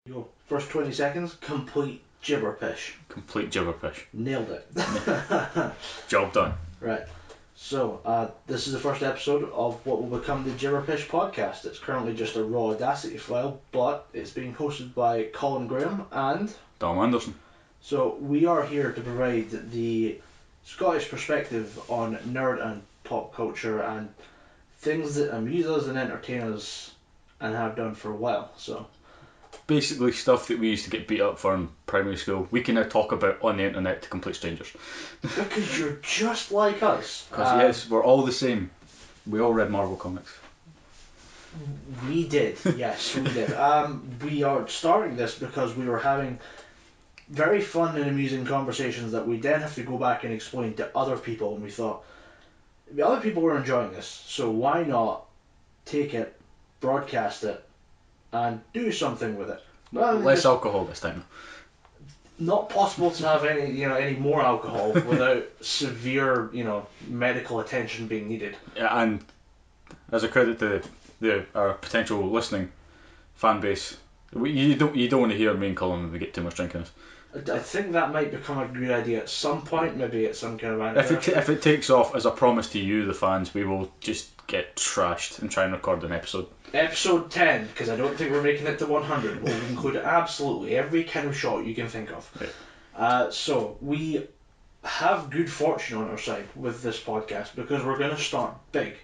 Your first 20 seconds, complete gibberpish. Complete gibberpish. Nailed it. Job done. Right. So, this is the first episode of what will become the Gibberpish podcast. It's currently just a raw Audacity file, but it's being hosted by Colin Graham and Dom Anderson. So we are here to provide the Scottish perspective on nerd and pop culture and things that amuse us and entertain us and have done for a while. So Basically stuff that we used to get beat up for in primary school, we can now talk about on the internet to complete strangers. because you're just like us. Because yes, we're all the same. We all read Marvel comics. We did, yes, we did. We are starting this because we were having very fun and amusing conversations that we then have to go back and explain to other people, and we thought the other people were enjoying this, so why not take it, broadcast it, and do something with it. Less alcohol this time. Not possible to have any more alcohol without severe medical attention being needed. Yeah, and as a credit to our potential listening fan base, you don't want to hear me and Colin when we get too much drink in us. I think that might become a good idea at some point, maybe at some kind of anniversary. If it takes off, as a promise to you, the fans, we will just get trashed and try and record an episode. Episode 10, because I don't think we're making it to 100. We'll include absolutely every kind of shot you can think of. Right. So we have good fortune on our side with this podcast because we're going to start big.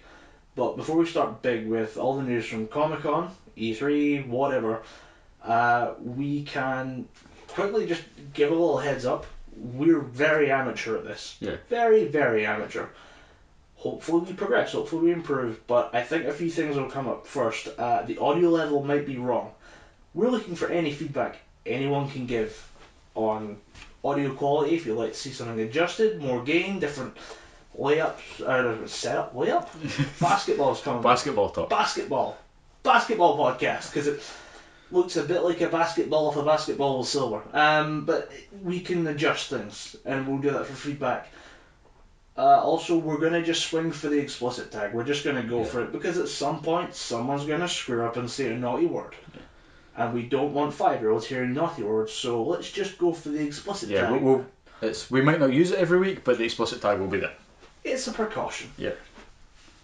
But before we start big with all the news from Comic-Con, E3, whatever, we can quickly just give a little heads up. We're very amateur at this. Yeah. Very, very amateur. Hopefully we progress, hopefully we improve, but I think a few things will come up first. The audio level might be wrong. We're looking for any feedback anyone can give on audio quality. If you'd like to see something adjusted, more gain, different layups, setup, layup? Basketball's coming. Basketball talk. Basketball podcast, because it looks a bit like a basketball if a basketball was silver. But we can adjust things, and we'll do that for feedback. Also, we're going to just swing for the explicit tag. We're just going to go for it because at some point someone's going to screw up and say a naughty word. Yeah. And we don't want 5-year-olds hearing naughty words, so let's just go for the explicit tag. We might not use it every week, but the explicit tag will be there. It's a precaution. Yeah.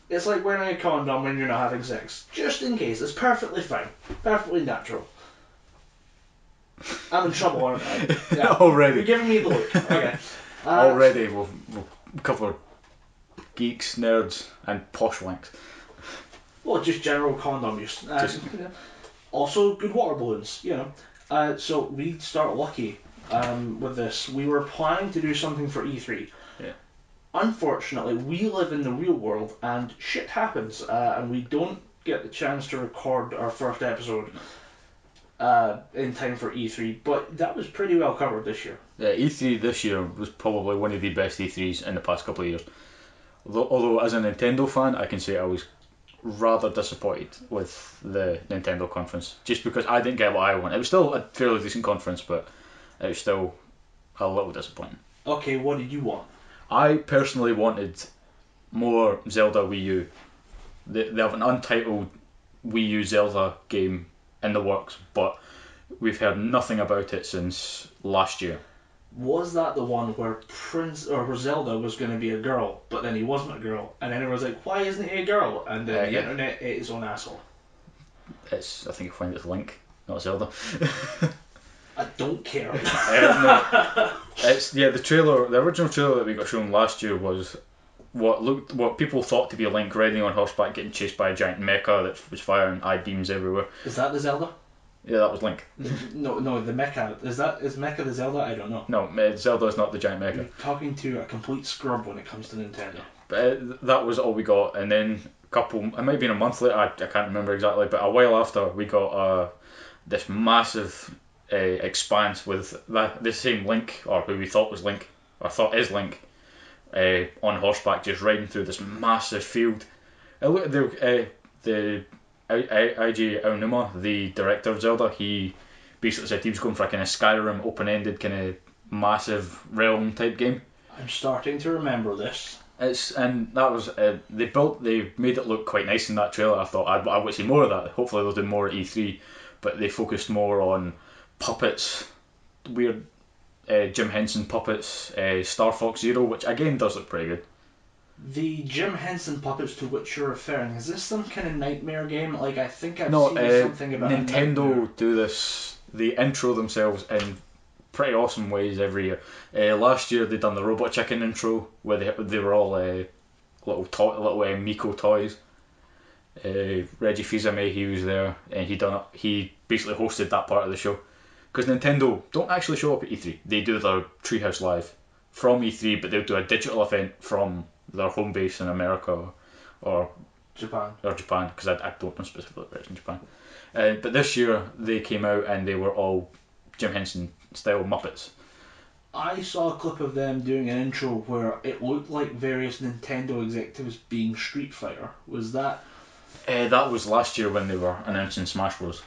It's like wearing a condom when you're not having sex. Just in case. It's perfectly fine. Perfectly natural. I'm in trouble, aren't I? Yeah. Already. You're giving me the look. Okay. Already we'll cover geeks, nerds, and posh wanks. Well, just general condom use. Also, good water balloons, So we start lucky with this. We were planning to do something for E3. Yeah. Unfortunately, we live in the real world, and shit happens, and we don't get the chance to record our first episode in time for E3, but that was pretty well covered this year. Yeah, E3 this year was probably one of the best E3s in the past couple of years. Although as a Nintendo fan, I can say I was rather disappointed with the Nintendo conference, just because I didn't get what I wanted. It was still a fairly decent conference, but it was still a little disappointing. Okay, what did you want? I personally wanted more Zelda Wii U. They have an untitled Wii U Zelda game in the works, but we've heard nothing about it since last year. Was that the one where where Zelda was going to be a girl, but then he wasn't a girl, and then everyone's like, why isn't he a girl? And then the internet ate its own asshole. I think you'll find it's Link, not Zelda. I don't care. No, it's the original trailer that we got shown last year was what people thought to be Link riding on horseback, getting chased by a giant mecha that was firing eye beams everywhere. Is that the Zelda? Yeah, that was Link. No, the mecha. Is mecha the Zelda? I don't know. No, Zelda is not the giant mecha. You're talking to a complete scrub when it comes to Nintendo. But that was all we got, and then it might have been a month later, I can't remember exactly, but a while after we got this massive expanse with the same Link, or who we thought was Link, or thought is Link, on horseback, just riding through this massive field. The Eiji Aonuma, the director of Zelda, he basically said he was going for a kind of Skyrim open-ended kind of massive realm type game. I'm starting to remember this. They made it look quite nice in that trailer. I thought I would see more of that. Hopefully they'll do more at E3. but they focused more on puppets, weird Jim Henson puppets, Star Fox Zero, which again does look pretty good. The Jim Henson puppets to which you're referring, is this some kind of Nightmare game? Like, I think I've No, seen something about Nintendo do this. They intro themselves in pretty awesome ways every year. Last year they done the Robot Chicken intro where they were all little Miko toys. Reggie Fils-Aimé, he was there, and he basically hosted that part of the show. Because Nintendo don't actually show up at E3. They do their Treehouse Live from E3, but they'll do a digital event from their home base in America or Japan. Because I don't know specifically where it's in Japan. But this year they came out and they were all Jim Henson style Muppets. I saw a clip of them doing an intro where it looked like various Nintendo executives being Street Fighter. Was that? That was last year when they were announcing Smash Bros.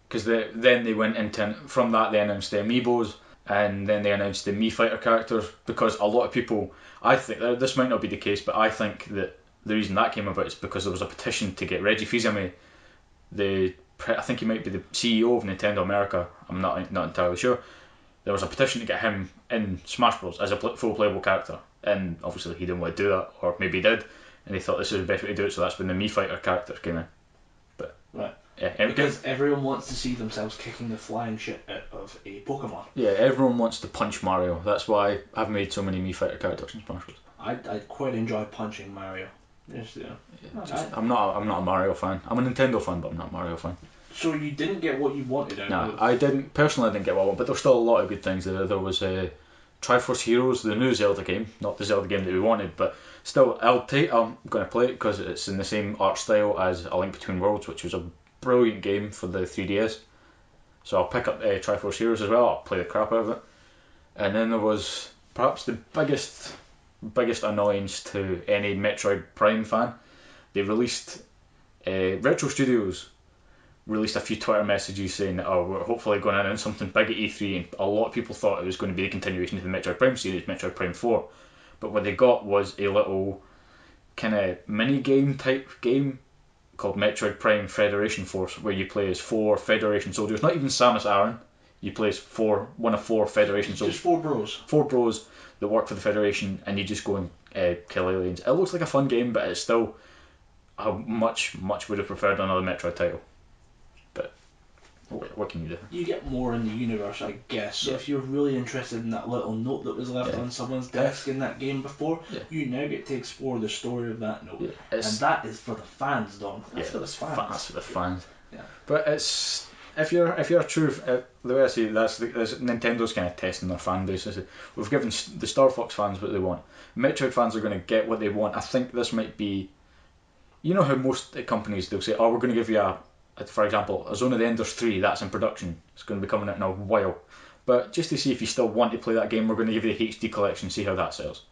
Because then they went into, from that they announced the Amiibos, and then they announced the Mii Fighter characters, because a lot of people, I think, this might not be the case, but I think that the reason that came about is because there was a petition to get Reggie Fils-Aimé, I think he might be the CEO of Nintendo America, I'm not entirely sure. There was a petition to get him in Smash Bros. As a full playable character, and obviously he didn't want to do that, or maybe he did, and he thought this was the best way to do it, so that's when the Mii Fighter character came in. But right. Yeah, because everyone wants to see themselves kicking the flying shit out of a Pokemon. Yeah, everyone wants to punch Mario. That's why I've made so many Mii Fighter characters in Smash Bros. I quite enjoy punching Mario. I'm not a Mario fan. I'm a Nintendo fan, but I'm not a Mario fan. So you didn't get what you wanted out of it? I didn't what I wanted, but there's still a lot of good things there. There was Triforce Heroes, the new Zelda game, not the Zelda game that we wanted, but still, I'm going to play it because it's in the same art style as A Link Between Worlds, which was a brilliant game for the 3DS. So I'll pick up Triforce Heroes as well. I'll play the crap out of it. And then there was perhaps the biggest annoyance to any Metroid Prime fan. They released Retro Studios released a few Twitter messages saying that we're hopefully going to announce something big at E3, and a lot of people thought it was going to be the continuation of the Metroid Prime series, Metroid Prime 4. But what they got was a little kind of mini game type game called Metroid Prime Federation Force, where you play as 4 Federation soldiers, not even Samus Aran. You play as one of 4 Federation soldiers. Just 4 bros. 4 bros that work for the Federation, and you just go and kill aliens. It looks like a fun game, but it's still much would have preferred another Metroid title. But what can you do? You get more in the universe, I guess. So if you're really interested in that little note that was left on someone's desk in that game before, you now get to explore the story of that note. And that is for the fans, Don. That's for the fans. That's for the fans. Yeah. But it's if you're a true the way I see it, that's Nintendo's kind of testing their fan base. We've given the Star Fox fans what they want. Metroid fans are going to get what they want. I think this might be, you know how most companies, they'll say, we're going to give you for example, a Zone of the Enders 3 that's in production. It's going to be coming out in a while. But just to see if you still want to play that game, we're going to give you the HD collection, see how that sells.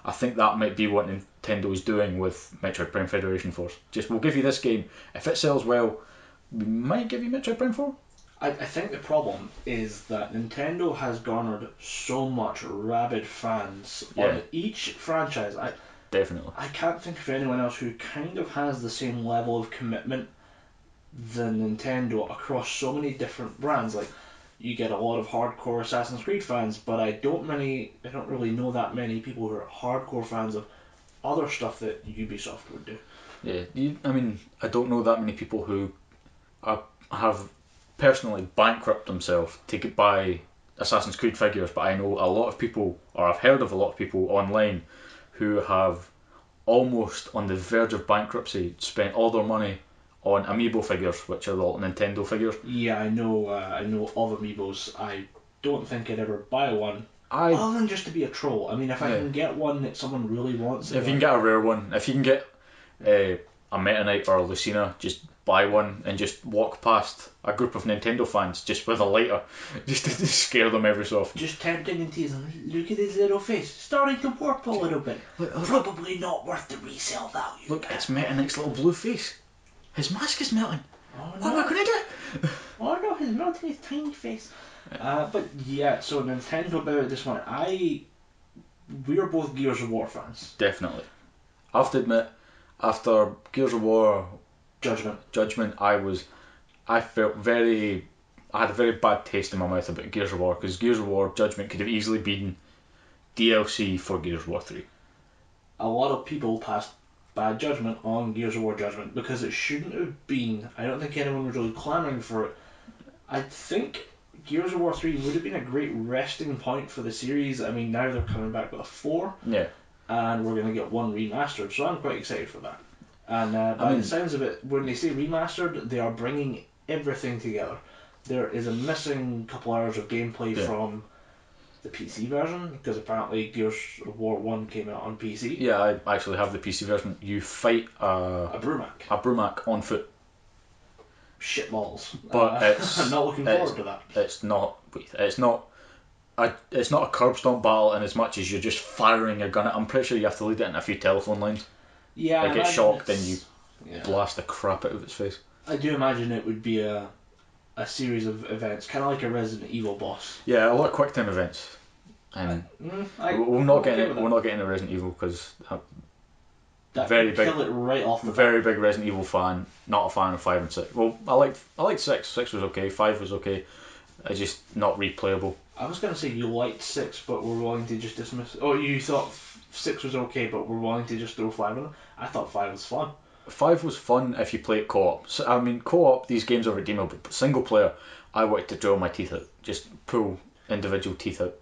I think that might be what Nintendo is doing with Metroid Prime Federation Force. We'll give you this game. If it sells well, we might give you Metroid Prime 4. I think the problem is that Nintendo has garnered so much rabid fans on each franchise. Definitely. I can't think of anyone else who kind of has the same level of commitment than Nintendo across so many different brands. Like, you get a lot of hardcore Assassin's Creed fans, but I don't really know that many people who are hardcore fans of other stuff that Ubisoft would do. Yeah, I don't know that many people who have personally bankrupt themselves to buy Assassin's Creed figures, but I know a lot of people, or I've heard of a lot of people online who have almost on the verge of bankruptcy spent all their money on Amiibo figures, which are the Nintendo figures. Yeah, I know of Amiibos. I don't think I'd ever buy one. Other than just to be a troll. I mean, if I can get one that someone really wants. If you can get a rare one, if you can get a Meta Knight or a Lucina, just buy one and just walk past a group of Nintendo fans just with a lighter, just to scare them every so often. Just tempting and teasing. Look at his little face, starting to warp a little bit. Probably not worth the resale value. Look, it's Meta Knight's little blue face. His mask is melting. Oh, no. What am I going to do? Oh no, he's melting his tiny face. But yeah, so Nintendo about this one. We are both Gears of War fans. Definitely. I have to admit, after Gears of War Judgment, I was I had a very bad taste in my mouth about Gears of War, because Gears of War Judgment could have easily been DLC for Gears of War 3. A lot of people passed bad judgment on Gears of War Judgment because it shouldn't have been. I don't think anyone was really clamouring for it. I think Gears of War 3 would have been a great resting point for the series. I mean, now they're coming back with a 4. Yeah. And we're going to get one remastered, so I'm quite excited for that. And by the sounds of it, when they say remastered, they are bringing everything together. There is a missing couple hours of gameplay from the PC version, because apparently Gears of War 1 came out on PC. Yeah, I actually have the PC version. You fight a Brumac. A Brumac on foot. Shitballs. But I'm not looking forward to that. It's not a curb stomp battle in as much as you're just firing a gun. I'm pretty sure you have to lead it in a few telephone lines. Yeah, it gets shocked and you blast the crap out of its face. I do imagine it would be a series of events, kind of like a Resident Evil boss. Yeah, a lot of quick time events. And we're not getting a Resident Evil because that very big, kill it right off the very big Resident Evil fan. Not a fan of 5 and 6. Well, I liked 6. 6 was okay. 5 was okay. It's just not replayable. I was going to say you liked 6, but were willing to just dismiss. Oh, you thought 6 was okay, but were willing to just throw 5 in. I thought 5 was fun. 5 was fun if you play it co-op. So, I mean, co-op, these games are redeemable, but single player, I wanted to drill my teeth out. Just pull individual teeth out.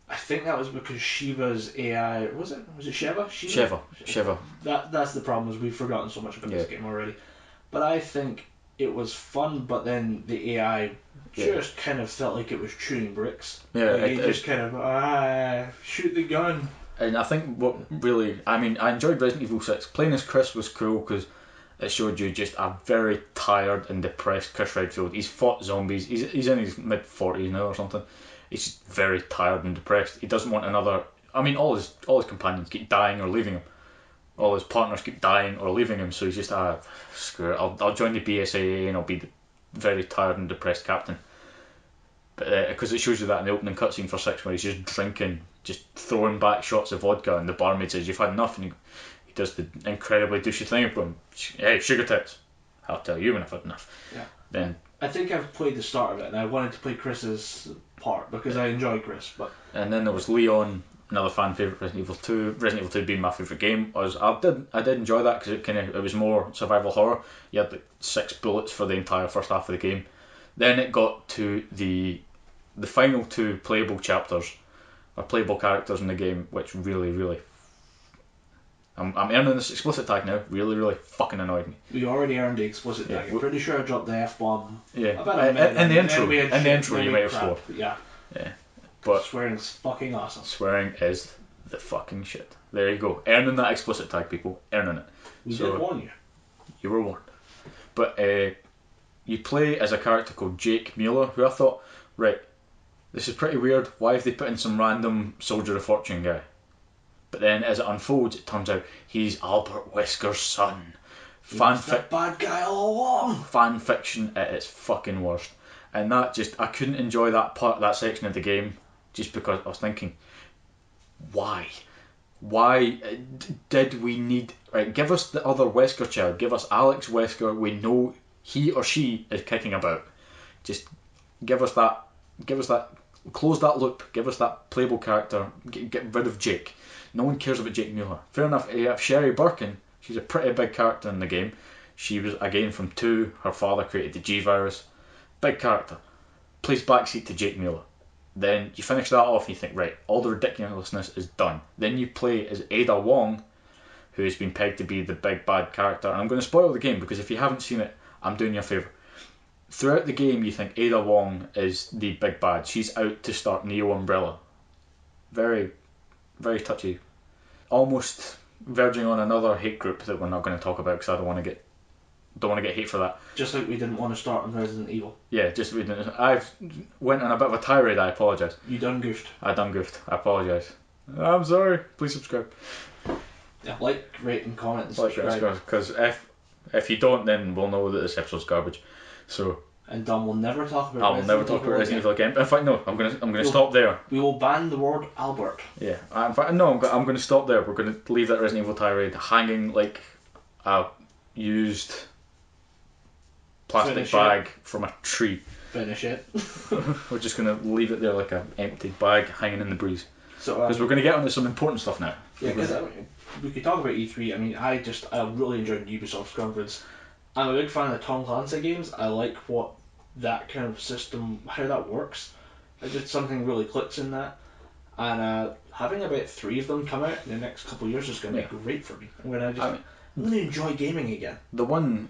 I think that was because Shiva's AI... Was it Shiva? Shiva. That's the problem, is we've forgotten so much about this game already. But I think it was fun, but then the AI just kind of felt like it was chewing bricks. Yeah, like it just kind of, shoot the gun. And I think what really... I mean, I enjoyed Resident Evil 6. Playing as Chris was cool because it showed you just a very tired and depressed Chris Redfield. He's fought zombies. He's in his mid-40s now or something. He's just very tired and depressed. He doesn't want another... I mean, all his companions keep dying or leaving him. All his partners keep dying or leaving him, so he's just, screw it. I'll join the BSAA and I'll be the very tired and depressed captain. But because it shows you that in the opening cutscene for 6 where he's just drinking, just throwing back shots of vodka, and the barmaid says, "You've had enough," and he does the incredibly douchey thing of going, "Hey, sugar tits, I'll tell you when I've had enough." Yeah. Then I think I've played the start of it, and I wanted to play Chris's part because I enjoy Chris. And then there was Leon, another fan favourite. Resident Evil 2. Resident Evil 2 being my favourite game. I did enjoy that because it was more survival horror. You had like 6 bullets for the entire first half of the game. Then it got to the final 2 playable chapters, or playable characters in the game, which really I'm earning this explicit tag now. Really fucking annoyed me. We already earned the explicit tag. I'm pretty sure I dropped the F-bomb. Yeah. In the intro you might have swore. Yeah. But swearing's fucking awesome. Swearing is the fucking shit. There you go. Earning that explicit tag, people. Earning it. We did warn you. You were warned. But you play as a character called Jake Mueller, who I thought, right, this is pretty weird. Why have they put in some random Soldier of Fortune guy? But then as it unfolds, it turns out he's Albert Wesker's son. The bad guy all along. Fan fiction at its fucking worst. And that just, I couldn't enjoy that section of the game just because I was thinking, why? Why did we need... Right, give us the other Wesker child. Give us Alex Wesker. We know he or she is kicking about. Just give us that. Close that loop. Give us that playable character. Get rid of Jake. No one cares about Jake Mueller. Fair enough. You have Sherry Birkin. She's a pretty big character in the game. She was, again, from 2. Her father created the G-Virus. Big character. Plays backseat to Jake Mueller. Then you finish that off and you think, right, all the ridiculousness is done. Then you play as Ada Wong, who has been pegged to be the big bad character. And I'm going to spoil the game because if you haven't seen it, I'm doing you a favour. Throughout the game, you think Ada Wong is the big bad. She's out to start Neo Umbrella. Very, very touchy. Almost verging on another hate group that we're not going to talk about because I don't want to get hate for that. Just like we didn't want to start on Resident Evil. Yeah, we didn't. I've went on a bit of a tirade. I apologise. You done goofed. I done goofed. I apologise. I'm sorry. Please subscribe. Yeah, like, rate and comment and subscribe. Because if you don't, then we'll know that this episode's garbage. So. And Dom will never talk about. I will never talk about Resident Evil again. In fact, no. I'm gonna stop there. We will ban the word Albert. Yeah. In fact, no. I'm gonna stop there. We're gonna leave that Resident Evil tirade hanging like a used plastic Finish bag from a tree. Finish it. We're just going to leave it there like an empty bag hanging in the breeze. So Because we're going to get onto some important stuff now. yeah, because we could talk about E3. I mean, I really enjoyed Ubisoft's conference. I'm a big fan of the Tom Clancy games. I like what that kind of system, how that works. I just something really clicks in that. And having about 3 of them come out in the next couple of years is going to be great for me. I'm going to enjoy gaming again. The one,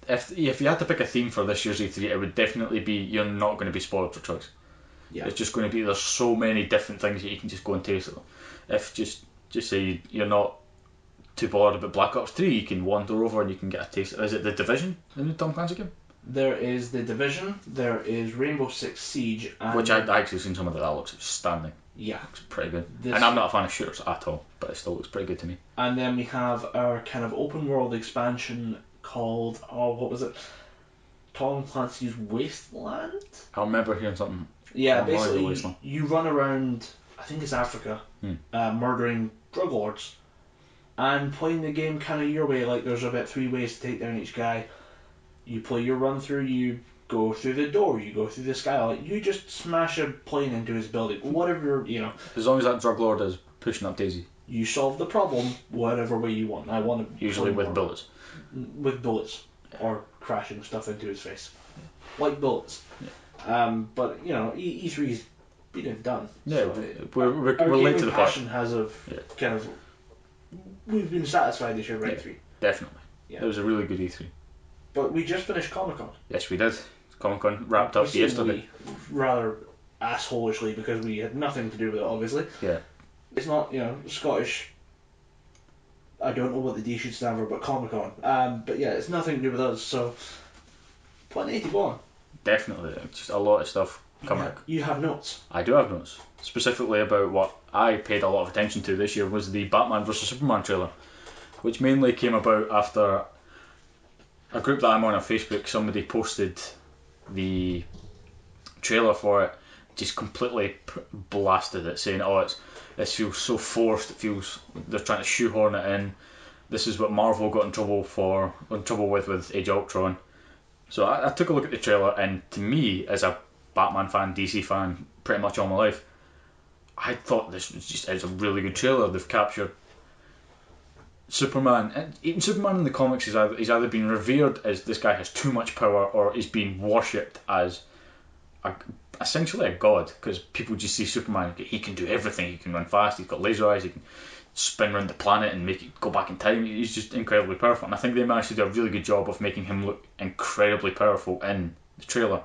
if you had to pick a theme for this year's E3, it would definitely be you're not going to be spoiled for choice. Yeah. It's just going to be, there's so many different things that you can just go and taste it. If just say you're not too bothered about Black Ops 3, you can wander over and you can get a taste. Is it The Division, the new Tom Clancy game? There is The Division, there is Rainbow Six Siege, and which I actually seen some of that looks outstanding. Yeah. Looks pretty good. And I'm not a fan of shooters at all, but it still looks pretty good to me. And then we have our kind of open world expansion called, what was it? Tom Clancy's Wasteland? I remember hearing something. Yeah, basically you run around, I think it's Africa, murdering drug lords and playing the game kind of your way. Like there's about 3 ways to take down each guy. You play your run through, you go through the door, you go through the skylight, you just smash a plane into his building, whatever, As long as that drug lord is pushing up Daisy. You solve the problem whatever way you want. I want to usually with bullets. With bullets, or crashing stuff into his face, like bullets. Yeah. But E3's been and done. Yeah, so we're late to the party. Kind of, we've been satisfied this year by E3. Definitely. Yeah. It was a really good E3. But we just finished Comic-Con. Yes, we did. Comic-Con wrapped up yesterday. Rather assholishly, because we had nothing to do with it, obviously. Yeah. It's not, Scottish. I don't know what the D should stand for, but Comic-Con. But yeah, it's nothing to do with us, so plenty to go on. Definitely, just a lot of stuff coming out. You have notes. I do have notes. Specifically about what I paid a lot of attention to this year was the Batman vs Superman trailer, which mainly came about after a group that I'm on Facebook. Somebody posted the trailer for it, just completely blasted it, saying, it feels so forced, it feels they're trying to shoehorn it in. This is what Marvel got in trouble with Age of Ultron. So I took a look at the trailer, and to me, as a Batman fan, DC fan, pretty much all my life, I thought this was it's a really good trailer. They've captured Superman, and even Superman in the comics he's either been revered as this guy has too much power, or he's been worshipped as essentially a god, because people just see Superman, he can do everything. He can run fast, he's got laser eyes, he can spin around the planet and make it go back in time. He's just incredibly powerful, and I think they managed to do a really good job of making him look incredibly powerful in the trailer.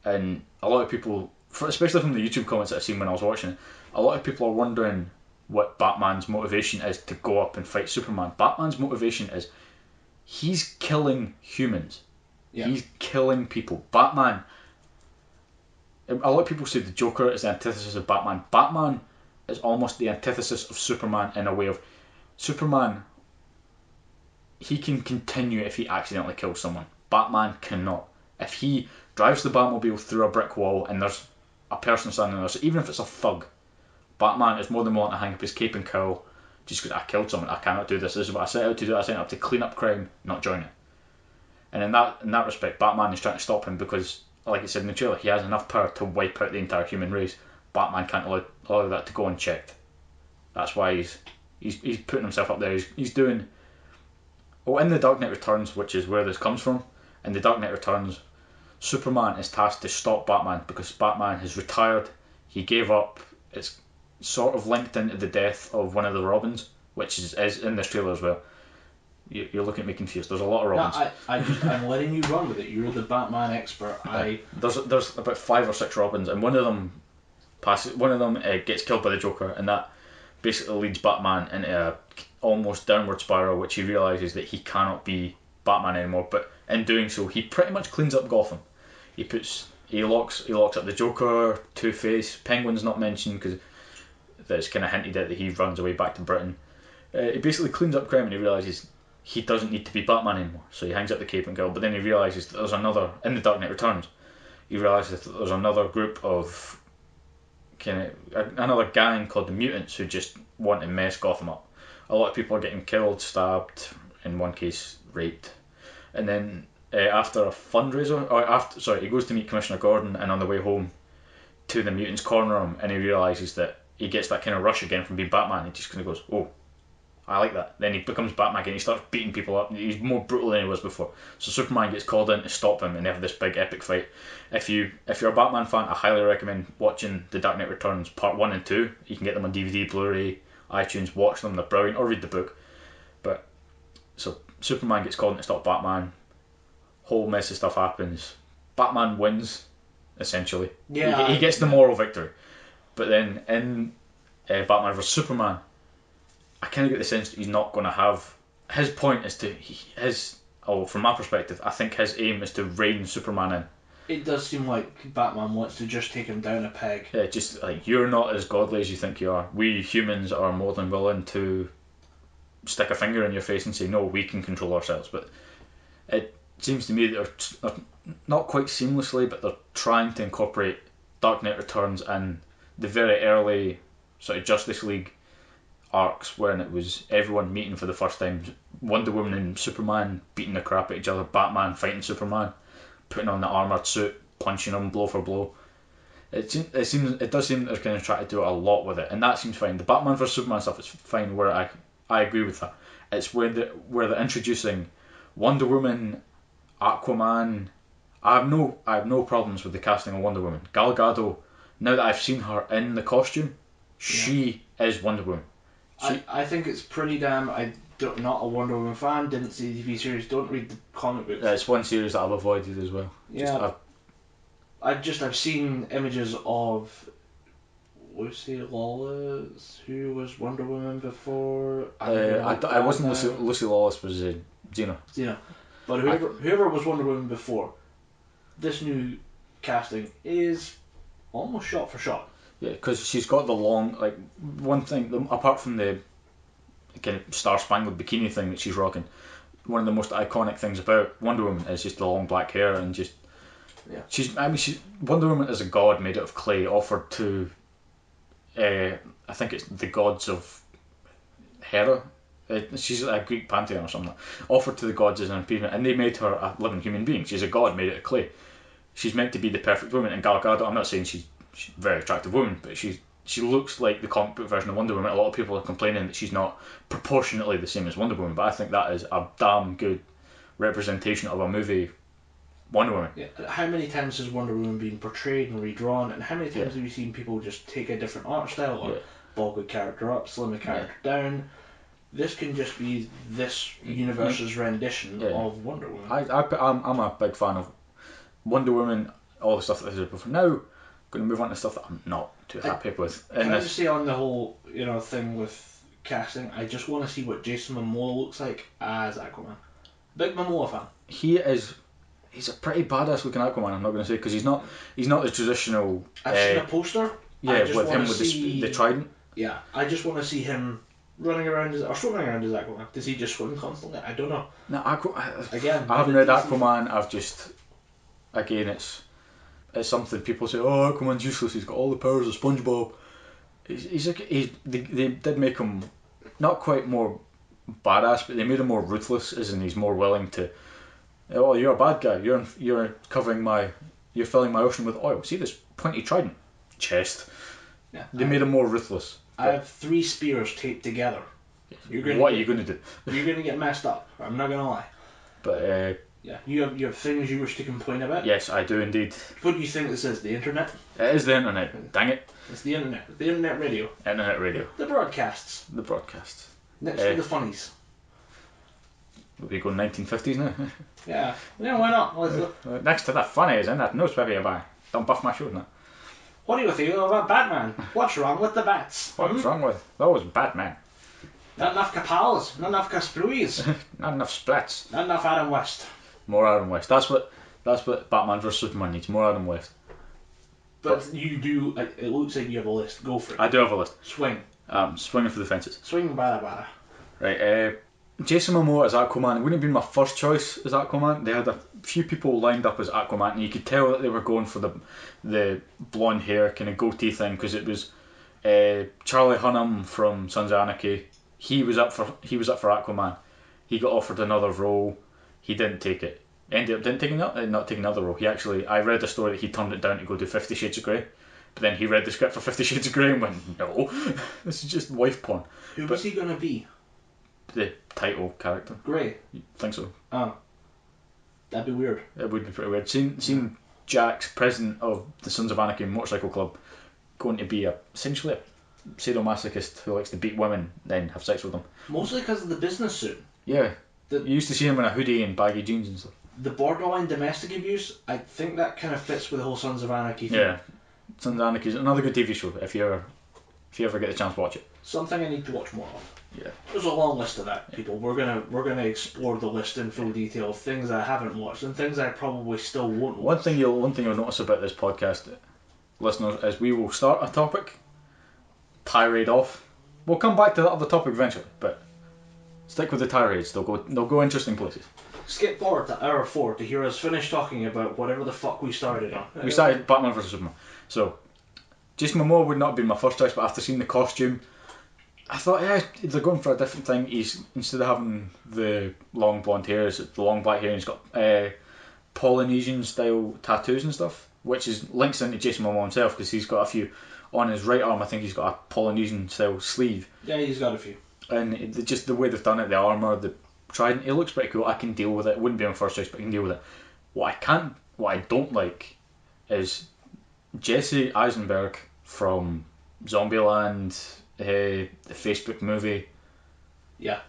And a lot of people, especially from the YouTube comments that I've seen when I was watching it, a lot of people are wondering what Batman's motivation is to go up and fight Superman. Batman's motivation is he's killing humans. Yeah. He's killing people. Batman, a lot of people say the Joker is the antithesis of Batman. Batman is almost the antithesis of Superman in a way of Superman, he can continue if he accidentally kills someone. Batman cannot. If he drives the Batmobile through a brick wall and there's a person standing there, so even if it's a thug, Batman is more than willing to hang up his cape and cowl just because I killed someone. I cannot do this. This is what I set out to do. I set out to clean up crime, not join it. And in that respect, Batman is trying to stop him because, like it said in the trailer, he has enough power to wipe out the entire human race. Batman can't allow that to go unchecked. That's why he's putting himself up there. He's doing. In The Dark Knight Returns, which is where this comes from, in The Dark Knight Returns, Superman is tasked to stop Batman because Batman has retired. He gave up. It's sort of linked into the death of one of the Robins, which is in this trailer as well. You're looking at me confused. There's a lot of Robins. No, I'm letting you run with it. You're the Batman expert. There's about 5 or 6 Robins, and one of them gets killed by the Joker, and that basically leads Batman into a almost downward spiral, which he realises that he cannot be Batman anymore. But in doing so, he pretty much cleans up Gotham. He locks up the Joker, Two-Face, Penguin's not mentioned because it's kind of hinted at that he runs away back to Britain. He basically cleans up crime and he realises he doesn't need to be Batman anymore. So he hangs up the cape and cowl. But then he realises that there's another in The Dark Knight Returns. He realises that there's another group of another gang called the Mutants who just want to mess Gotham up. A lot of people are getting killed, stabbed, in one case raped, and then after a fundraiser, he goes to meet Commissioner Gordon, and on the way home, two of the mutants corner him, and he realises that he gets that kind of rush again from being Batman. He just kind of goes, "Oh, I like that." Then he becomes Batman again. He starts beating people up. He's more brutal than he was before. So Superman gets called in to stop him, and they have this big epic fight. If you're a Batman fan, I highly recommend watching The Dark Knight Returns Part 1 and 2. You can get them on DVD, Blu-ray, iTunes. Watch them; they're brilliant. Or read the book. But so Superman gets called in to stop Batman. Whole mess of stuff happens. Batman wins, essentially. Yeah, he gets the moral victory. But then in Batman vs Superman, I kind of get the sense that he's not going to have. His point is from my perspective, I think his aim is to rein Superman in. It does seem like Batman wants to just take him down a peg. Yeah, just like, you're not as godly as you think you are. We humans are more than willing to stick a finger in your face and say, no, we can control ourselves. But it seems to me that they're not quite seamlessly, but they're trying to incorporate Dark Knight Returns and the very early sort of Justice League arcs when it was everyone meeting for the first time, Wonder Woman and Superman beating the crap at each other, Batman fighting Superman, putting on the armoured suit, punching him blow for blow. It does seem that they're kind of trying to do a lot with it, and that seems fine. The Batman vs Superman stuff is fine, where I agree with that. It's where they're introducing Wonder Woman, Aquaman. I have no problems with the casting of Wonder Woman. Gal Gadot, now that I've seen her in the costume, she is Wonder Woman. I think it's pretty damn. I'm not a Wonder Woman fan. Didn't see the TV series. Don't read the comic books. It's one series that I've avoided as well. Yeah. I've seen images of Lucy Lawless, who was Wonder Woman before. I wasn't Lucy Lawless, was Xena. But whoever was Wonder Woman before, this new casting is almost shot for shot. Yeah, because she's got the long, like, one thing, apart from the kind of star-spangled bikini thing that she's rocking, one of the most iconic things about Wonder Woman is just the long black hair and just... Yeah. Wonder Woman is a god made out of clay offered to, I think it's the gods of Hera. She's a Greek pantheon or something. Offered to the gods as an appeasement, and they made her a living human being. She's a god made out of clay. She's meant to be the perfect woman, and Gal Gadot, I'm not saying she's a very attractive woman, but she looks like the comic book version of Wonder Woman. A lot of people are complaining that she's not proportionately the same as Wonder Woman, but I think that is a damn good representation of a movie, Wonder Woman. Yeah. How many times has Wonder Woman been portrayed and redrawn, and how many times have you seen people just take a different art style or bulk a character up, slim a character down? This can just be this universe's rendition of Wonder Woman. I'm a big fan of Wonder Woman, all the stuff that I did before. Now, I'm going to move on to stuff that I'm not too happy with. Can I just say on the whole, thing with casting, I just want to see what Jason Momoa looks like as Aquaman. Big Momoa fan. He's a pretty badass looking Aquaman, I'm not going to say, because he's not the traditional... I've seen a poster. Yeah, with him with the trident. Yeah, I just want to see him running around or swimming around as Aquaman. Does he just swim constantly? I don't know. No, Again, I haven't read Aquaman. It's something people say, oh, Aquaman's useless, he's got all the powers of SpongeBob. They did make him not quite more badass, but they made him more ruthless, as in he's more willing to, oh, you're a bad guy, you're filling my ocean with oil, see this pointy trident, chest. Yeah, they made him more ruthless. I have 3 spears taped together. What are you going to do? You're going to get messed up, I'm not going to lie. But yeah, you have things you wish to complain about? Yes, I do indeed. What do you think this is, the internet? It is the internet, dang it. It's the internet. The internet radio. Internet radio. The broadcasts. Next to the funnies. We go 1950s now? Yeah, why not? Next to the funnies, and that nose baby you buy. Don't buff my shoes now. What do you think about Batman? What's wrong with the bats? What's wrong with those Batman? Not enough Capals, not enough Caspruis. Not enough splats. Not enough Adam West. More Adam West. That's what Batman vs Superman needs. More Adam West. But you do. It looks like you have a list. Go for it. I do have a list. Swing. Swinging for the fences. Swing bada bada. Right. Jason Momoa as Aquaman. It wouldn't have been my first choice as Aquaman. They had a few people lined up as Aquaman, and you could tell that they were going for the blonde hair kind of goatee thing, because it was Charlie Hunnam from Sons of Anarchy. He was up for Aquaman. He got offered another role. He didn't take it. ended up not taking another role. I read a story that he turned it down to go do 50 Shades of Grey, but then he read the script for 50 Shades of Grey and went, no, this is just wife porn. Who was he going to be? The title character. Grey? I think so. Oh. That'd be weird. It would be pretty weird. Seeing Jax, president of the Sons of Anarchy Motorcycle Club, going to be essentially a sadomasochist who likes to beat women, then have sex with them. Mostly because of the business suit. Yeah. You used to see him in a hoodie and baggy jeans and stuff. The borderline domestic abuse, I think that kind of fits with the whole Sons of Anarchy thing. Yeah. Sons of Anarchy is another good TV show if you ever get the chance to watch it. Something I need to watch more of. Yeah. There's a long list of that, people. We're gonna explore the list in full detail of things I haven't watched and things I probably still won't watch. One thing you'll notice about this podcast, listeners, is we will start a topic, tirade off. We'll come back to that other topic eventually, but stick with the tirades. They'll go interesting places. Skip forward to hour 4 to hear us finish talking about whatever the fuck we started on. We started Batman vs Superman. So, Jason Momoa would not have been my first choice, but after seeing the costume, I thought, yeah, they're going for a different thing. He's, instead of having the long blonde hair, it's the long black hair, and he's got Polynesian style tattoos and stuff, which links into Jason Momoa himself, because he's got a few on his right arm. I think he's got a Polynesian style sleeve. Yeah, he's got a few. And just the way they've done it, the armour, the trident, it looks pretty cool. I can deal with it. It wouldn't be my first choice, but I can deal with it. What I don't like is Jesse Eisenberg from Zombieland, the Facebook movie. Yeah.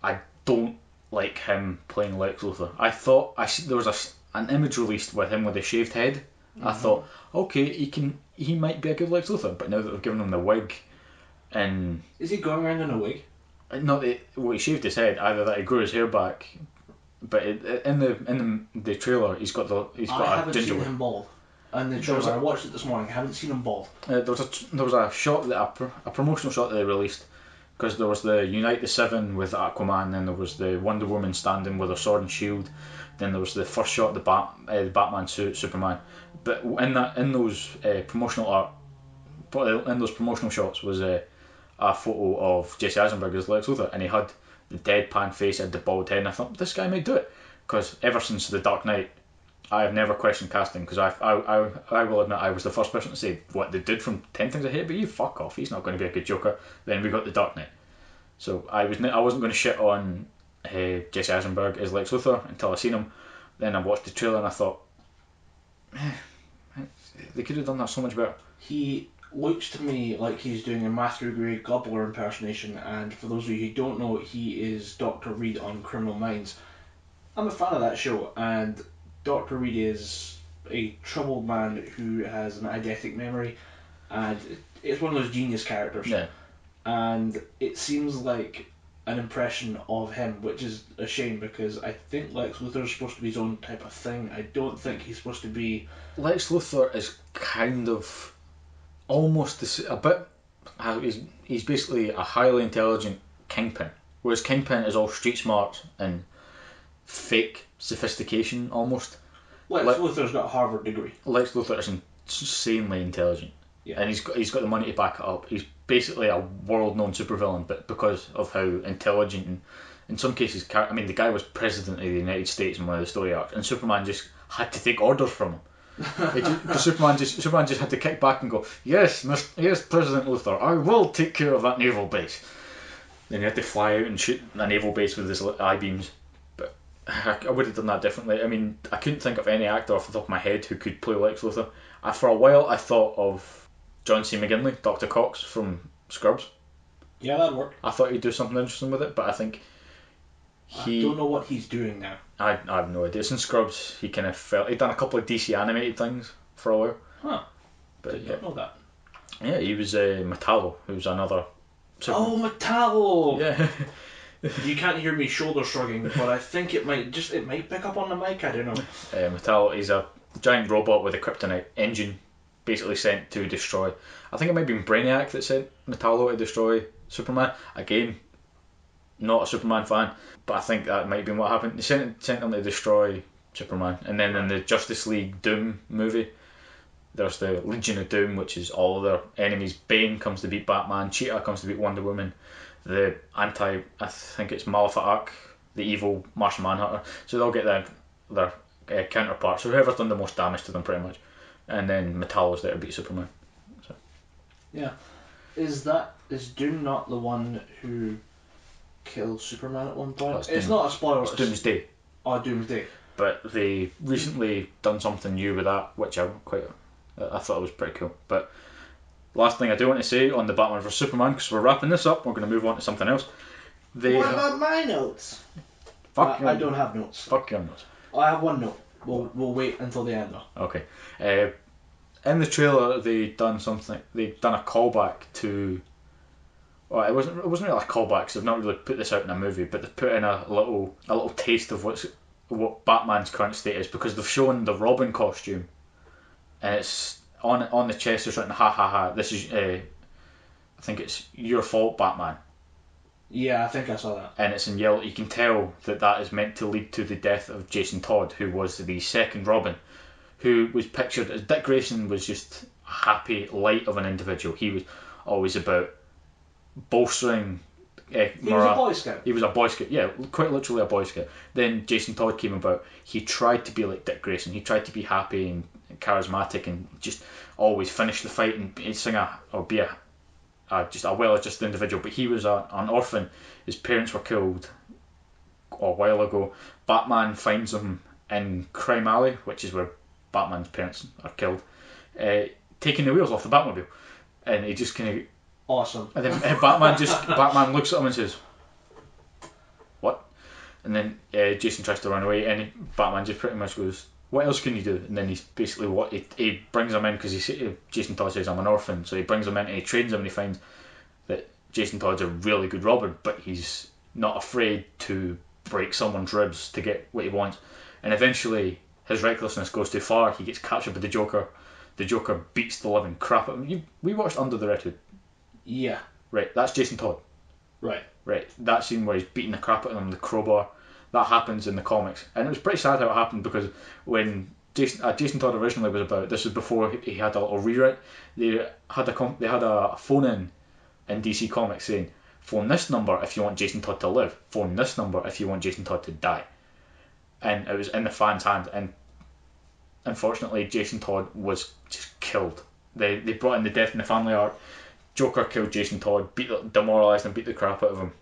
I don't like him playing Lex Luthor. I thought there was an image released with him with a shaved head. Mm-hmm. I thought, okay, he might be a good Lex Luthor, but now that they've given him the wig, and is he going around in a wig? Not he shaved his head. Either that he grew his hair back, but in the trailer he's got a ginger. I haven't seen him bald. And the trailer, I watched it this morning. I haven't seen him bald. There was a shot a promotional shot that they released, because there was the Unite the Seven with Aquaman, then there was the Wonder Woman standing with her sword and shield, then there was the first shot of the Batman suit, Superman. But in those promotional shots was a photo of Jesse Eisenberg as Lex Luthor, and he had the deadpan face, had the bald head, and I thought, this guy might do it, because ever since The Dark Knight, I have never questioned casting, because I will admit I was the first person to say, what, the dude from 10 Things I Hate About You, fuck off, he's not going to be a good Joker. Then we got The Dark Knight. So I wasn't going to shit on Jesse Eisenberg as Lex Luthor until I seen him. Then I watched the trailer and I thought, they could have done that so much better. He looks to me like he's doing a Matthew Gray Gobbler impersonation, and for those of you who don't know, he is Dr. Reed on Criminal Minds. I'm a fan of that show, and Dr. Reed is a troubled man who has an eidetic memory, and it's one of those genius characters. Yeah. And it seems like an impression of him, which is a shame, because I think Lex Luthor is supposed to be his own type of thing. I don't think he's supposed to be... Lex Luthor is kind of almost a bit... He's basically a highly intelligent kingpin, whereas Kingpin is all street smart and fake sophistication almost. Lex Luthor's got a Harvard degree. Lex Luthor is insanely intelligent. Yeah. And he's got the money to back it up. He's basically a world-known supervillain, but because of how intelligent and in some cases, the guy was president of the United States in one of the story arcs, and Superman just had to take orders from him. Superman just had to kick back and go, yes, President Luthor, I will take care of that naval base. Then he had to fly out and shoot a naval base with his I-beams. But I would have done that differently. I couldn't think of any actor off the top of my head who could play Lex Luthor. For a while, I thought of John C. McGinley, Dr. Cox from Scrubs. Yeah, that'd work. I thought he'd do something interesting with it, but I think I don't know what he's doing now. I have no idea. Since Scrubs, he'd done a couple of DC animated things for a while. Huh. But Did not know that. Yeah, he was Metallo, who's another... Oh, Metallo! Yeah. You can't hear me shoulder shrugging, but I think it might pick up on the mic, I don't know. Metallo, he's a giant robot with a kryptonite engine, basically sent to destroy... I think it might be Brainiac that sent Metallo to destroy Superman. Again, not a Superman fan, but I think that might be what happened. They sent him to destroy Superman, and then in the Justice League Doom movie, there's the Legion of Doom, which is all of their enemies. Bane comes to beat Batman, Cheetah comes to beat Wonder Woman, I think it's Maleficent, the evil Martian Manhunter. So they'll get their counterparts, so whoever's done the most damage to them, pretty much. And then Metallo's there to beat Superman. So. Yeah. Is Doom not the one who kills Superman at one point? It's not a spoiler. It's Doomsday. Oh, Doomsday. But they recently done something new with that, which I thought was pretty cool. But last thing I do want to say on the Batman vs Superman, because we're wrapping this up, we're going to move on to something else. What about my notes? I don't have notes. Fuck your notes. I have one note. We'll wait until the end though. Okay. In the trailer, they'd done a callback to. Well, it wasn't really a callback, because they've not really put this out in a movie, but they've put in a little taste of what Batman's current state is, because they've shown the Robin costume, and it's on the chest. It's written, "Ha ha ha! This is I think it's your fault, Batman." Yeah, I think I saw that. And it's in yellow. You can tell that is meant to lead to the death of Jason Todd, who was the second Robin, who was pictured as Dick Grayson was just a happy, light of an individual. He was always about bolstering. He was a Boy Scout. He was a Boy Scout, yeah, quite literally a Boy Scout. Then Jason Todd came about. He tried to be like Dick Grayson. He tried to be happy and charismatic and just always finish the fight and be just a well-adjusted individual. But he was an orphan. His parents were killed a while ago. Batman finds him in Crime Alley, which is where Batman's parents are killed, taking the wheels off the Batmobile, and he just kind of awesome. And then Batman looks at him and says, "What?" And then Jason tries to run away, and Batman just pretty much goes, "What else can you do?" And then he's basically he brings him in, because Jason Todd says, "I'm an orphan," so he brings him in and he trains him, and he finds that Jason Todd's a really good Robin, but he's not afraid to break someone's ribs to get what he wants. And eventually his recklessness goes too far. He gets captured by the Joker. The Joker beats the living crap out of him. We watched Under the Red Hood. Yeah. Right, that's Jason Todd. Right. That scene where he's beating the crap out of him with the crowbar, that happens in the comics, and it was pretty sad how it happened, because when Jason Todd originally was about, this was before he had a little rewrite. They had a phone in DC Comics saying, "Phone this number if you want Jason Todd to live. Phone this number if you want Jason Todd to die." And it was in the fans' hand, and unfortunately Jason Todd was just killed. They brought in the Death in the Family arc. Joker killed Jason Todd, demoralised and beat the crap out of him.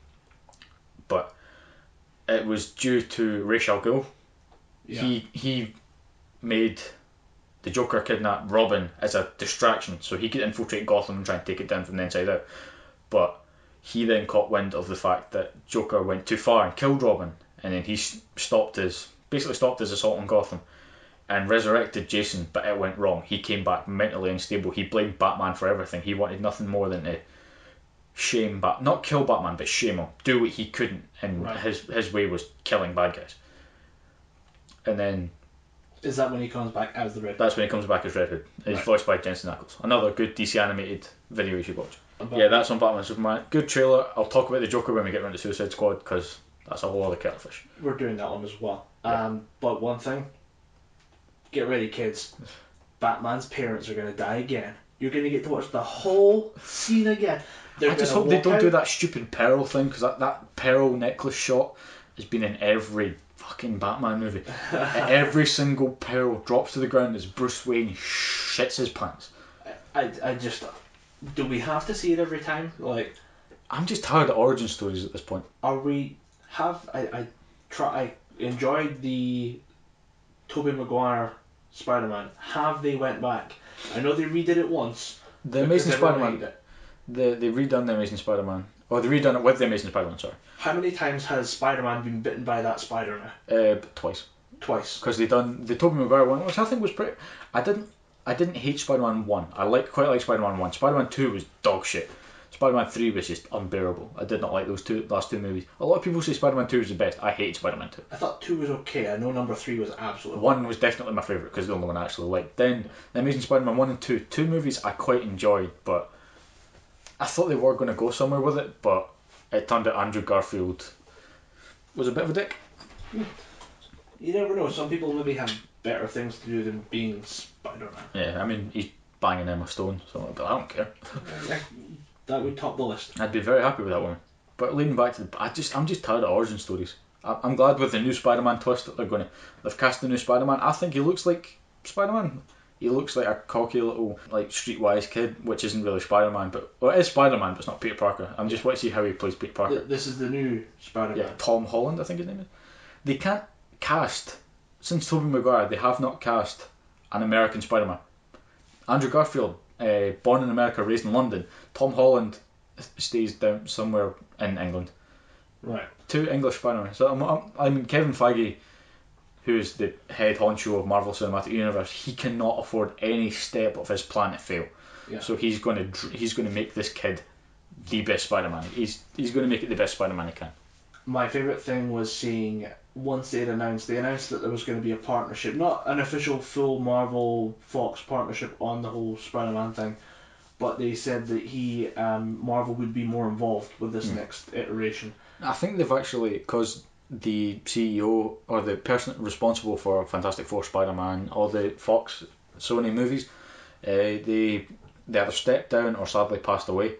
But it was due to Ra's al Ghul. Yeah. He made the Joker kidnap Robin as a distraction, so he could infiltrate Gotham and try and take it down from the inside out. But he then caught wind of the fact that Joker went too far and killed Robin, and then he stopped his assault on Gotham and resurrected Jason, but it went wrong. He came back mentally unstable. He blamed Batman for everything. He wanted nothing more than to not kill Batman, but shame him, do what he couldn't, and right. his way was killing bad guys. And then is that when he comes back as the Red Hood? That's when he comes back as Red Hood. He's right. Voiced by Jensen Ackles. Another good DC animated video you should watch. That's on Batman Superman. Good trailer. I'll talk about the Joker when we get around to Suicide Squad, because that's a whole other kettle of fish. We're doing that one as well. Yeah. But one thing, get ready, kids. Batman's parents are going to die again. You're going to get to watch the whole scene again. I just hope they don't do that stupid pearl thing, because that pearl necklace shot has been in every fucking Batman movie. Every single pearl drops to the ground as Bruce Wayne shits his pants. I just... Do we have to see it every time? Like, I'm just tired of origin stories at this point. I enjoyed the Tobey Maguire Spider-Man. Have they went back? I know they redid it once. The Amazing Spider-Man. They redone the Amazing Spider-Man. Oh, they redone it with the Amazing Spider-Man. Sorry. How many times has Spider-Man been bitten by that spider now? Twice. Twice. Because they done the Tobey Maguire one, which I think was pretty. I didn't hate Spider-Man 1. I quite like Spider-Man 1. Spider-Man 2 was dog shit. Spider-Man 3 was just unbearable. I did not like those last two movies. A lot of people say Spider-Man 2 is the best. I hate Spider-Man 2. I thought 2 was okay. I know number 3 was absolutely... 1 was definitely my favourite, because the only one I actually liked. Then The Amazing Spider-Man 1 and 2. Two movies I quite enjoyed, but I thought they were going to go somewhere with it, but it turned out Andrew Garfield was a bit of a dick. You never know. Some people maybe have better things to do than being Spider-Man. Yeah, I mean, he's banging Emma Stone, so but I don't care. That would top the list. I'd be very happy with that one. But leading back to I'm just tired of origin stories. I'm glad with the new Spider-Man twist that they've cast the new Spider-Man. I think he looks like Spider-Man. He looks like a cocky little like streetwise kid, which isn't really Spider-Man, but well, it is Spider-Man, but it's not Peter Parker. I'm just want to see how he plays Peter Parker. This is the new Spider-Man. Yeah, Tom Holland, I think his name is. They can't cast since Tobey Maguire. They have not cast an American Spider-Man. Andrew Garfield, born in America, raised in London. Tom Holland stays down somewhere in England. Right. 2 English Spider-Man. So I mean, Kevin Feige, who is the head honcho of Marvel Cinematic Universe, he cannot afford any step of his plan to fail. Yeah. So he's going to make this kid the best Spider-Man. He's going to make it the best Spider-Man he can. My favourite thing was seeing, once they announced that there was going to be a partnership, not an official full Marvel Fox partnership on the whole Spider-Man thing, but they said that Marvel would be more involved with this next iteration. I think they've actually, because the CEO or the person responsible for Fantastic Four, Spider-Man, all the Fox Sony movies, they either stepped down or sadly passed away,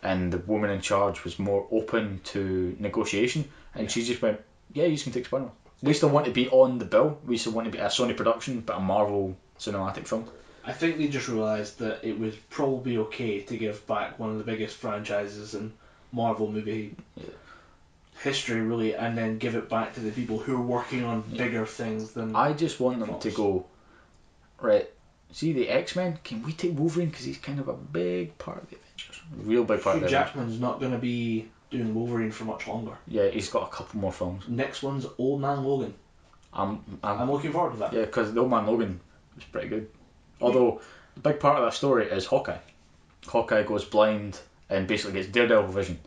and the woman in charge was more open to negotiation, and she just went, yeah, you can take Spider-Man. We still want to be on the bill, we still want to be a Sony production but a Marvel cinematic film. I think they just realised that it was probably okay to give back one of the biggest franchises in Marvel movie history, really, and then give it back to the people who are working on bigger things than I just want them Fox. to go, right, see the X-Men, can we take Wolverine because he's kind of a big part of the Avengers, real big part of the Hugh Avengers. Jackman's not going to be doing Wolverine for much longer. Yeah, he's got a couple more films. Next one's Old Man Logan. I'm looking forward to that. Yeah, because the Old Man Logan was pretty good. Although the big part of that story is Hawkeye. Hawkeye goes blind and basically gets Daredevil vision.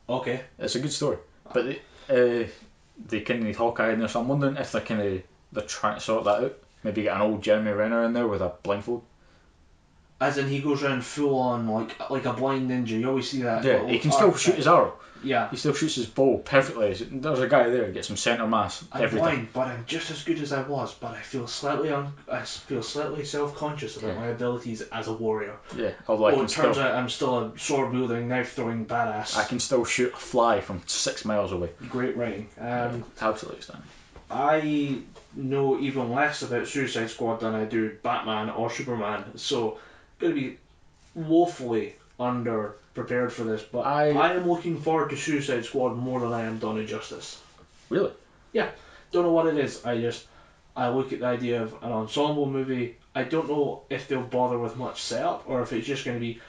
Okay. It's a good story, but they kind of need Hawkeye in there. So I'm wondering if they're trying to sort that out. Maybe get an old Jeremy Renner in there with a blindfold. As in, he goes around full on like a blind ninja. You always see that. Yeah, he can still shoot his arrow. Yeah. He still shoots his bow perfectly. There's a guy there who gets some centre mass every blind, time. but I'm just as good as I was. But I feel slightly self-conscious about my abilities as a warrior. Yeah, although it turns out I'm still a sword-wielding, knife-throwing badass. I can still shoot a fly from 6 miles away. Great writing. Absolutely stunning. I know even less about Suicide Squad than I do Batman or Superman, so going to be woefully under prepared for this, but I am looking forward to Suicide Squad more than I am Dawn of Justice. Really? Yeah. Don't know what it is. I look at the idea of an ensemble movie. I don't know if they'll bother with much setup or if it's just going to be,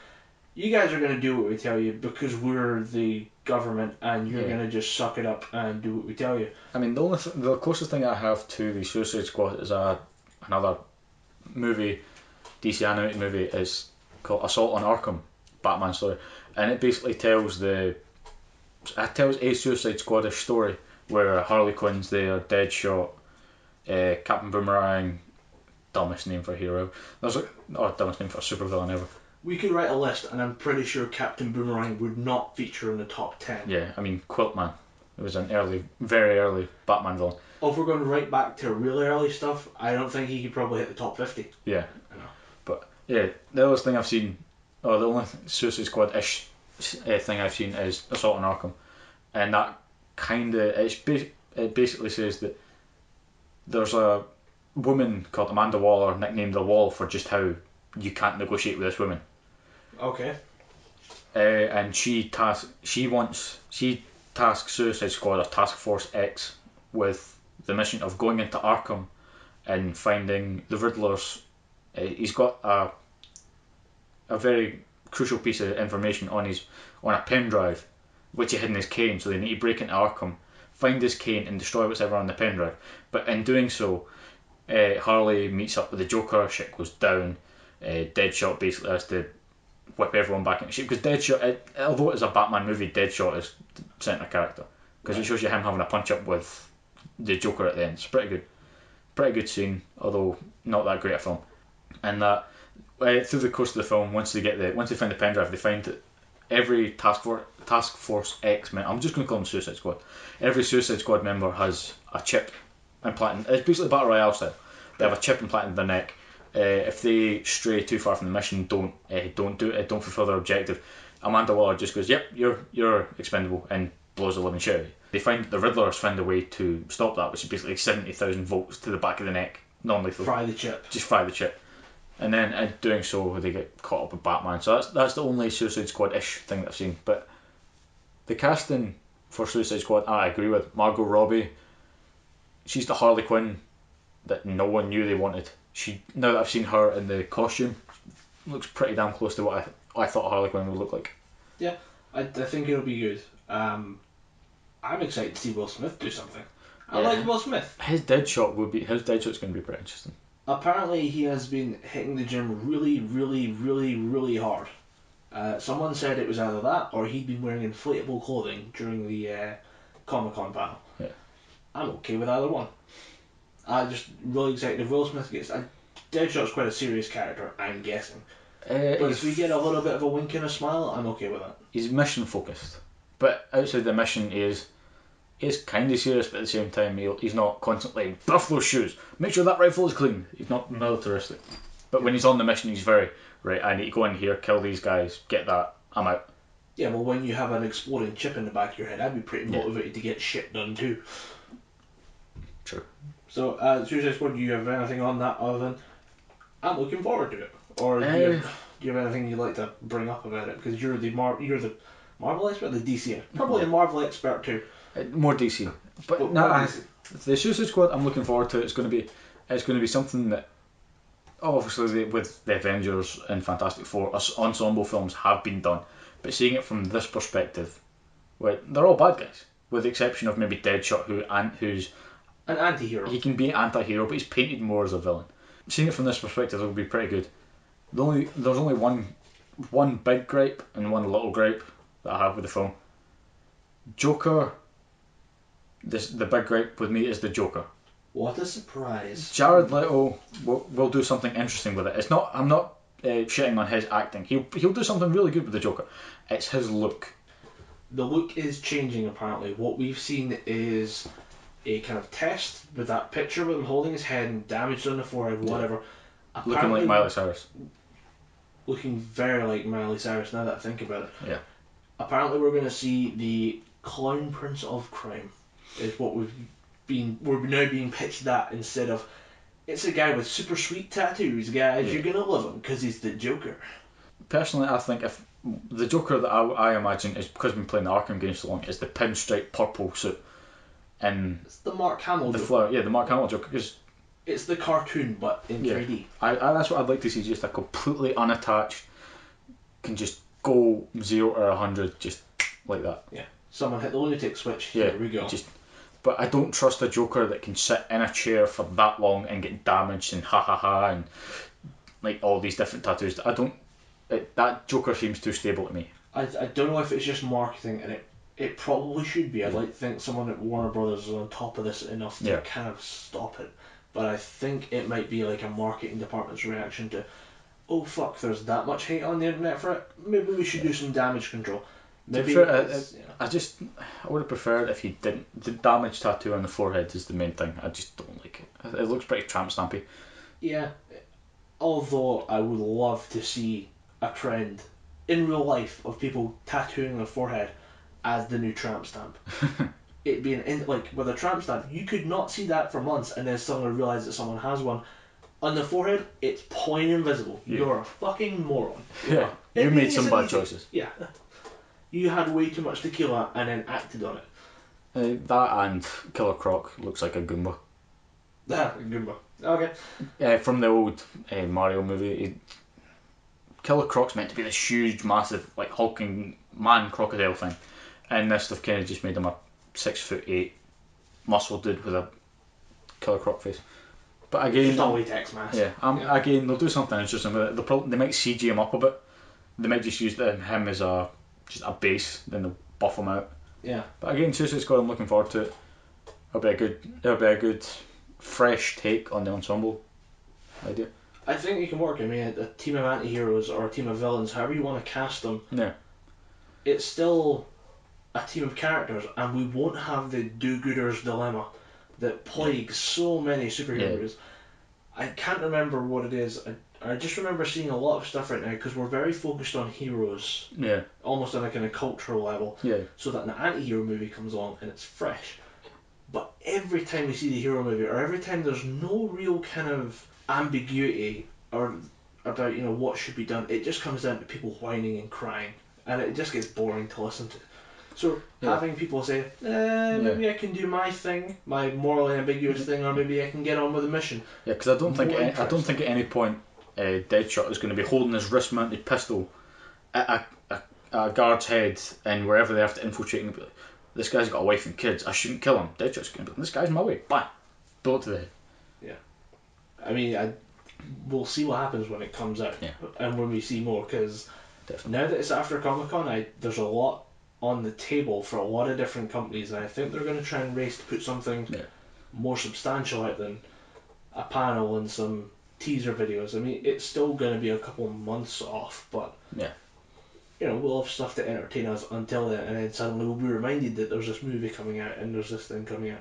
you guys are going to do what we tell you because we're the government and you're going to just suck it up and do what we tell you. I mean, the closest thing I have to the Suicide Squad is another movie, DC animated movie, is called Assault on Arkham, Batman story, and it basically tells a Suicide Squad-ish story where Harley Quinn's there, Deadshot, Captain Boomerang, dumbest name for a hero. Dumbest name for a supervillain ever. We could write a list, and I'm pretty sure Captain Boomerang would not feature in the top 10. Yeah, I mean, Quiltman. It was an very early Batman villain. If we're going right back to really early stuff, I don't think he could probably hit the top 50. Yeah. But, yeah, the other thing I've seen, the only Suicide Squad-ish thing I've seen is Assault on Arkham. And that it basically says that there's a woman called Amanda Waller, nicknamed The Wall, for just how you can't negotiate with this woman. Okay. And she tasks Suicide Squad or Task Force X with the mission of going into Arkham and finding the Riddler's. He's got a very crucial piece of information on a pen drive, which he hid in his cane. So they need to break into Arkham, find his cane, and destroy what's ever on the pen drive. But in doing so, Harley meets up with the Joker. Shit goes down. Deadshot basically has to whip everyone back into shape, because Deadshot, although it's a Batman movie, Deadshot is the centre character because it shows you him having a punch up with the Joker at the end. It's pretty good scene, although not that great a film. And that through the course of the film, once they find the pen drive, they find that every Task Force X member, I'm just going to call them Suicide Squad, every Suicide Squad member has a chip implanted. It's basically Battle Royale style. They have a chip implanted in their neck. If they stray too far from the mission, don't do it, don't fulfill their objective, Amanda Waller just goes, yep, you're expendable, and blows the living shit out of you. The Riddlers find a way to stop that, which is basically 70,000 volts to the back of the neck, non-lethal. Fry the chip. Just fry the chip. And then in doing so, they get caught up with Batman. So that's the only Suicide Squad-ish thing that I've seen. But the casting for Suicide Squad, I agree with. Margot Robbie, she's the Harley Quinn that no one knew they wanted. Now that I've seen her in the costume, looks pretty damn close to what I thought Harley Quinn would look like. Yeah, I think it'll be good. I'm excited to see Will Smith do something. I like Will Smith. His Deadshot's going to be pretty interesting. Apparently, he has been hitting the gym really, really, really, really hard. Someone said it was either that or he'd been wearing inflatable clothing during the Comic-Con panel. Yeah. I'm okay with either one. I'm just really excited if Will Smith gets... Deadshot's quite a serious character, I'm guessing. But if we get a little bit of a wink and a smile, I'm okay with that. He's mission focused. But outside the mission, he is kind of serious, but at the same time, he's not constantly, buff those shoes, make sure that rifle is clean. He's not militaristic. But when he's on the mission, he's very, right, I need to go in here, kill these guys, get that, I'm out. Yeah, well, when you have an exploding chip in the back of your head, I'd be pretty motivated to get shit done too. True. So, Suicide Squad, do you have anything on that other than, I'm looking forward to it? Or do you have anything you'd like to bring up about it? Because you're the Marvel expert, the DC, probably a Marvel expert too. More DC, but the Suicide Squad. I'm looking forward to. It's going to be something that, obviously, with the Avengers and Fantastic Four, ensemble films have been done, but seeing it from this perspective, where they're all bad guys, with the exception of maybe Deadshot, who's an anti-hero. He can be an anti-hero, but he's painted more as a villain. Seeing it from this perspective, it would be pretty good. There's only one big gripe and one little gripe that I have with the film. Joker. The big gripe with me is the Joker. What a surprise! Jared Leto will do something interesting with it. It's not. I'm not shitting on his acting. He'll do something really good with the Joker. It's his look. The look is changing apparently. What we've seen is a kind of test with that picture with him holding his head and damage on the forehead, whatever. Looking like Miley Cyrus. Looking very like Miley Cyrus now that I think about it. Yeah. Apparently we're going to see the Clown Prince of Crime is what we're now being pitched that instead of it's a guy with super sweet tattoos, guys, you're going to love him because he's the Joker. Personally, I think if the Joker that I imagine is, because we've been playing the Arkham games so long, is the pinstripe purple suit. It's the Mark Hamill Joker. Flower, the Mark Hamill Joker. Cause it's the cartoon, but in 3D. That's what I'd like to see, just a completely unattached, can just go 0 to 100 just like that. Yeah. Someone hit the lunatic switch, here we go. But I don't trust a Joker that can sit in a chair for that long and get damaged and ha ha ha and like all these different tattoos. That Joker seems too stable to me. I don't know if it's just marketing, and it probably should be. I'd like to think someone at Warner Brothers is on top of this enough to kind of stop it. But I think it might be like a marketing department's reaction to, oh fuck, there's that much hate on the internet for it. Maybe we should do some damage control. Maybe I would have preferred if he didn't. The damage tattoo on the forehead is the main thing. I just don't like it. It looks pretty tramp stampy. Yeah. Although I would love to see a trend in real life of people tattooing their forehead as the new tramp stamp. It being like with a tramp stamp, you could not see that for months, and then suddenly realize that someone has one on the forehead. It's point invisible. Yeah. You're a fucking moron. You made some bad choices. Yeah. You had way too much tequila and then acted on it. That and Killer Croc looks like a Goomba. Goomba. Okay. From the old Mario movie, Killer Croc's meant to be this huge, massive, like hulking man crocodile thing, and this they've kind of just made him a 6'8" muscle dude with a Killer Croc face. But again, just a latex mask. Yeah. Again, they'll do something interesting with it. They might CG him up a bit. They might just use him as just a base, then they'll buff him out. Yeah. But again, Suicide Squad, I'm looking forward to it. It'll be a good, fresh take on the ensemble idea. I think it can work. I mean, a team of anti-heroes or a team of villains, however you want to cast them. Yeah. It's still a team of characters, and we won't have the do-gooders dilemma that plagues so many superhero movies. I can't remember what it is. I just remember seeing a lot of stuff right now because we're very focused on heroes, Yeah. almost on a kind of cultural level, Yeah. so that an anti-hero movie comes along and it's fresh. But every time we see the hero movie, or every time there's no real kind of ambiguity or about what should be done, it just comes down to people whining and crying, and it just gets boring to listen to. So having people say, maybe I can do my thing, my morally ambiguous thing, or maybe I can get on with the mission. Yeah, because I don't think at any point Deadshot is going to be holding his wrist-mounted pistol at a guard's head, and wherever they have to infiltrate, and be like, this guy's got a wife and kids, I shouldn't kill him. Deadshot's going to be like, this guy's my way, bang, bullet to the head. Yeah, I mean, we'll see what happens when it comes out, and when we see more, because now that it's after Comic-Con, there's a lot on the table for a lot of different companies, and I think they're going to try and race to put something more substantial out than a panel and some teaser videos. I mean, it's still going to be a couple months off, but we'll have stuff to entertain us until then, and then suddenly we'll be reminded that there's this movie coming out and there's this thing coming out.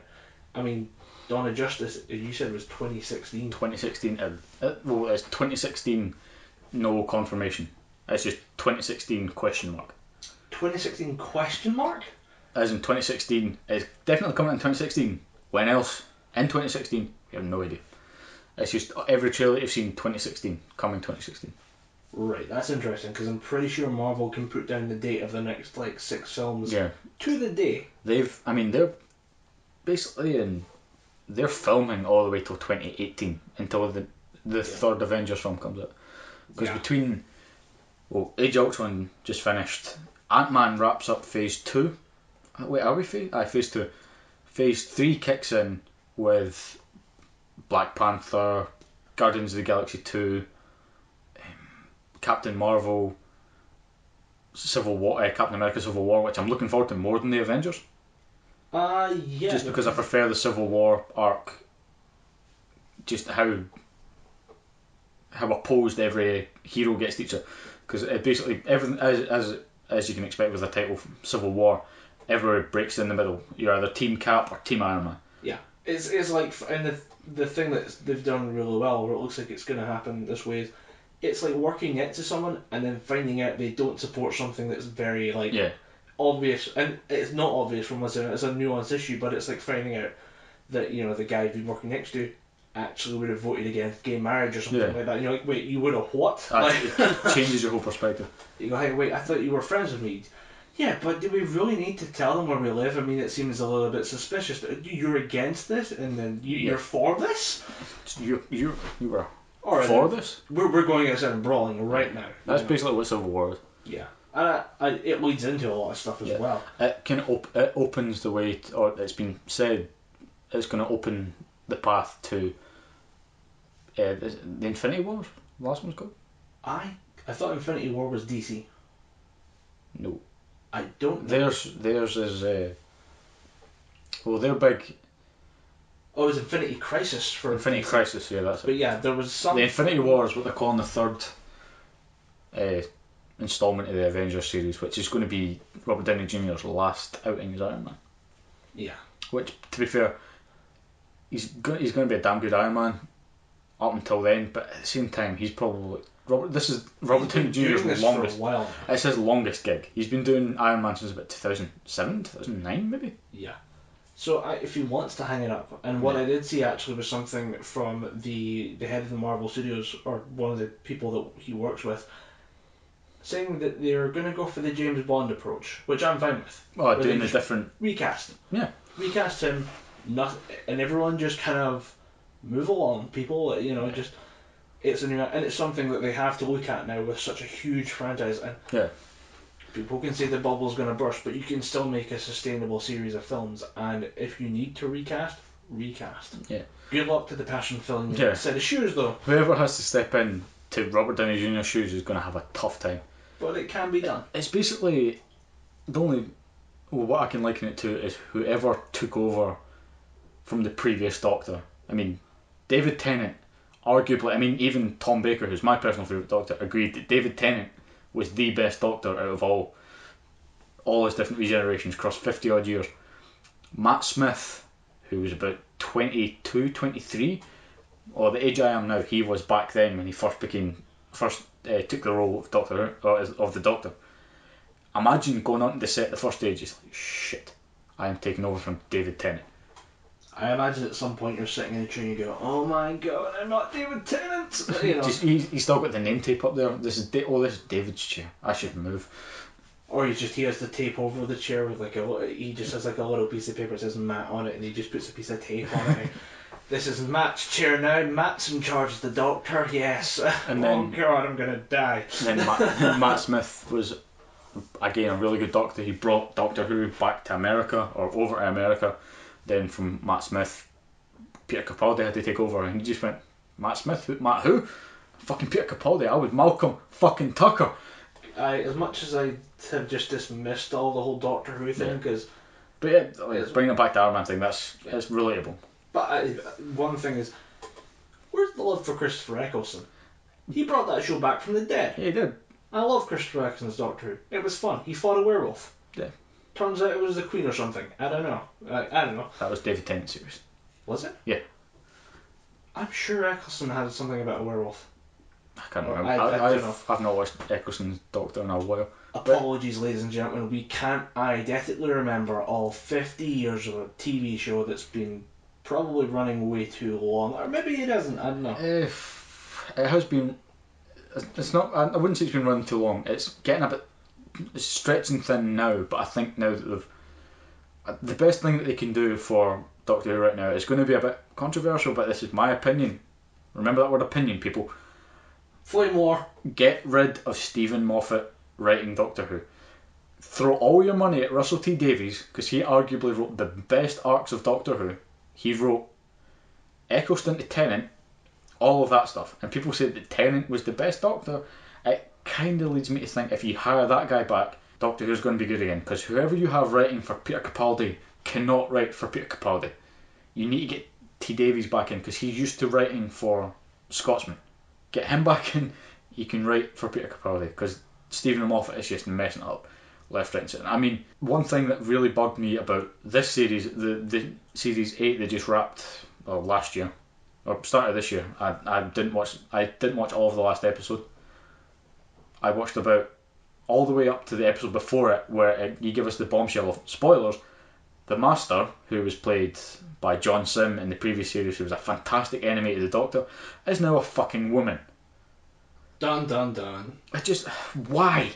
I mean, Dawn of Justice, you said, was 2016. 2016. Well, it's 2016. No confirmation. It's just 2016 question mark. 2016 question mark? As in 2016. It's definitely coming out in 2016. When else? In 2016? We have no idea. It's just every trailer you've seen 2016, coming 2016. Right, that's interesting, because I'm pretty sure Marvel can put down the date of the next 6 films to the day. They're basically they're filming all the way till 2018 until the third Avengers film comes out. Because between Age of Ultron just finished, Ant-Man wraps up phase 2. Wait, are we phase 2? Phase 3 kicks in with Black Panther, Guardians of the Galaxy 2, Captain Marvel, Captain America Civil War, which I'm looking forward to more than the Avengers. Just because I prefer the Civil War arc, just how opposed every hero gets to each other. Because basically everything, as you can expect with a title Civil War, everybody breaks in the middle. You're either Team Cap or Team Iron Man. Yeah, it's like, and the thing that they've done really well, or it looks like it's going to happen this way, is it's like working it to someone and then finding out they don't support something that's very obvious, and it's not obvious from listening. It's a nuanced issue, but it's like finding out that the guy you've been working next to actually would have voted against gay marriage or something like that. And you're like, wait, you would have what? It changes your whole perspective. You go, hey, wait, I thought you were friends with me. Yeah, but do we really need to tell them where we live? I mean, it seems a little bit suspicious. You're against this, and then you're for this? You were for this? We're going outside and brawling right now. That's basically what Civil War is. Yeah. And it leads into a lot of stuff as well. It opens the way, or it's been said, it's going to open the path to the Infinity Wars. The last one's called? I thought Infinity War was DC. No. I don't know. Theirs is they're big. Oh, it was Infinity Crisis for Infinity DC. Crisis, yeah, that's it. But yeah, there was some. The Infinity War is what they're calling the third installment of the Avengers series, which is going to be Robert Downey Jr.'s last outing as Iron Man. Yeah. Which, to be fair, he's going to be a damn good Iron Man up until then, but at the same time, he's probably Robert Downey Jr.'s longest. For a while now. It's his longest gig. He's been doing Iron Man since about 2007, 2009 maybe. Yeah. So if he wants to hang it up, and what I did see actually was something from the head of the Marvel Studios, or one of the people that he works with, saying that they're going to go for the James Bond approach, which I'm fine with. Oh, doing a different recast. Yeah. Recast him, and everyone just kind of move along. People, just it's a new, and it's something that they have to look at now with such a huge franchise. And people can say the bubble's going to burst, but you can still make a sustainable series of films. And if you need to recast. Yeah. Good luck to the person filling a set of shoes, though. Whoever has to step in to Robert Downey Jr.'s shoes is going to have a tough time. But it can be done. It's basically the only. Well, what I can liken it to is whoever took over from the previous Doctor. I mean, David Tennant, arguably. I mean, even Tom Baker, who's my personal favourite Doctor, agreed that David Tennant was the best Doctor out of all his different regenerations across 50 odd years. Matt Smith, who was about 22, 23, or the age I am now, he was back then when he first took the role of Doctor Who, or of the Doctor. Imagine going onto the set the first day, just like, shit, I am taking over from David Tennant. I imagine at some point you're sitting in a train and you go, oh my god, I'm not David Tennant! You know. He's still got the name tape up there. This is David's chair. I should move. Or he has the tape over the chair with he just has like a little piece of paper that says Matt on it, and he just puts a piece of tape on it. This is Matt's chair now. Matt's in charge of the Doctor. Yes. And then, oh god, I'm gonna die. And then Matt Smith was again a really good Doctor. He brought Doctor Who back to America, or over to America. Then from Matt Smith, Peter Capaldi had to take over, and he just went, Matt Smith, Matt who? Fucking Peter Capaldi. I was Malcolm fucking Tucker. As much as I have just dismissed all the whole Doctor Who thing, because but yeah, bringing it back to Iron Man thing, it's relatable. But one thing is, where's the love for Christopher Eccleston? He brought that show back from the dead. Yeah, he did. I love Christopher Eccleston's Doctor Who. It was fun. He fought a werewolf. Yeah. Turns out it was the Queen or something. I don't know. I don't know. That was David Tennant's series. Was it? Yeah. I'm sure Eccleston had something about a werewolf. I can't remember. I don't know. I've not watched Eccleston's Doctor in a while. Apologies, ladies and gentlemen. We can't identically remember all 50 years of a TV show that's been probably running way too long. Or maybe it isn't. I don't know. It has been. It's not. I wouldn't say it's been running too long. It's getting a bit. It's stretching thin now, but I think now that the best thing that they can do for Doctor Who right now is going to be a bit controversial, but this is my opinion. Remember that word opinion, people. Flame War. Get rid of Stephen Moffat writing Doctor Who. Throw all your money at Russell T Davies, because he arguably wrote the best arcs of Doctor Who. He wrote Eccleston to Tennant, all of that stuff. And people say that Tennant was the best Doctor. It kind of leads me to think if you hire that guy back, Doctor Who's going to be good again. Because whoever you have writing for Peter Capaldi cannot write for Peter Capaldi. You need to get T Davies back in, because he's used to writing for Scotsman. Get him back in, he can write for Peter Capaldi, because Stephen Moffat is just messing it up left, right and centre. I mean, one thing that really bugged me about this series, the series 8 they just wrapped last year, or started this year, I didn't watch all of the last episode. I watched about all the way up to the episode before it, where you give us the bombshell of spoilers. The Master, who was played by John Sim in the previous series, who was a fantastic enemy to the Doctor, is now a fucking woman. Dun dun dun. Why?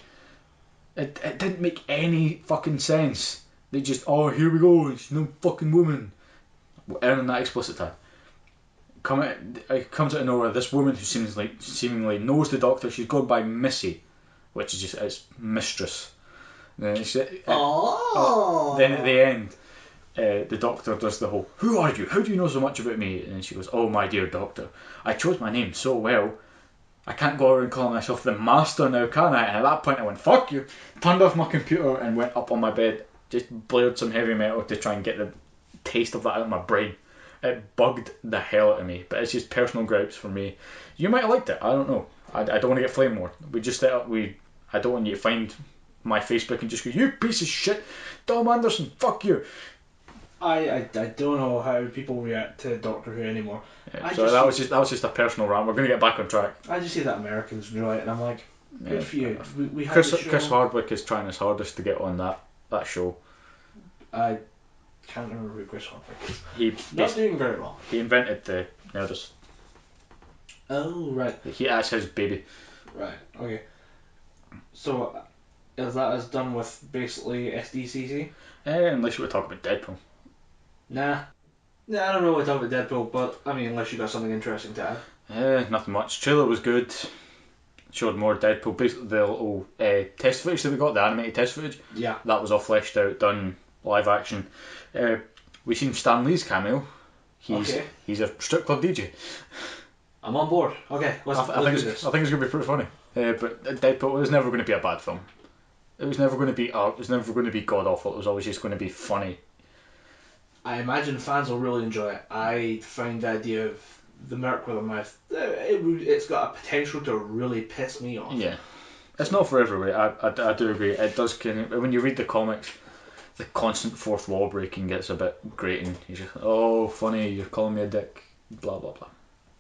It didn't make any fucking sense. They just, here we go, it's no fucking woman. Earning that explicit tag. It comes out of nowhere, this woman who seemingly knows the Doctor, she's gone by Missy, which is just, it's mistress. Then then at the end, the Doctor does the whole, who are you? How do you know so much about me? And then she goes, oh my dear Doctor, I chose my name so well, I can't go around calling myself the Master now, can I? And at that point I went, fuck you, turned off my computer and went up on my bed, just blared some heavy metal to try and get the taste of that out of my brain. It bugged the hell out of me, but it's just personal gripes for me. You might have liked it, I don't know. I don't want to get flame more. We just set up, I don't want you to find my Facebook and just go, you piece of shit, Dom Anderson, fuck you. I don't know how people react to Doctor Who anymore. Yeah, so that was just a personal rant. We're going to get back on track. I just see that Americans enjoy it, and I'm like, good for you. We had Chris Hardwick is trying his hardest to get on that show. I can't remember who Chris Hardwick is. He's not doing very well. He invented the Nerdist. Oh right. That's his baby. Right. Okay. So, is that as done with basically SDCC? Unless you were talking about Deadpool. Nah, I don't know what to talk about Deadpool, but I mean, unless you got something interesting to add. Nothing much. Trailer was good. Showed more Deadpool. Basically, the little test footage that we got, the animated test footage. Yeah. That was all fleshed out, done live action. We seen Stan Lee's cameo. He's a strip club DJ. I'm on board. Okay, let's do this. I think it's going to be pretty funny. But Deadpool was never going to be a bad film. It was never going to be god awful. It was always just going to be funny. I imagine fans will really enjoy it. I find the idea of the Merc with a mouth, it's got a potential to really piss me off. Yeah, it's not for everybody. I do agree. It does when you read the comics, the constant fourth wall breaking gets a bit grating. You're just, oh funny, you're calling me a dick, blah blah blah.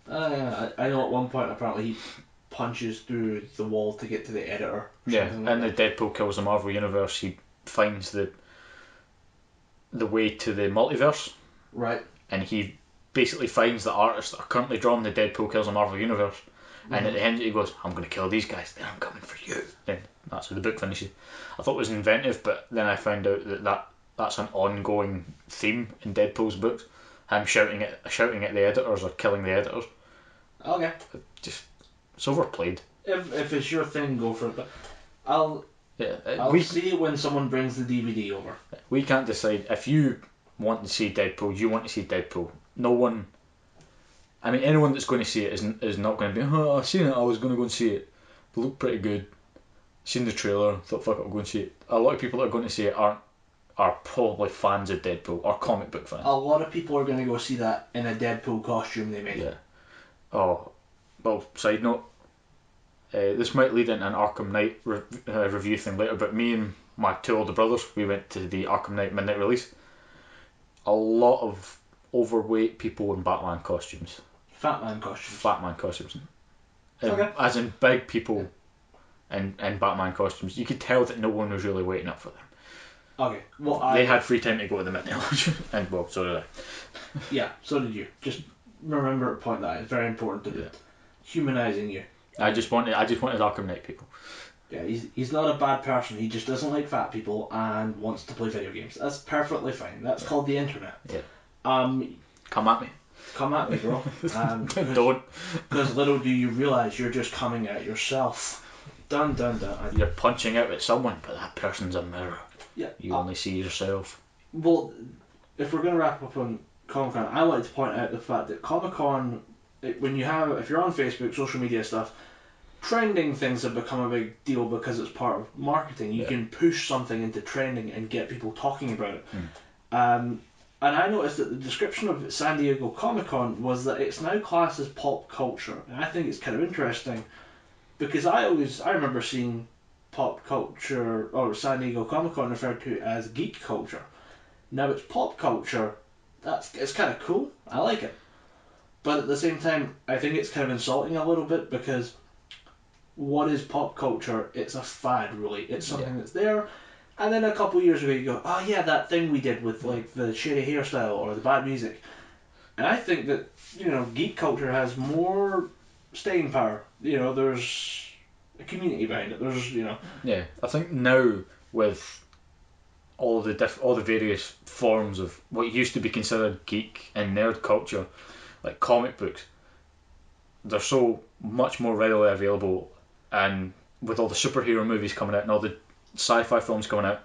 I know at one point apparently he punches through the wall to get to the editor. Or Yeah, something like and the that. Deadpool kills the Marvel Universe, he finds the way to the multiverse, Right. and he basically finds the artists that are currently drawing the Deadpool kills the Marvel Universe, and at the end he goes, I'm going to kill these guys, then I'm coming for you. Then that's how the book finishes. I thought it was inventive, but then I found out that's an ongoing theme in Deadpool's books. Him shouting at the editors or killing the editors. Okay. Just it's overplayed. If it's your thing, go for it. But Yeah, I'll see it when someone brings the DVD over. we can't decide if you want to see Deadpool. You want to see Deadpool. No one. I mean, anyone that's going to see it is not going to be. Oh, I've seen it. I was going to go and see it. They look pretty good. Seen the trailer. Thought fuck it, I'll go and see it. A lot of people that are going to see it are probably fans of Deadpool or comic book fans. A lot of people are going to go see that in a Deadpool costume they made. Yeah. Oh, well. Side note. This might lead into an Arkham Knight review thing later, but me and my two older brothers, we went to the Arkham Knight midnight release. A lot of overweight people in Batman costumes. Fat man costumes. Fat man costumes. Okay. As in big people in Batman costumes. You could tell that no one was really waiting up for them. Okay. Well, They had free time to go to the midnight launch. And well, so did I. Yeah, so did you. Just remember to point that out. It's very important to humanising you. I just wanted Arkham Knight people. Yeah, he's not a bad person. He just doesn't like fat people and wants to play video games. That's perfectly fine. That's called the internet. Yeah. Come at me, bro. Don't. Because little do you realise you're just coming at yourself. Dun dun dun. You're punching out at someone, but that person's a mirror. Yeah. You only see yourself. Well, if we're going to wrap up on Comic Con, I like to point out the fact that Comic Con, if you're on Facebook, social media stuff, trending things have become a big deal because it's part of marketing. You can push something into trending and get people talking about it. And I noticed that the description of San Diego Comic Con was that it's now classed as pop culture. And I think it's kind of interesting because I remember seeing pop culture or San Diego Comic Con referred to as geek culture. Now it's pop culture. It's kind of cool. I like it. But at the same time, I think it's kind of insulting a little bit because what is pop culture? It's a fad, really. It's something that's there. And then a couple of years ago, you go, oh yeah, that thing we did with like the shitty hairstyle or the bad music. And I think that geek culture has more staying power. There's a community behind it. Yeah, I think now with all the various forms of what used to be considered geek and nerd culture, like comic books, they're so much more readily available, and with all the superhero movies coming out and all the sci-fi films coming out,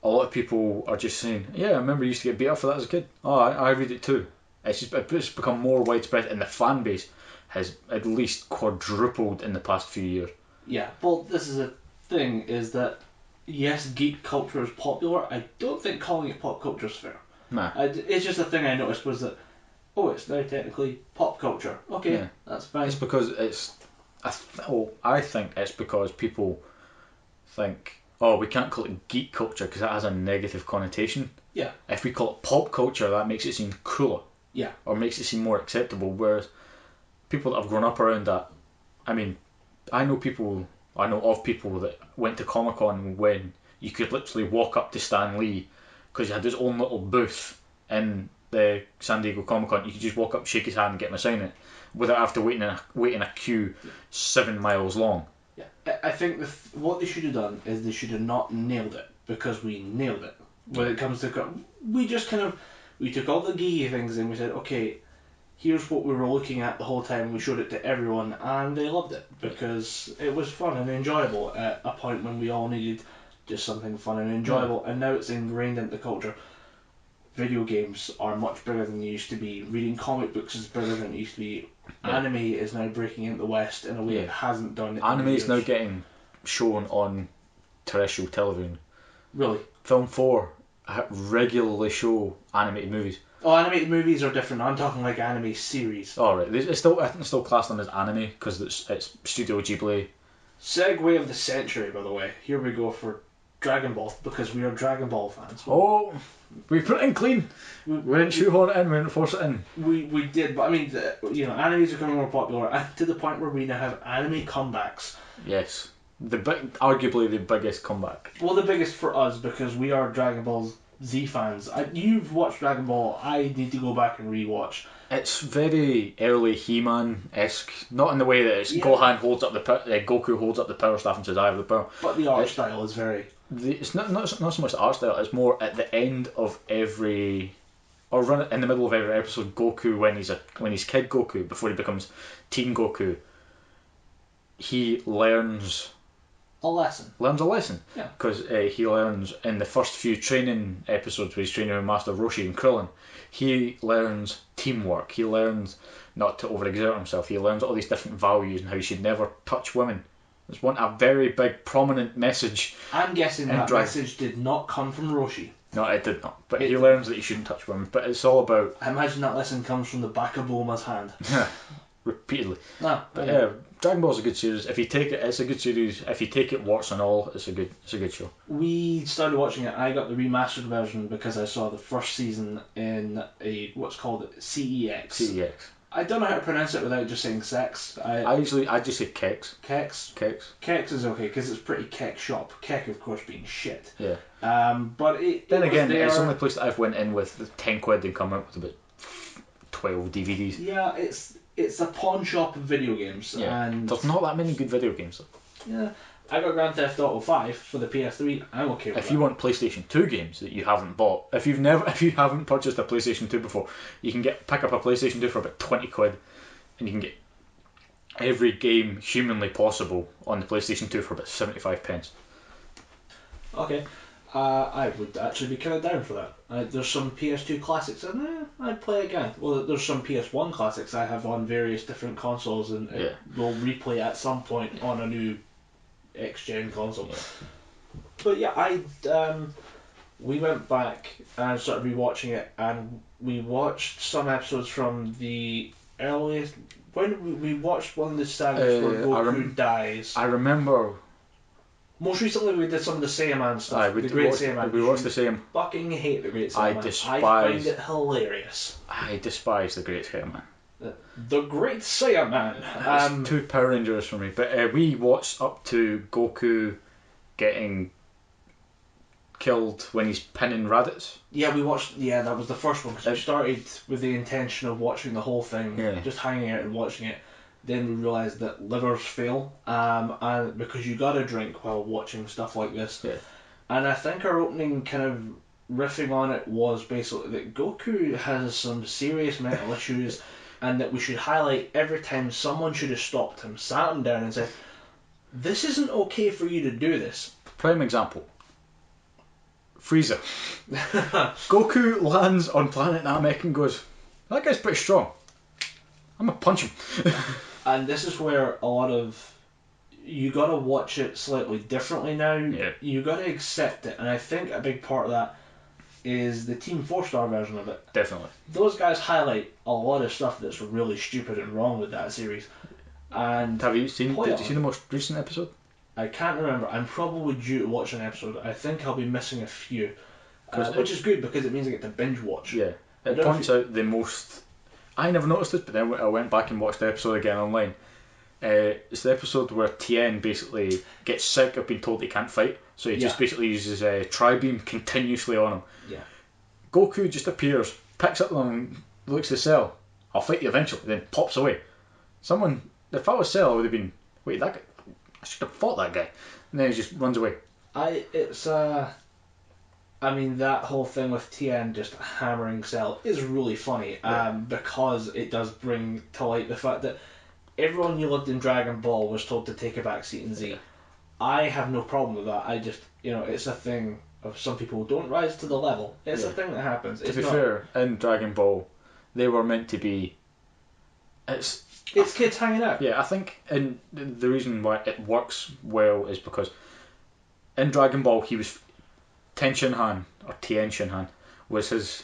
a lot of people are just saying, yeah, I remember I used to get beat up for that as a kid. Oh, I read it too. It's become more widespread, and the fan base has at least quadrupled in the past few years. Yeah, well, this is a thing, is that yes, geek culture is popular. I don't think calling it pop culture is fair. Nah. It's just a thing I noticed was that, it's now technically pop culture. Okay, that's fine. It's because I think it's because people think, we can't call it geek culture because that has a negative connotation. Yeah. If we call it pop culture, that makes it seem cooler. Yeah. Or makes it seem more acceptable. Whereas people that have grown up around that, I mean, I know of people that went to Comic Con when you could literally walk up to Stan Lee because he had his own little booth in the San Diego Comic Con. You could just walk up, shake his hand, and get him to sign it without having to wait in a queue 7 miles long. Yeah, I think what they should have done is they should have not nailed it, because we nailed it. When it comes to we just we took all the geeky things and we said, okay, here's what we were looking at the whole time. We showed it to everyone and they loved it because it was fun and enjoyable at a point when we all needed just something fun and enjoyable. And now it's ingrained into the culture. Video games are much bigger than they used to be. Reading comic books is bigger than it used to be. Anime is now breaking into the West in a way it hasn't done. Anime is now getting shown on terrestrial television. Really? Film 4 regularly show animated movies. Oh, animated movies are different. I'm talking like anime series. Oh, right. I think it's still classed them as anime because it's Studio Ghibli. Segway of the century, by the way. Here we go for Dragon Ball because we are Dragon Ball fans. Oh, we put it in clean. We didn't shoehorn it in, we didn't force it in. We did, but I mean, animes are becoming more popular, and to the point where we now have anime comebacks. Yes. Arguably the biggest comeback. Well, the biggest for us because we are Dragon Ball Z fans. You've watched Dragon Ball. I need to go back and rewatch. It's very early He-Man-esque, not in the way that it's Gohan holds up Goku holds up the power staff and says, "I have the power." But the art style is very. It's not so much the art style. It's more at the end of every, or run in the middle of every episode. Goku, when he's Kid Goku, before he becomes Teen Goku, he learns a lesson. Yeah. Because he learns in the first few training episodes where he's training with Master Roshi and Krillin, he learns teamwork. He learns not to overexert himself. He learns all these different values and how you should never touch women. There's a very big, prominent message. I'm guessing that message did not come from Roshi. No, it did not. But he learns that you shouldn't touch women. But it's all about... I imagine that lesson comes from the back of Bulma's hand. Repeatedly. No, but yeah, Dragon Ball's a good series. If you take it, it's a good series. If you take it warts and all, it's a good show. We started watching it. I got the remastered version because I saw the first season in what's called CEX. CEX. I don't know how to pronounce it without just saying sex. I just say Kex. Kex is okay because it's pretty Keck shop. Keck, of course, being shit. Yeah. But then again, it's the only place that I've went in with the 10 quid and come out with about 12 DVDs. Yeah, it's a pawn shop of video games. Yeah. And there's not that many good video games though. Yeah. I got Grand Theft Auto 5 for the PS3. I'm okay with that. If you want PlayStation 2 games that you haven't bought, if you haven't purchased a PlayStation 2 before, you can pick up a PlayStation 2 for about 20 quid, and you can get every game humanly possible on the PlayStation 2 for about 75 pence. Okay. I would actually be kind of down for that. There's some PS2 classics, and I'd play again. Well, there's some PS1 classics I have on various different consoles, and will replay at some point on a new X-Gen console. Yeah. But yeah, we went back and started rewatching it, and we watched some episodes from the earliest. When we watched one of the sagas where Goku dies. I remember. Most recently, we did some of the Saiyaman stuff. The Great Saiyaman. We watched the Saiyaman. Fucking hate the Great Saiyaman. I find it hilarious. I despise the Great Saiyaman. The Great Saiyaman. It's two Power Rangers for me. But we watched up to Goku getting killed when he's pinning Raditz. Yeah, we watched. Yeah, that was the first one because we started with the intention of watching the whole thing, just hanging out and watching it. Then we realised that livers fail, and because you gotta drink while watching stuff like this. Yeah. And I think our opening kind of riffing on it was basically that Goku has some serious mental issues, and that we should highlight every time someone should have stopped him, sat him down, and said, "This isn't okay for you to do this." Prime example. Frieza. Goku lands on planet Namek and goes, "That guy's pretty strong. I'm gonna punch him." And this is where a lot of you gotta watch it slightly differently now. Yeah. You gotta accept it, and I think a big part of that is the Team 4-star version of it. Definitely. Those guys highlight a lot of stuff that's really stupid and wrong with that series. And did you see the most recent episode? I can't remember. I'm probably due to watch an episode. I think I'll be missing a few, which is good because it means I get to binge watch. Yeah. It points out the most. I never noticed it, but then I went back and watched the episode again online. It's the episode where Tien basically gets sick of being told he can't fight, so he just basically uses a tri-beam continuously on him. Yeah. Goku just appears, picks up them, looks at Cell. "I'll fight you eventually," then pops away. If I was Cell, I would have been, "Wait, that guy, I should have fought that guy," and then he just runs away. I mean, that whole thing with Tien just hammering Cell is really funny, because it does bring to light the fact that everyone you loved in Dragon Ball was told to take a back seat in Z. Yeah. I have no problem with that. I just, it's a thing of some people don't rise to the level. It's a thing that happens. To be fair, in Dragon Ball, they were meant to be... It's kids hanging out. Yeah, I think the reason why it works well is because in Dragon Ball, he was... Tien Shinhan was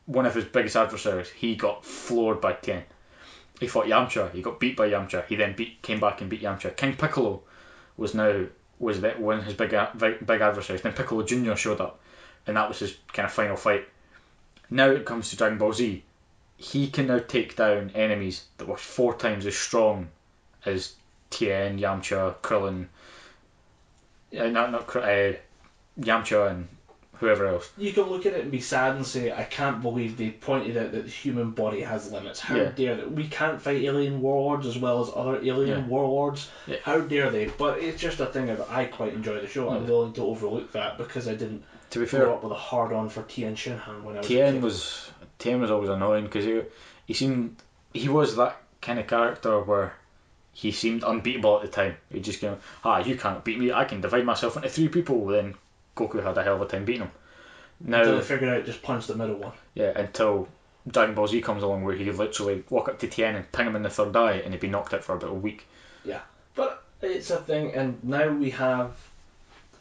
one of his biggest adversaries. He got floored by Tien. He fought Yamcha. He got beat by Yamcha. He then came back and beat Yamcha. King Piccolo was now was that one of his big adversaries. Then Piccolo Jr. showed up, and that was his kind of final fight. Now it comes to Dragon Ball Z. He can now take down enemies that were 4 times as strong as Tien, Yamcha, Krillin, Yamcha and whoever else. You can look at it and be sad and say, I can't believe they pointed out that the human body has limits. How dare they? We can't fight alien warlords as well as other alien warlords. Yeah. How dare they? But it's just a thing of, I quite enjoy the show. I'm willing to overlook that because I didn't grow up with a hard-on for Tien Shinhan when I was a kid. Tien was always annoying because he was that kind of character where he seemed unbeatable at the time. He just came, you can't beat me, I can divide myself into 3 people. Then Goku had a hell of a time beating him. Now, until they figured out just punch the middle one. Yeah, until Dragon Ball Z comes along where he could literally walk up to Tien and ping him in the third eye and he'd be knocked out for about a week. Yeah, but it's a thing, and now we have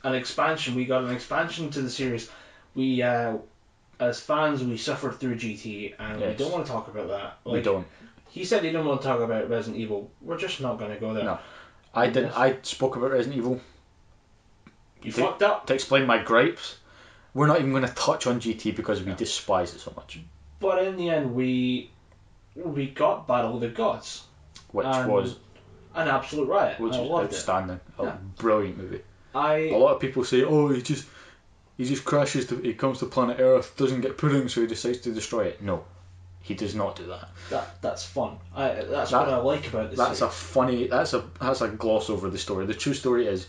an expansion. We got an expansion to the series. We, as fans, we suffered through GT, and we don't want to talk about that. We don't. He said he didn't want to talk about Resident Evil. We're just not going to go there. No. I didn't. I spoke about Resident Evil. You fucked up. To explain my gripes. We're not even going to touch on GT because we despise it so much. But in the end, we got Battle of the Gods. Which was an absolute riot. Which was outstanding. A brilliant movie. A lot of people say, he just crashes, he comes to planet Earth, doesn't get pudding, so he decides to destroy it. No. He does not do that. That's fun. That's what I like about this. That's a gloss over the story. The true story is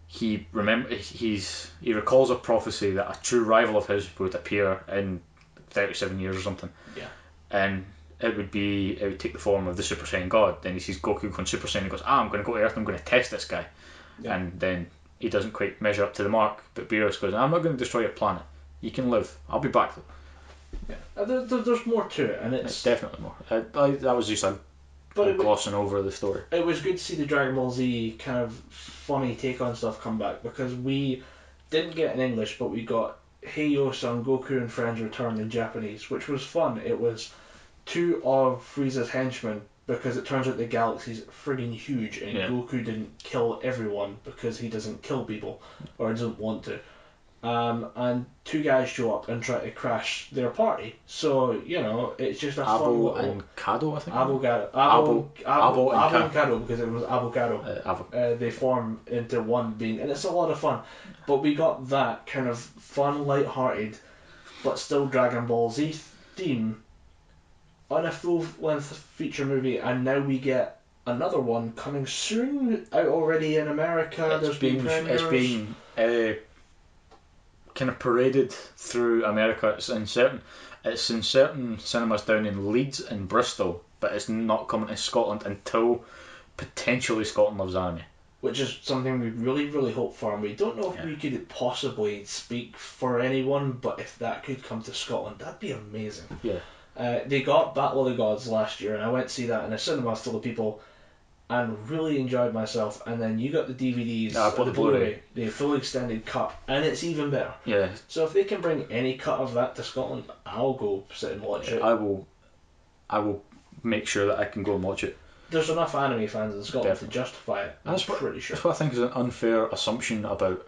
he recalls a prophecy that a true rival of his would appear in 37 years or something. Yeah. And it would take the form of the Super Saiyan God. Then he sees Goku going Super Saiyan and goes, I'm going to go to Earth, I'm going to test this guy. Yeah. And then he doesn't quite measure up to the mark, but Beerus goes, I'm not going to destroy your planet. You can live. I'll be back though. Yeah. There's more to it, and it's definitely more. That was just a glossing over the story. It was good to see the Dragon Ball Z kind of funny take on stuff come back, because we didn't get in English, but we got Hey Yo Son, Goku and Friends Return in Japanese, which was fun. It was 2 of Frieza's henchmen, because it turns out the galaxy's friggin' huge, and Goku didn't kill everyone because he doesn't kill people, or doesn't want to. And 2 guys show up and try to crash their party. So, it's just a fun little... and Kado, I think? Abo and Kado, because it was avocado. They form into one being, and it's a lot of fun. But we got that kind of fun, light-hearted, but still Dragon Ball Z theme on a full-length feature movie, and now we get another one coming soon, out already in America. It's being kind of paraded through America. It's in certain cinemas down in Leeds and Bristol, but it's not coming to Scotland until potentially Scotland Loves Anime. Which is something we really, really hope for, and we don't know if we could possibly speak for anyone, but if that could come to Scotland, that'd be amazing. Yeah. They got Battle of the Gods last year, and I went to see that in a cinema full of people, and really enjoyed myself. And then you got the DVDs, the Blu-ray, the full extended cut, and it's even better. Yeah. So if they can bring any cut of that to Scotland, I'll go sit and watch it. I will make sure that I can go and watch it. There's enough anime fans in Scotland to justify it. I'm pretty sure. That's what I think is an unfair assumption about.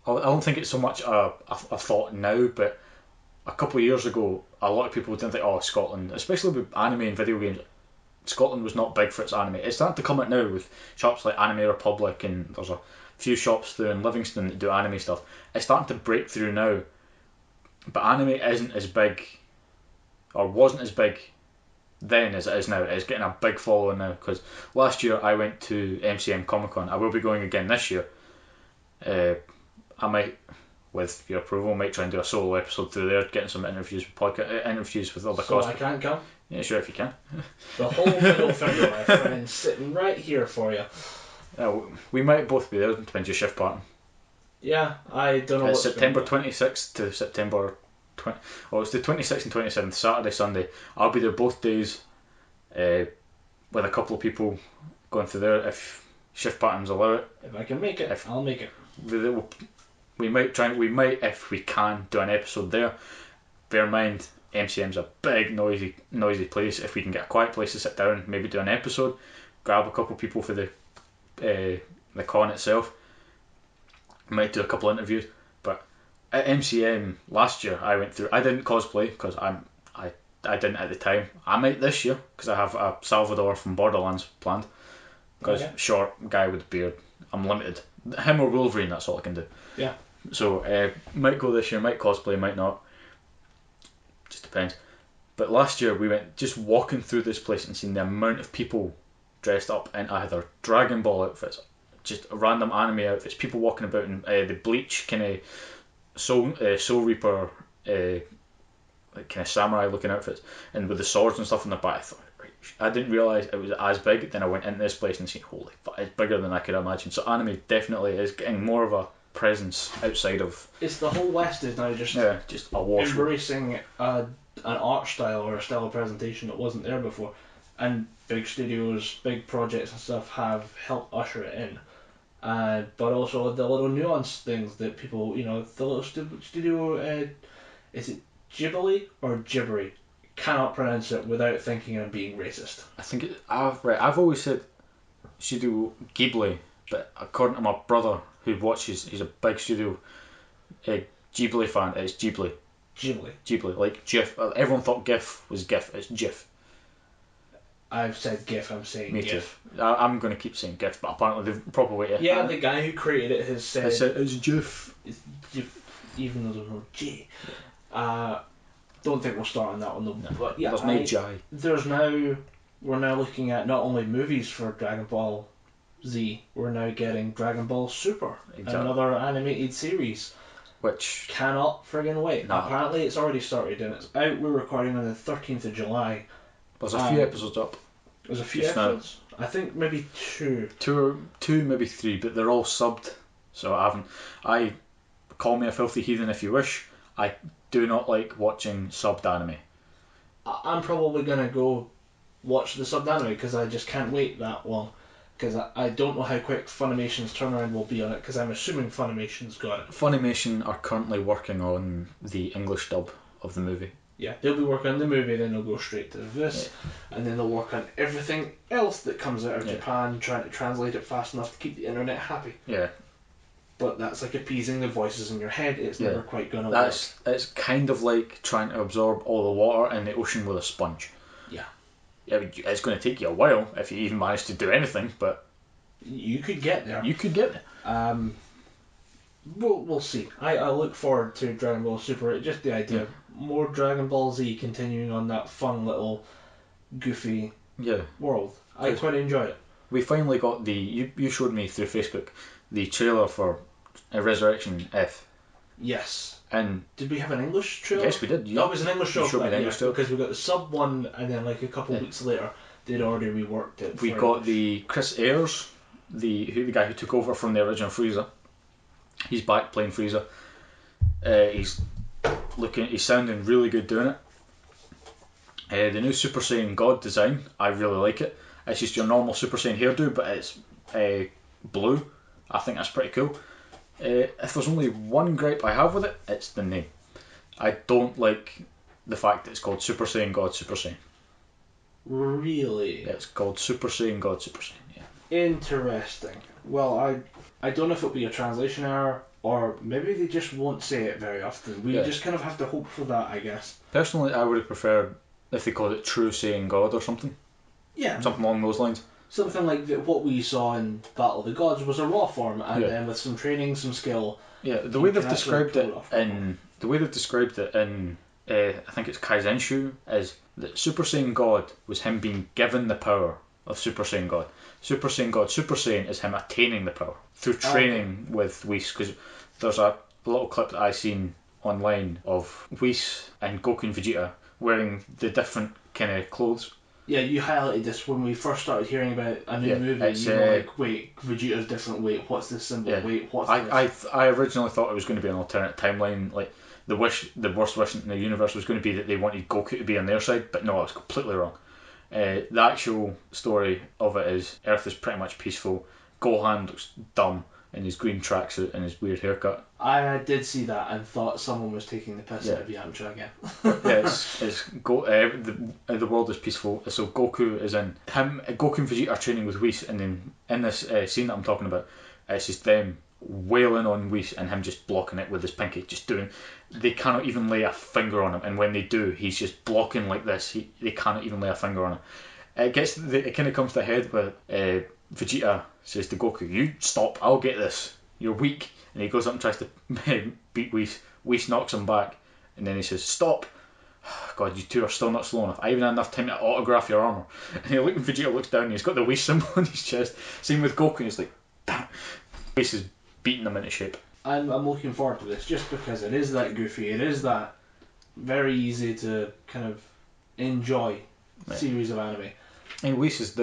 I don't think it's so much a thought now, but a couple of years ago, a lot of people didn't think, Scotland, especially with anime and video games, Scotland was not big for its anime. It's starting to come out now with shops like Anime Republic, and there's a few shops through in Livingston that do anime stuff. It's starting to break through now, but anime isn't as big, or wasn't as big then as it is now. It's getting a big following now, because last year I went to MCM Comic Con. I will be going again this year. I might, with your approval, might try and do a solo episode through there, getting some interviews with other So I can't come? Yeah, sure, if you can. The whole middle finger, my friend, sitting right here for you. We might both be there, depends your shift pattern. Yeah, I don't know. It's September 26th to September 20. Oh, it's the 26th and 27th, Saturday, Sunday. I'll be there both days, with a couple of people going through there if shift patterns allow it. If I can make it, I'll make it. We might, if we can, do an episode there. Bear in mind, MCM's a big, noisy place. If we can get a quiet place to sit down, maybe do an episode, grab a couple of people for the the con itself. I might do a couple of interviews, but at MCM last year I went through. I didn't cosplay because I didn't at the time. I might this year because I have a Salvador from Borderlands planned. Because short guy with a beard, I'm limited. Him or Wolverine, that's all I can do. Yeah. So might go this year, might cosplay, might not. Just depends. But last year we went just walking through this place and seeing the amount of people dressed up in either Dragon Ball outfits, just random anime outfits, people walking about in the Bleach kind of Soul Reaper like kind of samurai looking outfits, and with the swords and stuff on the back. I thought, I didn't realise it was as big. Then I went into this place and seen, holy fuck, it's bigger than I could imagine. So anime definitely is getting more of a presence outside of. It's the whole West is now just awash embracing an art style or a style of presentation that wasn't there before, and big studios, big projects and stuff have helped usher it in. But also the little nuanced things that people, the little studio, is it Ghibli or Gibbery? Cannot pronounce it without thinking I'm being racist. I think I've always said Studio Ghibli, but according to my brother who watches, he's a big Studio Ghibli fan. It's Ghibli. Ghibli, like GIF. Everyone thought GIF was GIF. It's GIF. I've said GIF. I'm saying Me GIF. Too. I'm going to keep saying GIF, but apparently the proper way to. Yeah, the guy who created it has said it's GIF. It's GIF, even though there's no J. Don't think we'll start on that one though. No, but yeah, there's no J. We're now looking at not only movies for Dragon Ball Z, we're now getting Dragon Ball Super, another animated series. Which cannot friggin' wait. Nah. Apparently it's already started and it's out. We're recording on the 13th of July. There's a few episodes up. There's a few episodes? Now. I think maybe two. Two, maybe three, but they're all subbed. So I call me a filthy heathen if you wish. I do not like watching subbed anime. I'm probably going to go watch the subbed anime because I just can't wait that long. Because I don't know how quick Funimation's turnaround will be on it, because I'm assuming Funimation's got it. Funimation are currently working on the English dub of the movie. Yeah, they'll be working on the movie, then they'll go straight to this, and then they'll work on everything else that comes out of Japan, trying to translate it fast enough to keep the internet happy. Yeah. But that's like appeasing the voices in your head. It's never quite going to work. It's kind of like trying to absorb all the water in the ocean with a sponge. Yeah. It's going to take you a while if you even manage to do anything, but you could get there. We'll see. I look forward to Dragon Ball Super. Just the idea of more Dragon Ball Z continuing on that fun little goofy world. I quite enjoy it. We finally got you showed me through Facebook the trailer for Resurrection F. Yes. And did we have an English trailer? Yes, we did. That was an English trailer. Because we got the sub one, and then like a couple of weeks later, they'd already reworked it. We got the Chris Ayres, the guy who took over from the original Frieza. He's back playing Frieza. He's sounding really good doing it. The new Super Saiyan God design, I really like it. It's just your normal Super Saiyan hairdo, but it's blue. I think that's pretty cool. If there's only one gripe I have with it, it's the name. I don't like the fact that it's called Super Saiyan God Super Saiyan. Really? It's called Super Saiyan God Super Saiyan, yeah. Interesting. Well, I don't know if it'll be a translation error, or maybe they just won't say it very often. We just kind of have to hope for that, I guess. Personally, I would have preferred if they called it True Saiyan God or something. Yeah. Something along those lines. Something like what we saw in Battle of the Gods was a raw form, and then with some training, some skill. Yeah, the way they've described it in I think it's Kaizenshu, is that Super Saiyan God was him being given the power of Super Saiyan God. Super Saiyan God Super Saiyan is him attaining the power through training with Whis. Because there's a little clip that I seen online of Whis and Goku and Vegeta wearing the different kind of clothes. Yeah, you highlighted this when we first started hearing about a new movie. You were like, wait, Vegeta's different. Wait, what's this symbol? Wait, what's this? I originally thought it was going to be an alternate timeline. Like the worst wish in the universe was going to be that they wanted Goku to be on their side, but no, I was completely wrong. The actual story of it is Earth is pretty much peaceful. Gohan looks dumb. in his green tracksuit and his weird haircut. I did see that and thought someone was taking the piss Yeah. out of Yamcha again. The world is peaceful. So Goku is in him. Goku and Vegeta are training with Whis, and then in this scene that I'm talking about, it's just them wailing on Whis and him just blocking it with his pinky, just doing. They cannot even lay a finger on him, and when they do, he's just blocking like this. They cannot even lay a finger on him. It kind of comes to a head where Vegeta says to Goku, "You stop! I'll get this. You're weak." And he goes up and tries to beat Whis. Whis knocks him back, and then he says, "Stop! God, you two are still not slow enough. I even had enough time to autograph your armor." And Vegeta looks down, and he's got the Whis symbol on his chest. Same with Goku, and he's like, "Damn!" Whis is beating him into shape. I'm looking forward to this just because it is that goofy. It is that very easy to kind of enjoy series of anime. And Whis is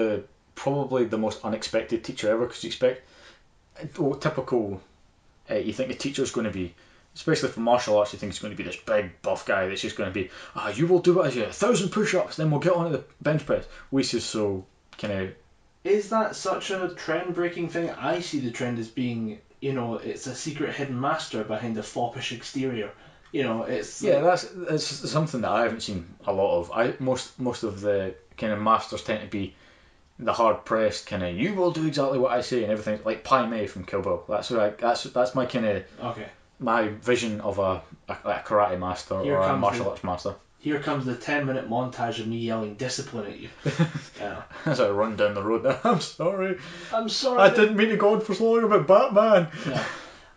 probably the most unexpected teacher ever, because you expect typical. You think the teacher's going to be, especially for martial arts, you think he's going to be this big buff guy that's just going to be, you will do it as you 1,000 push-ups, then we'll get on to the bench press. Whis is so kind of. Is that such a trend-breaking thing? I see the trend as being, it's a secret hidden master behind a foppish exterior. It's That's something that I haven't seen a lot of. Most of the kind of masters tend to be the hard pressed kind of, you will do exactly what I say and everything, like Pai Mei from Kill Bill. That's my kind of my vision of a karate master or a martial arts master. Here comes the 10-minute montage of me yelling discipline at you. As I run down the road, I'm sorry. I didn't mean to go on for so long about Batman. Yeah,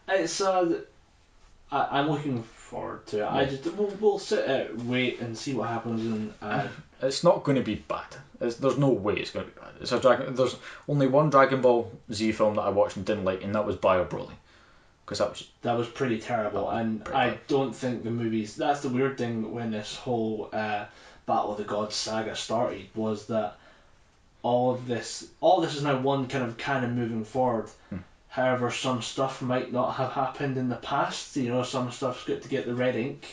it's I'm looking forward to it. Yeah. We'll sit out, wait, and see what happens. And it's not going to be bad. There's no way it's going to be bad. It's a Dragon. There's only one Dragon Ball Z film that I watched and didn't like, and that was Bio Broly, because that was pretty terrible. And I don't think the movies. That's the weird thing when this whole Battle of the Gods saga started, was that all this is now one kind of canon moving forward. However, some stuff might not have happened in the past. Some stuff's got to get the red ink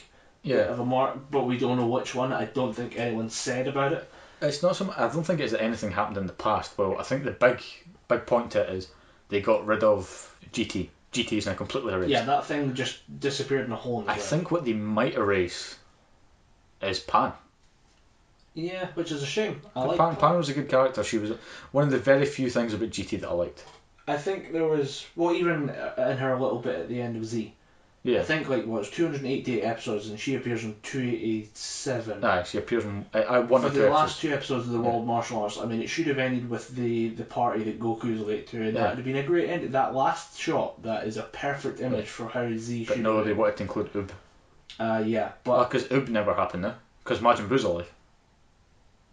of a mark, but we don't know which one. I don't think anyone said about it. It's not some. I don't think it's that anything happened in the past. Well, I think the big point to it is they got rid of GT. GT is now completely erased. Yeah, that thing just disappeared in a hole in the ground. I think what they might erase is Pan. Yeah, which is a shame. Pan was a good character. She was one of the very few things about GT that I liked. I think there was, even in her little bit at the end of Z. Yeah. I think it's 288 episodes and she appears in 287. Aye, she appears in one of the last 2 episodes of the World Martial Arts. I mean, it should have ended with the party that Goku's late to, and that would have been a great end. That last shot, that is a perfect image for how Z should. But no, they wanted to include Ub. Yeah, but because Ub never happened now. Because Majin Buu's alive.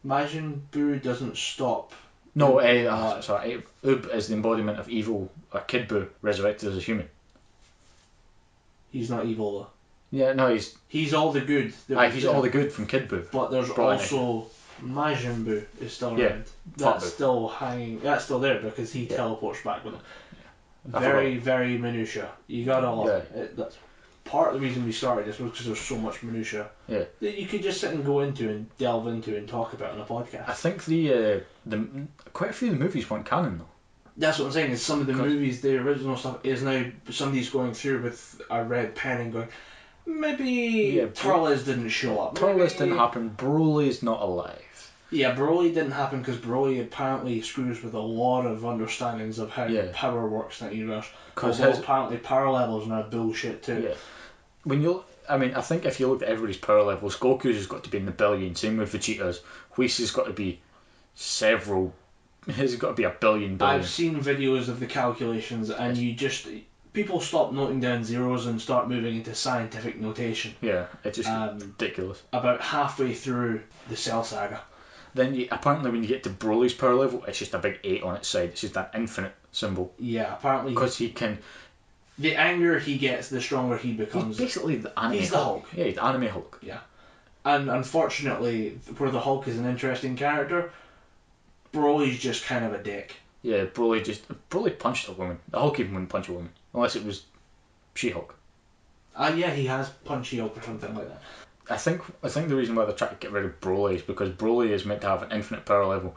Majin Buu doesn't stop. No, sorry. Ub is the embodiment of evil. Kid Buu resurrected as a human. He's not evil though. Yeah, no, he's all the good. He's all the good from Kid Buu. But there's also Majin Buu is still around. Yeah, that's still hanging. That's still there because he teleports back with him. Very, very minutia. You gotta love it. That's part of the reason we started this was because there's so much minutia that you could just sit and go into and delve into and talk about in a podcast. I think the quite a few of the movies weren't canon though. That's what I'm saying, is some of the movies, the original stuff, is now somebody's going through with a red pen and going, maybe Turles didn't show up. Turles didn't happen. Broly's not alive. Yeah, Broly didn't happen because Broly apparently screws with a lot of understandings of how power works in that universe. Although apparently power levels are bullshit too. Yeah. I think if you look at everybody's power levels, Goku's has got to be in the billion. Same with Vegeta's. Whis has got to be several. It's got to be a billion. I've seen videos of the calculations, and people stop noting down zeros and start moving into scientific notation. Yeah, it's just ridiculous. About halfway through the Cell Saga. Then apparently when you get to Broly's power level, it's just a big 8 on its side. It's just that infinite symbol. Yeah, apparently. Because he can. The angrier he gets, the stronger he becomes. He's basically the anime Hulk. He's the Hulk. Yeah, he's the anime Hulk. Yeah. And unfortunately, where the Hulk is an interesting character, Broly's just kind of a dick. Yeah, Broly punched a woman. The Hulk even wouldn't punch a woman. Unless it was She-Hulk. Yeah, he has punched She-Hulk or something like that. I think the reason why they're trying to get rid of Broly is because Broly is meant to have an infinite power level.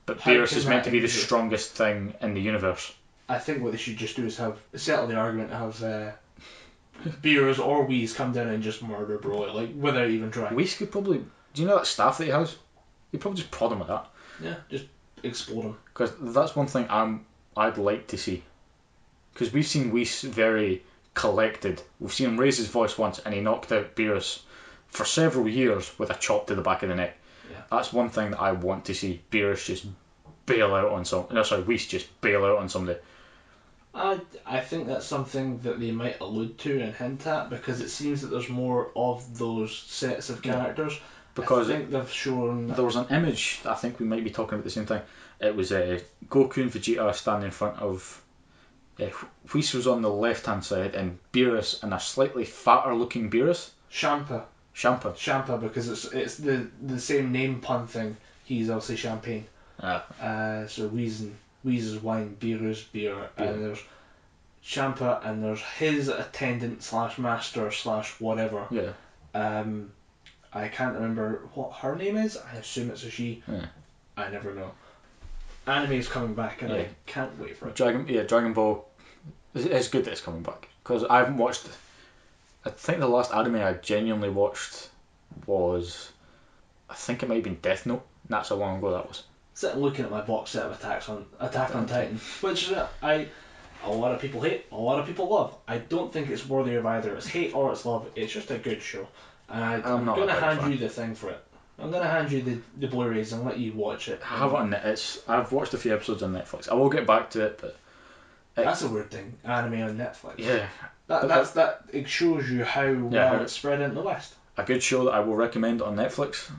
But Beerus is meant to be the strongest thing in the universe. I think what they should just do is settle the argument, have Beers or Wheeze come down and just murder Broly, like, without even trying. Whis could probably... Do you know that staff that he has? He'd probably just prod him with that. Yeah, just explode him. Because that's one thing I'd like to see. Because we've seen Whis very collected. We've seen him raise his voice once and he knocked out Beerus for several years with a chop to the back of the neck. Yeah. That's one thing that I want to see. Beerus just bail out on some... No, sorry, Whis just bail out on somebody. I think that's something that they might allude to and hint at, because it seems that there's more of those sets of characters. Because I think they've shown... There was an image that I think we might be talking about the same thing. It was Goku and Vegeta standing in front of... Whis was on the left hand side and Beerus and a slightly fatter looking Beerus. Champa, because it's the same name pun thing. He's obviously champagne. So Wheeze is wine, Beerus beer, and there's Champa, and there's his attendant / master / whatever. Yeah. I can't remember what her name is. I assume it's a she. Yeah. I never know. Anime's coming back, and I can't wait for it. Dragon Ball. It's good that it's coming back, because I haven't watched... I think the last anime I genuinely watched was... I think it might have been Death Note. That's how long ago that was. Sitting looking at my box set of Attack on Titan, which a lot of people hate, a lot of people love. I don't think it's worthy of either its hate or its love. It's just a good show, and I'm going to hand you the thing for it. I'm going to hand you the Blu-rays and let you watch it. I have it on I've watched a few episodes on Netflix. I will get back to it, but that's a weird thing. Anime on Netflix. Yeah, it shows you how well it's spread into the West. A good show that I will recommend on Netflix,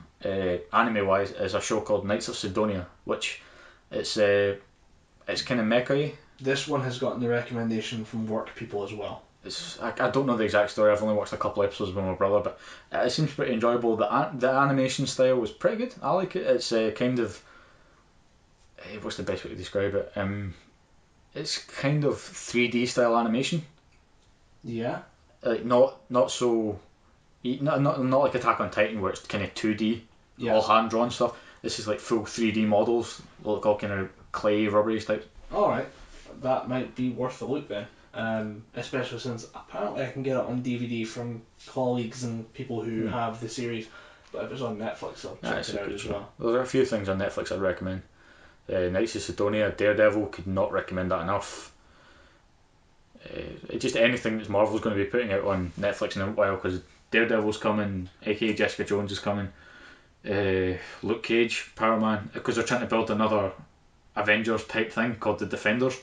anime-wise, is a show called Knights of Sidonia, which it's kind of mecha-y. This one has gotten the recommendation from work people as well. I don't know the exact story. I've only watched a couple episodes with my brother, but it seems pretty enjoyable. The animation style was pretty good. I like it. It's kind of... what's the best way to describe it? It's kind of 3D style animation. Yeah. Like not so... Not like Attack on Titan where it's kind of 2D, all hand drawn stuff. This is like full 3D models, look all kind of clay, rubbery type. Alright, that might be worth the look then. Especially since apparently I can get it on DVD from colleagues and people who have the series. But if it's on Netflix, I'll check it out as well. There are a few things on Netflix I'd recommend. Knights of Sidonia, Daredevil, could not recommend that enough. Just anything that Marvel's going to be putting out on Netflix in a while, because Daredevil's coming, aka Jessica Jones is coming, Luke Cage, Power Man, because they're trying to build another Avengers type thing called the Defenders.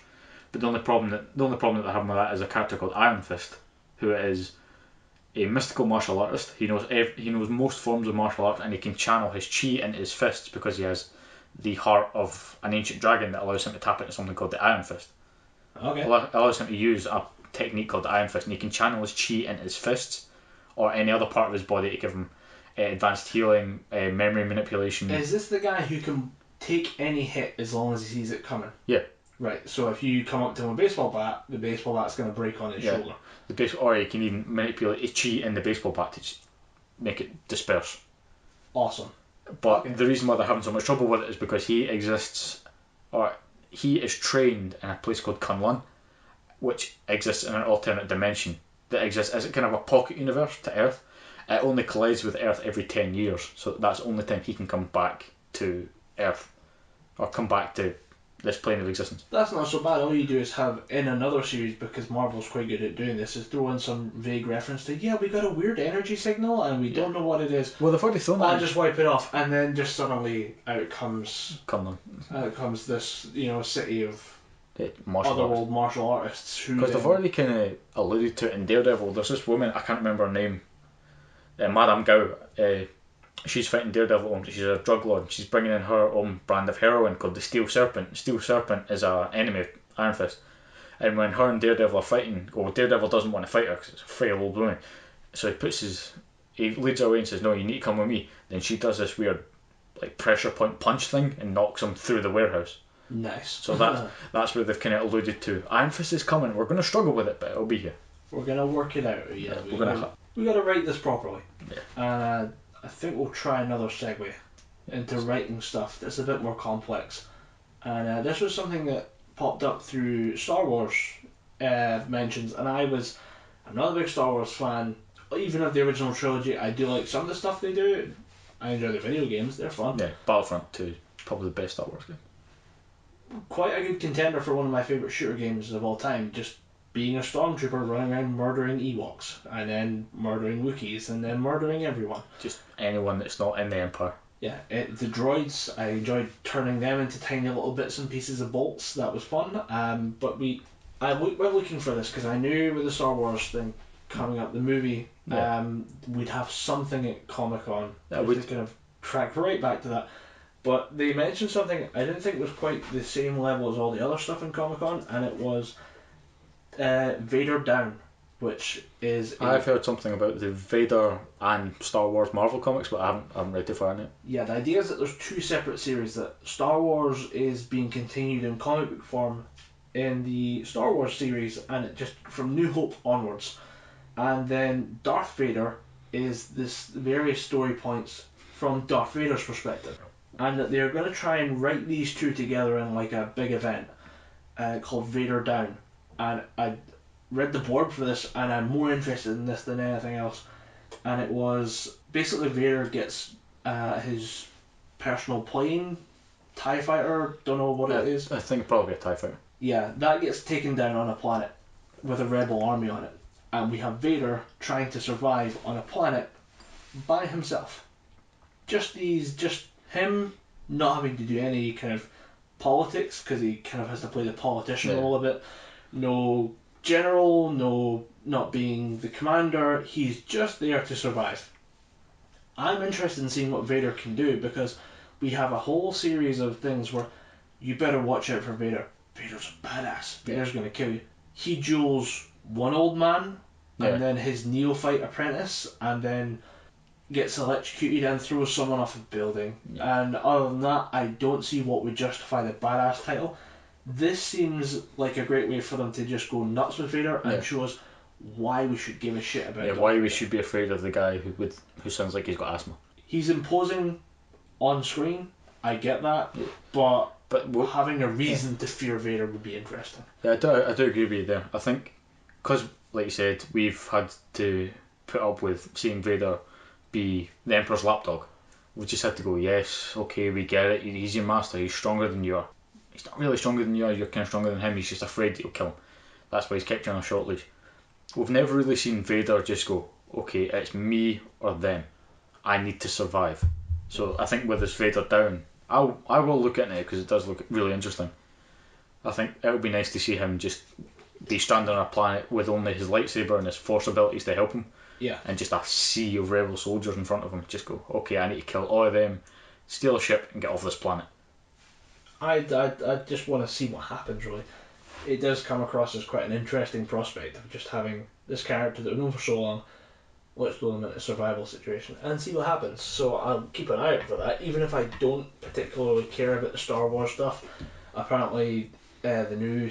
But the only problem that they're having with that is a character called Iron Fist, who is a mystical martial artist. He knows most forms of martial arts, and he can channel his chi into his fists because he has the heart of an ancient dragon that allows him to tap into something called the Iron Fist. Okay. Allows him to use a technique called the Iron Fist, and he can channel his chi into his fists or any other part of his body to give him advanced healing, memory manipulation. Is this the guy who can take any hit as long as he sees it coming? Yeah. Right, so if you come up to him with a baseball bat, the baseball bat's going to break on his shoulder. Or he can even manipulate his chi in the baseball bat to just make it disperse. Awesome. But the reason why they're having so much trouble with it is because he is trained in a place called Kunlun, which exists in an alternate dimension that exists as kind of a pocket universe to Earth. It only collides with Earth every 10 years, so that's the only time he can come back to Earth, or come back to this plane of existence. That's not so bad. All you do is have, in another series, because Marvel's quite good at doing this, is throw in some vague reference to, we got a weird energy signal and we don't know what it is. Well, they've already thrown that. I'll just wipe it off, and then just suddenly out comes this, city of otherworld martial artists who. Because they've already kind of alluded to it in Daredevil. There's this woman, I can't remember her name, Madame Gao. She's fighting Daredevil. She's a drug lord. She's bringing in her own brand of heroin called the Steel Serpent. Steel Serpent is an enemy of Iron Fist. And when her and Daredevil are fighting, Daredevil doesn't want to fight her because it's a frail old woman. So he leads her away and says, "No, you need to come with me." Then she does this weird, like, pressure point punch thing and knocks him through the warehouse. Nice. So that's where they've kind of alluded to. Iron Fist is coming. We're going to struggle with it, but it'll be here. We're going to work it out. Yeah, we got to write this properly. Yeah. I think we'll try another segue into writing stuff that's a bit more complex. And this was something that popped up through Star Wars mentions, and I'm not a big Star Wars fan, even of the original trilogy. I do like some of the stuff they do. I enjoy the video games, they're fun. Yeah, Battlefront 2 is probably the best Star Wars game. Quite a good contender for one of my favourite shooter games of all time, just being a stormtrooper running around murdering Ewoks, and then murdering Wookiees, and then murdering everyone. Just anyone that's not in the Empire. Yeah, the droids, I enjoyed turning them into tiny little bits and pieces of bolts. That was fun. We're looking for this because I knew with the Star Wars thing coming up, the movie, we'd have something at Comic-Con. We kind of track right back to that. But they mentioned something I didn't think was quite the same level as all the other stuff in Comic-Con, and it was Vader Down, which is... I've heard something about the Vader and Star Wars Marvel comics, but I haven't read too far in it. Yeah, the idea is that there's two separate series, that Star Wars is being continued in comic book form in the Star Wars series, and it just from New Hope onwards. And then Darth Vader is this various story points from Darth Vader's perspective. And that they're going to try and write these two together in like a big event called Vader Down. And I read the board for this, and I'm more interested in this than anything else. And it was basically Vader gets his personal plane, TIE fighter, don't know what it is. I think probably a TIE fighter. Yeah, that gets taken down on a planet with a rebel army on it. And we have Vader trying to survive on a planet by himself. Just him not having to do any kind of politics, because he kind of has to play the politician role a bit. No general, no not being the commander, he's just there to survive. I'm interested in seeing what Vader can do, because we have a whole series of things where you better watch out for Vader. Vader's a badass. Vader's going to kill you. He duels one old man, and then his neophyte apprentice, and then gets electrocuted and throws someone off a building. And other than that, I don't see what would justify the badass title. This seems like a great way for them to just go nuts with Vader and show us why we should give a shit about it. Why we should be afraid of the guy who sounds like he's got asthma. He's imposing on screen, I get that, but having a reason to fear Vader would be interesting. Yeah, I do agree with you there. I think, because, like you said, we've had to put up with seeing Vader be the Emperor's lapdog. We just had to go, yes, okay, we get it, he's your master, he's stronger than you are. He's not really stronger than you are, you're kind of stronger than him, he's just afraid that you'll kill him. That's why he's kept you on a short leash. We've never really seen Vader just go, okay, it's me or them. I need to survive. So I think with this Vader Down, I will look at it because it does look really interesting. I think it would be nice to see him just be stranded on a planet with only his lightsaber and his force abilities to help him. Yeah. And just a sea of rebel soldiers in front of him. Just go, okay, I need to kill all of them, steal a ship and get off this planet. I just want to see what happens, really. It does come across as quite an interesting prospect of just having this character that we've known for so long. Let's throw them in a survival situation and see what happens. So I'll keep an eye out for that, even if I don't particularly care about the Star Wars stuff. Apparently, the new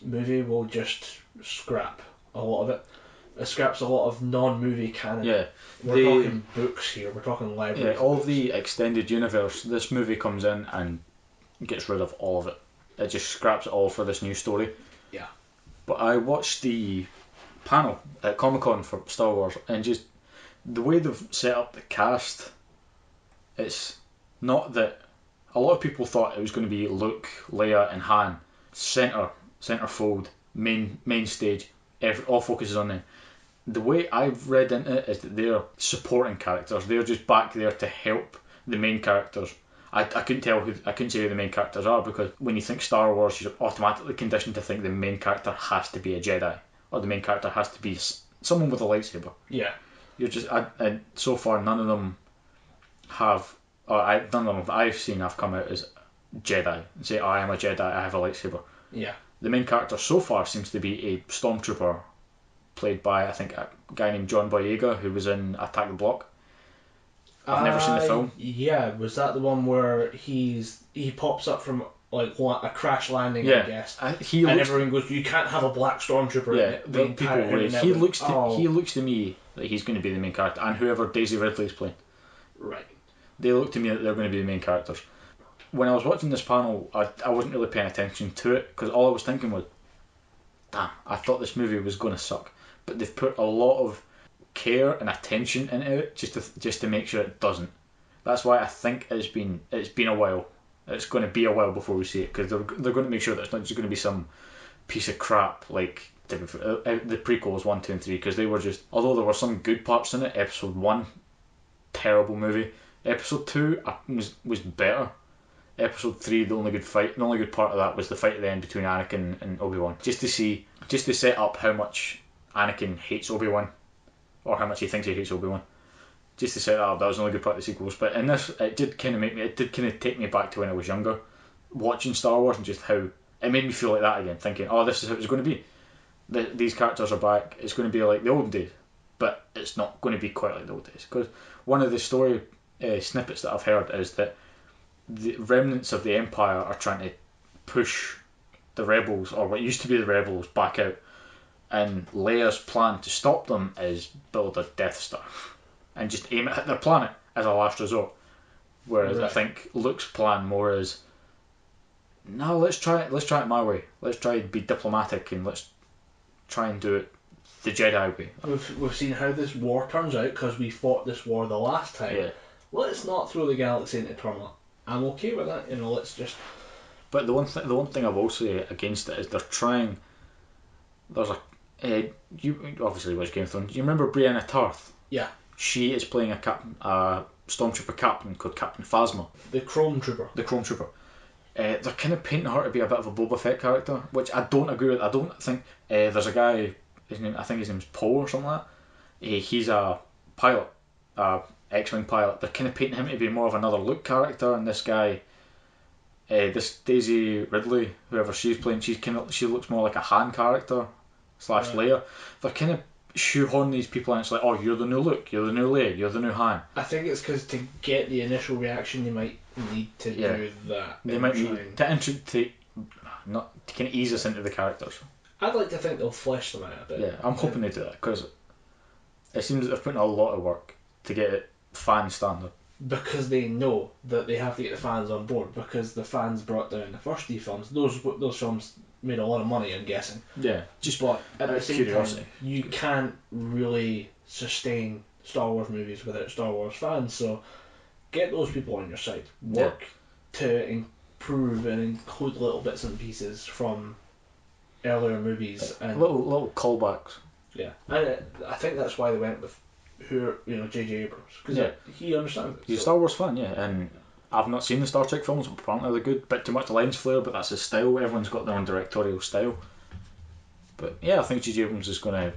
movie will just scrap a lot of it. It scraps a lot of non-movie canon. Yeah, we're talking books here. We're talking libraries. Yeah, all the extended universe. This movie comes in and gets rid of all of it. It just scraps it all for this new story. Yeah. But I watched the panel at Comic-Con for Star Wars, and just the way they've set up the cast, it's not that a lot of people thought it was going to be Luke, Leia and Han centerfold, main stage, all focuses on them. The way I've read into it is that they're supporting characters. They're just back there to help the main characters. I couldn't say who the main characters are, because when you think Star Wars, you're automatically conditioned to think the main character has to be a Jedi, or the main character has to be someone with a lightsaber. Yeah. And so far none of them have, none of them I've seen have come out as Jedi and say, I am a Jedi, I have a lightsaber. Yeah. The main character so far seems to be a stormtrooper played by, I think, a guy named John Boyega, who was in Attack the Block. I've never seen the film. Yeah, was that the one where he pops up from like a crash landing, I guess, and everyone goes, you can't have a black stormtrooper. Yeah, he looks to me that he's going to be the main character, and whoever Daisy Ridley's playing. Right. They look to me that they're going to be the main characters. when I was watching this panel, I wasn't really paying attention to it because all I was thinking was, damn, I thought this movie was going to suck, but they've put a lot of care and attention into it just to make sure it doesn't. That's why I think it's been a while. It's going to be a while before we see it because they're going to make sure that it's not just going to be some piece of crap like the prequels 1, 2 and 3, because they were just, although there were some good parts in it, episode 1 terrible movie, episode 2 was better, episode 3 the only good part of that was the fight at the end between Anakin and Obi-Wan, just to set up how much Anakin hates Obi-Wan, or how much he thinks he hates Obi-Wan. Just to set that up, that was the only good part of the sequels. But in this, it did kind of take me back to when I was younger, watching Star Wars, and just how it made me feel like that again, thinking, oh, this is how it's going to be. These characters are back. It's going to be like the old days, but it's not going to be quite like the old days. Because one of the story snippets that I've heard is that the remnants of the Empire are trying to push the rebels, or what used to be the rebels, back out. And Leia's plan to stop them is build a Death Star and just aim it at their planet as a last resort. Whereas I think Luke's plan more is, no, let's try it my way. Let's try to be diplomatic and let's try and do it the Jedi way. We've seen how this war turns out because we fought this war the last time. Yeah. Let's not throw the galaxy into turmoil. I'm okay with that. Let's just. But the one thing I will say against it is they're trying. There's you obviously watch Game of Thrones. Do you remember Brienne of Tarth? Yeah. She is playing a stormtrooper captain called Captain Phasma. The Chrome Trooper. They're kind of painting her to be a bit of a Boba Fett character, which I don't agree with. I don't think there's a guy. I think his name's Poe or something like that. He's a pilot, X-wing pilot. They're kind of painting him to be more of another Luke character, and this guy, this Daisy Ridley, whoever she's playing, she looks more like a Han character / Leia. They're kind of shoehorn these people in. It's like, oh, you're the new Luke, you're the new Leia, you're the new Han. I think it's because to get the initial reaction, they might need to do that. They might need to kind of ease us into the characters. I'd like to think they'll flesh them out a bit. Yeah, I'm hoping they do that because it seems that they're putting a lot of work to get it fan standard. Because they know that they have to get the fans on board, because the fans brought down the first 3 films. Those films made a lot of money, I'm guessing. Yeah, but at the same curiosity. time, you can't really sustain Star Wars movies without Star Wars fans. So get those people on your side. Work to improve and include little bits and pieces from earlier movies and little callbacks. Yeah, and I think that's why they went with J.J. Abrams, because he understands it. He's a Star Wars fan, and I've not seen the Star Trek films. Apparently they're good. Bit too much lens flare, but that's his style. Everyone's got their own directorial style. But yeah, I think J.J. Abrams is going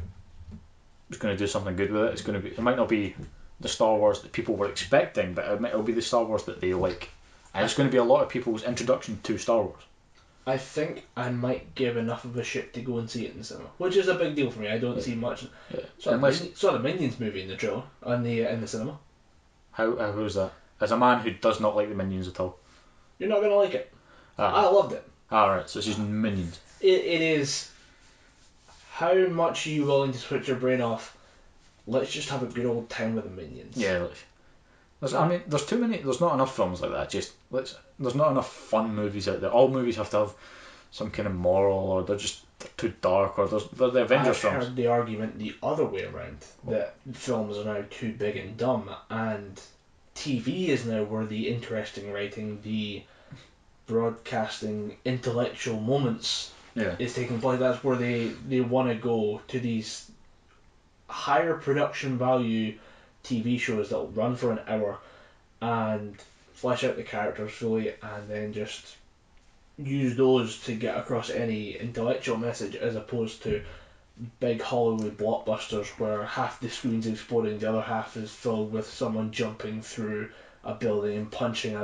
to do something good with it. It's going to be. It might not be the Star Wars that people were expecting, but it'll be the Star Wars that they like. And it's going to be a lot of people's introduction to Star Wars. I think I might give enough of a shit to go and see it in the cinema, which is a big deal for me. I don't see much. Saw the Minions movie in the trailer in the cinema. How was that? As a man who does not like the Minions at all, you're not gonna like it. I loved it. Alright, so it's just Minions. It is. How much are you willing to switch your brain off? Let's just have a good old time with the Minions. Yeah. There's too many. There's not enough films like that. There's not enough fun movies out there. All movies have to have some kind of moral, or they're too dark, or they're the Avengers films. I've heard the argument the other way around, that films are now too big and dumb, and TV is now where the interesting writing, the broadcasting intellectual moments is taking place. That's where they want to go to these higher production value TV shows that will run for an hour and flesh out the characters fully, and then just use those to get across any intellectual message, as opposed to big Hollywood blockbusters where half the screen's exploding, the other half is filled with someone jumping through a building and punching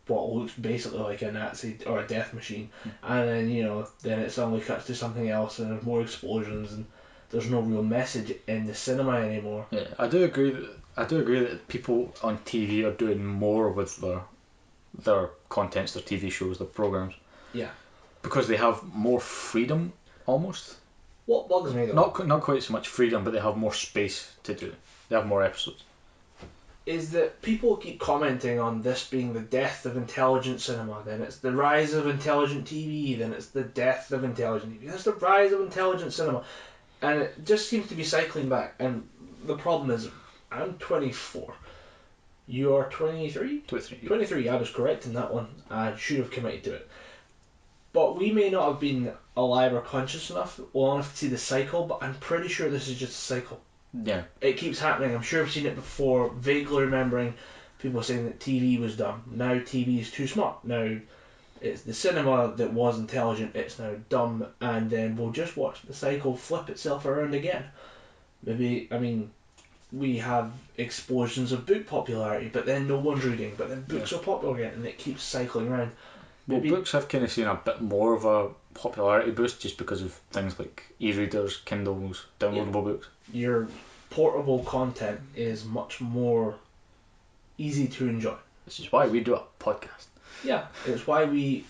what looks basically like a Nazi or a death machine, and then then it suddenly cuts to something else and there's more explosions and there's no real message in the cinema anymore. Yeah, I do agree that people on TV are doing more with their contents, their TV shows, their programs. Yeah. Because they have more freedom, almost. What bugs me though? Not quite so much freedom, but they have more space to do. They have more episodes. is that people keep commenting on this being the death of intelligent cinema, then it's the rise of intelligent TV, then it's the death of intelligent TV, then it's the rise of intelligent cinema, and it just seems to be cycling back. And the problem is, I'm 24. You are 23? 23. 23, I was correct in that one. I should have committed to it. But we may not have been alive or conscious enough, long enough to see the cycle, but I'm pretty sure this is just a cycle. Yeah. It keeps happening. I'm sure I've seen it before, vaguely remembering people saying that TV was dumb. Now TV is too smart. Now it's the cinema that was intelligent, it's now dumb, and then we'll just watch the cycle flip itself around again. Maybe, I mean, we have explosions of book popularity, but then no one's reading, but then books are popular again, and it keeps cycling around. Well, books have kind of seen a bit more of a popularity boost just because of things like e-readers, Kindles, downloadable books. Your portable content is much more easy to enjoy. This is why we do a podcast. Yeah, it's why we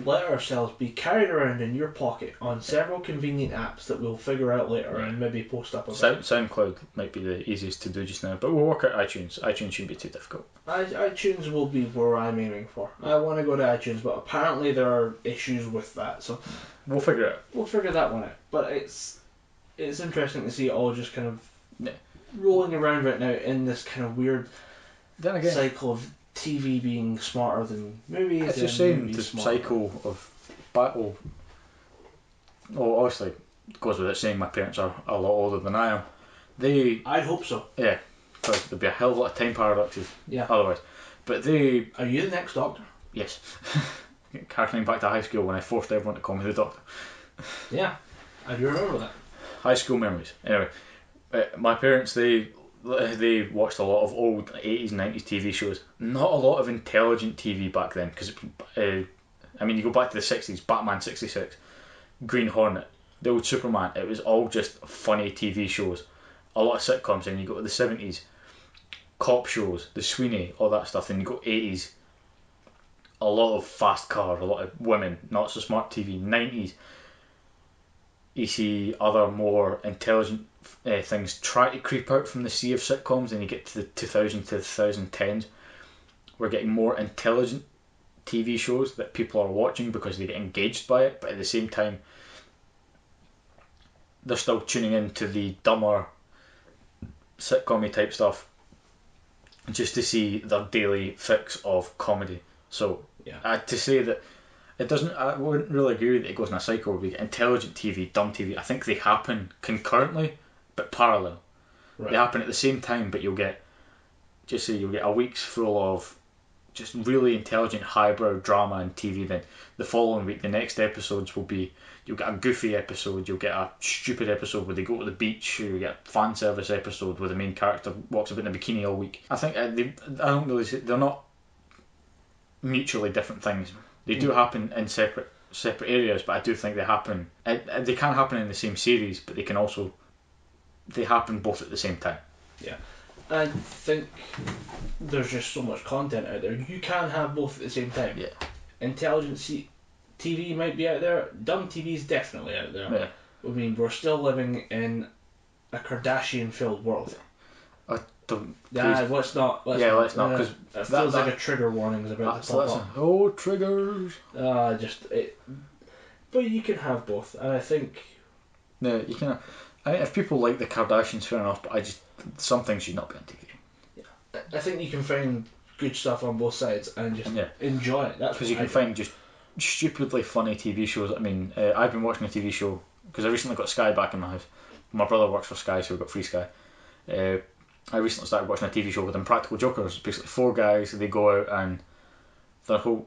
let ourselves be carried around in your pocket on several convenient apps that we'll figure out later and maybe post up about. SoundCloud might be the easiest to do just now, but we'll work out iTunes. iTunes shouldn't be too difficult. iTunes will be where I'm aiming for. I want to go to iTunes, but apparently there are issues with that, so we'll figure it out. We'll figure that one out. But it's interesting to see it all just kind of rolling around right now in this kind of weird cycle of TV being smarter than movies. It's the same cycle of battle. Well, obviously, it goes without saying my parents are a lot older than I am. I'd hope so. Yeah, because there'd be a hell of a lot of time paradoxes Yeah. otherwise. But they... Are you the next Doctor? Yes. Harkening back to high school when I forced everyone to call me the Doctor. Yeah, I do remember that. High school memories. Anyway, my parents, they watched a lot of old 80s, 90s TV shows. Not a lot of intelligent TV back then, because, I mean, you go back to the 60s, Batman 66, Green Hornet, the old Superman, it was all just funny TV shows. A lot of sitcoms, and you go to the 70s, cop shows, the Sweeney, all that stuff, then you go 80s, a lot of fast cars, a lot of women, not so smart TV, 90s, you see other more intelligent things try to creep out from the sea of sitcoms, and you get to the 2000s to the 2010s. We're getting more intelligent TV shows that people are watching because they get engaged by it, but at the same time they're still tuning into the dumber sitcom-y type stuff just to see their daily fix of comedy. So to say that it doesn't, I wouldn't really agree that it goes in a cycle where we get intelligent TV, dumb TV. I think they happen concurrently but parallel. Right. They happen at the same time, but you'll get a week's full of just really intelligent highbrow drama and TV. Then the following week, the next episodes will be, you'll get a goofy episode, you'll get a stupid episode where they go to the beach, you'll get a fan service episode where the main character walks about in a bikini all week. I think they're not mutually different things. They do happen in separate areas, but I do think they happen. They can happen in the same series, but they happen both at the same time. Yeah, I think there's just so much content out there. You can have both at the same time. Yeah. Intelligent TV might be out there. Dumb TV is definitely out there. Yeah. I mean, we're still living in a Kardashian-filled world. Let's not. Because it feels like a trigger warning is about to pop up. Oh, triggers! But you can have both, and I think. Yeah, you can. I mean, if people like the Kardashians, fair enough. But some things should not be on TV. Yeah, I think you can find good stuff on both sides and just enjoy it. That's because you can find just stupidly funny TV shows. I mean, I've been watching a TV show because I recently got Sky back in my house. My brother works for Sky, so we got free Sky. I recently started watching a TV show with Impractical Jokers. Basically, 4 guys. They go out and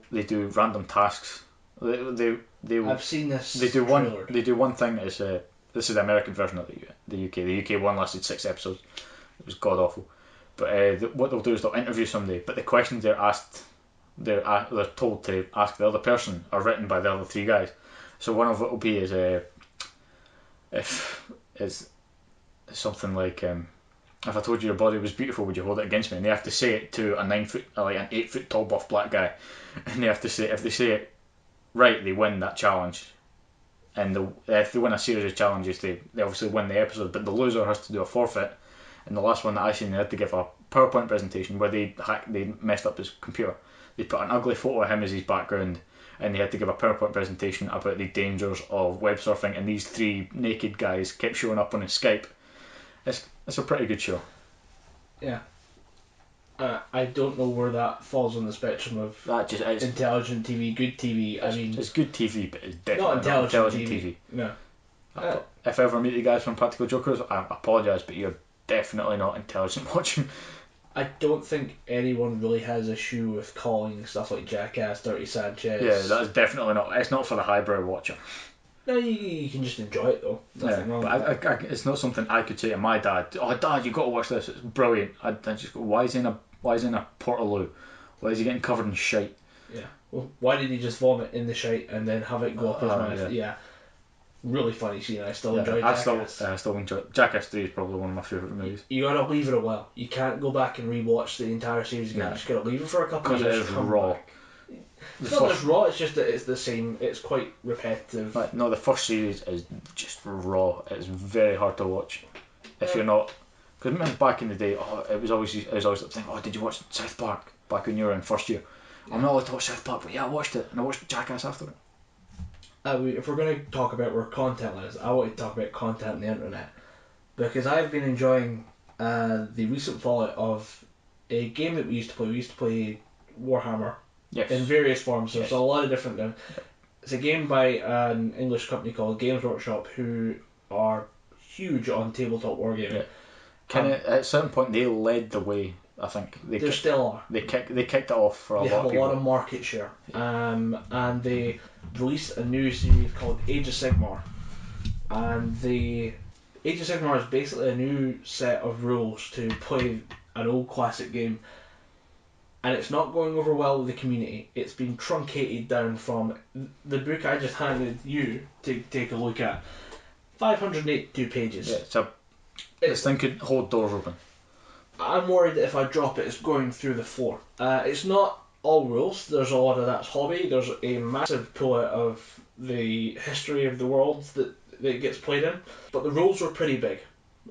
they do random tasks. I've seen this. They do one thing. This is the American version of the UK. The UK one lasted 6 episodes. It was god awful. But what they'll do is they'll interview somebody, but the questions they're asked, they're told to ask the other person are written by the other 3 guys. So one of it will be is something like. If I told you your body was beautiful, would you hold it against me? And they have to say it to an 8 foot tall buff black guy, and they have to say, if they say it right, they win that challenge. And if they win a series of challenges, they obviously win the episode. But the loser has to do a forfeit, And the last one that I seen, they had to give a PowerPoint presentation where they messed up his computer. They put an ugly photo of him as his background, and they had to give a PowerPoint presentation about the dangers of web surfing. And these three naked guys kept showing up on his Skype. It's a pretty good show. Yeah. I don't know where that falls on the spectrum of intelligent TV, good TV. It's good TV, but it's definitely not intelligent TV. No. If I ever meet the guys from Practical Jokers, I apologise, but you're definitely not intelligent watching. I don't think anyone really has a issue with calling stuff like Jackass Dirty Sanchez. Yeah, that's definitely not. It's not for the highbrow watcher. No, you can just enjoy it though. Nothing wrong with that. It's not something I could say to my dad. Oh, Dad, you got to watch this. It's brilliant. I'd just go, why is he in a Portaloo? Why is he getting covered in shite? Yeah. Well, why did he just vomit in the shite and then have it go up his mouth? Yeah. Really funny scene. I still enjoy Jackass. I still enjoy it. Jackass 3 is probably one of my favourite movies. You gotta leave it a while. You can't go back and rewatch the entire series again. You just gotta leave it for a couple of years. Because it is raw. It's not just raw, it's just that it's the same. It's quite repetitive. No, the first series is just raw. It's very hard to watch if you're not. Because remember back in the day, I was always thinking, oh, did you watch South Park back when you were in first year? Yeah. I'm not allowed to watch South Park, but yeah, I watched it, and I watched Jackass after it. If we're going to talk about where content lives, I want to talk about content on the internet, because I've been enjoying the recent fallout of a game that we used to play. We used to play Warhammer. Yes. In various forms. There's a lot of different. It's a game by an English company called Games Workshop, who are huge on tabletop wargaming. Yeah. At a certain point, they led the way. I think they still are. They kicked it off for a lot of people. They have a lot of market share, and they released a new series called Age of Sigmar, and the Age of Sigmar is basically a new set of rules to play an old classic game. And it's not going over well with the community. It's been truncated down from the book I just handed you to take a look at. 582 pages. Yeah, this thing could hold doors open. I'm worried that if I drop it, it's going through the floor. It's not all rules. There's a lot of that's hobby. There's a massive pool of the history of the world that it gets played in. But the rules were pretty big.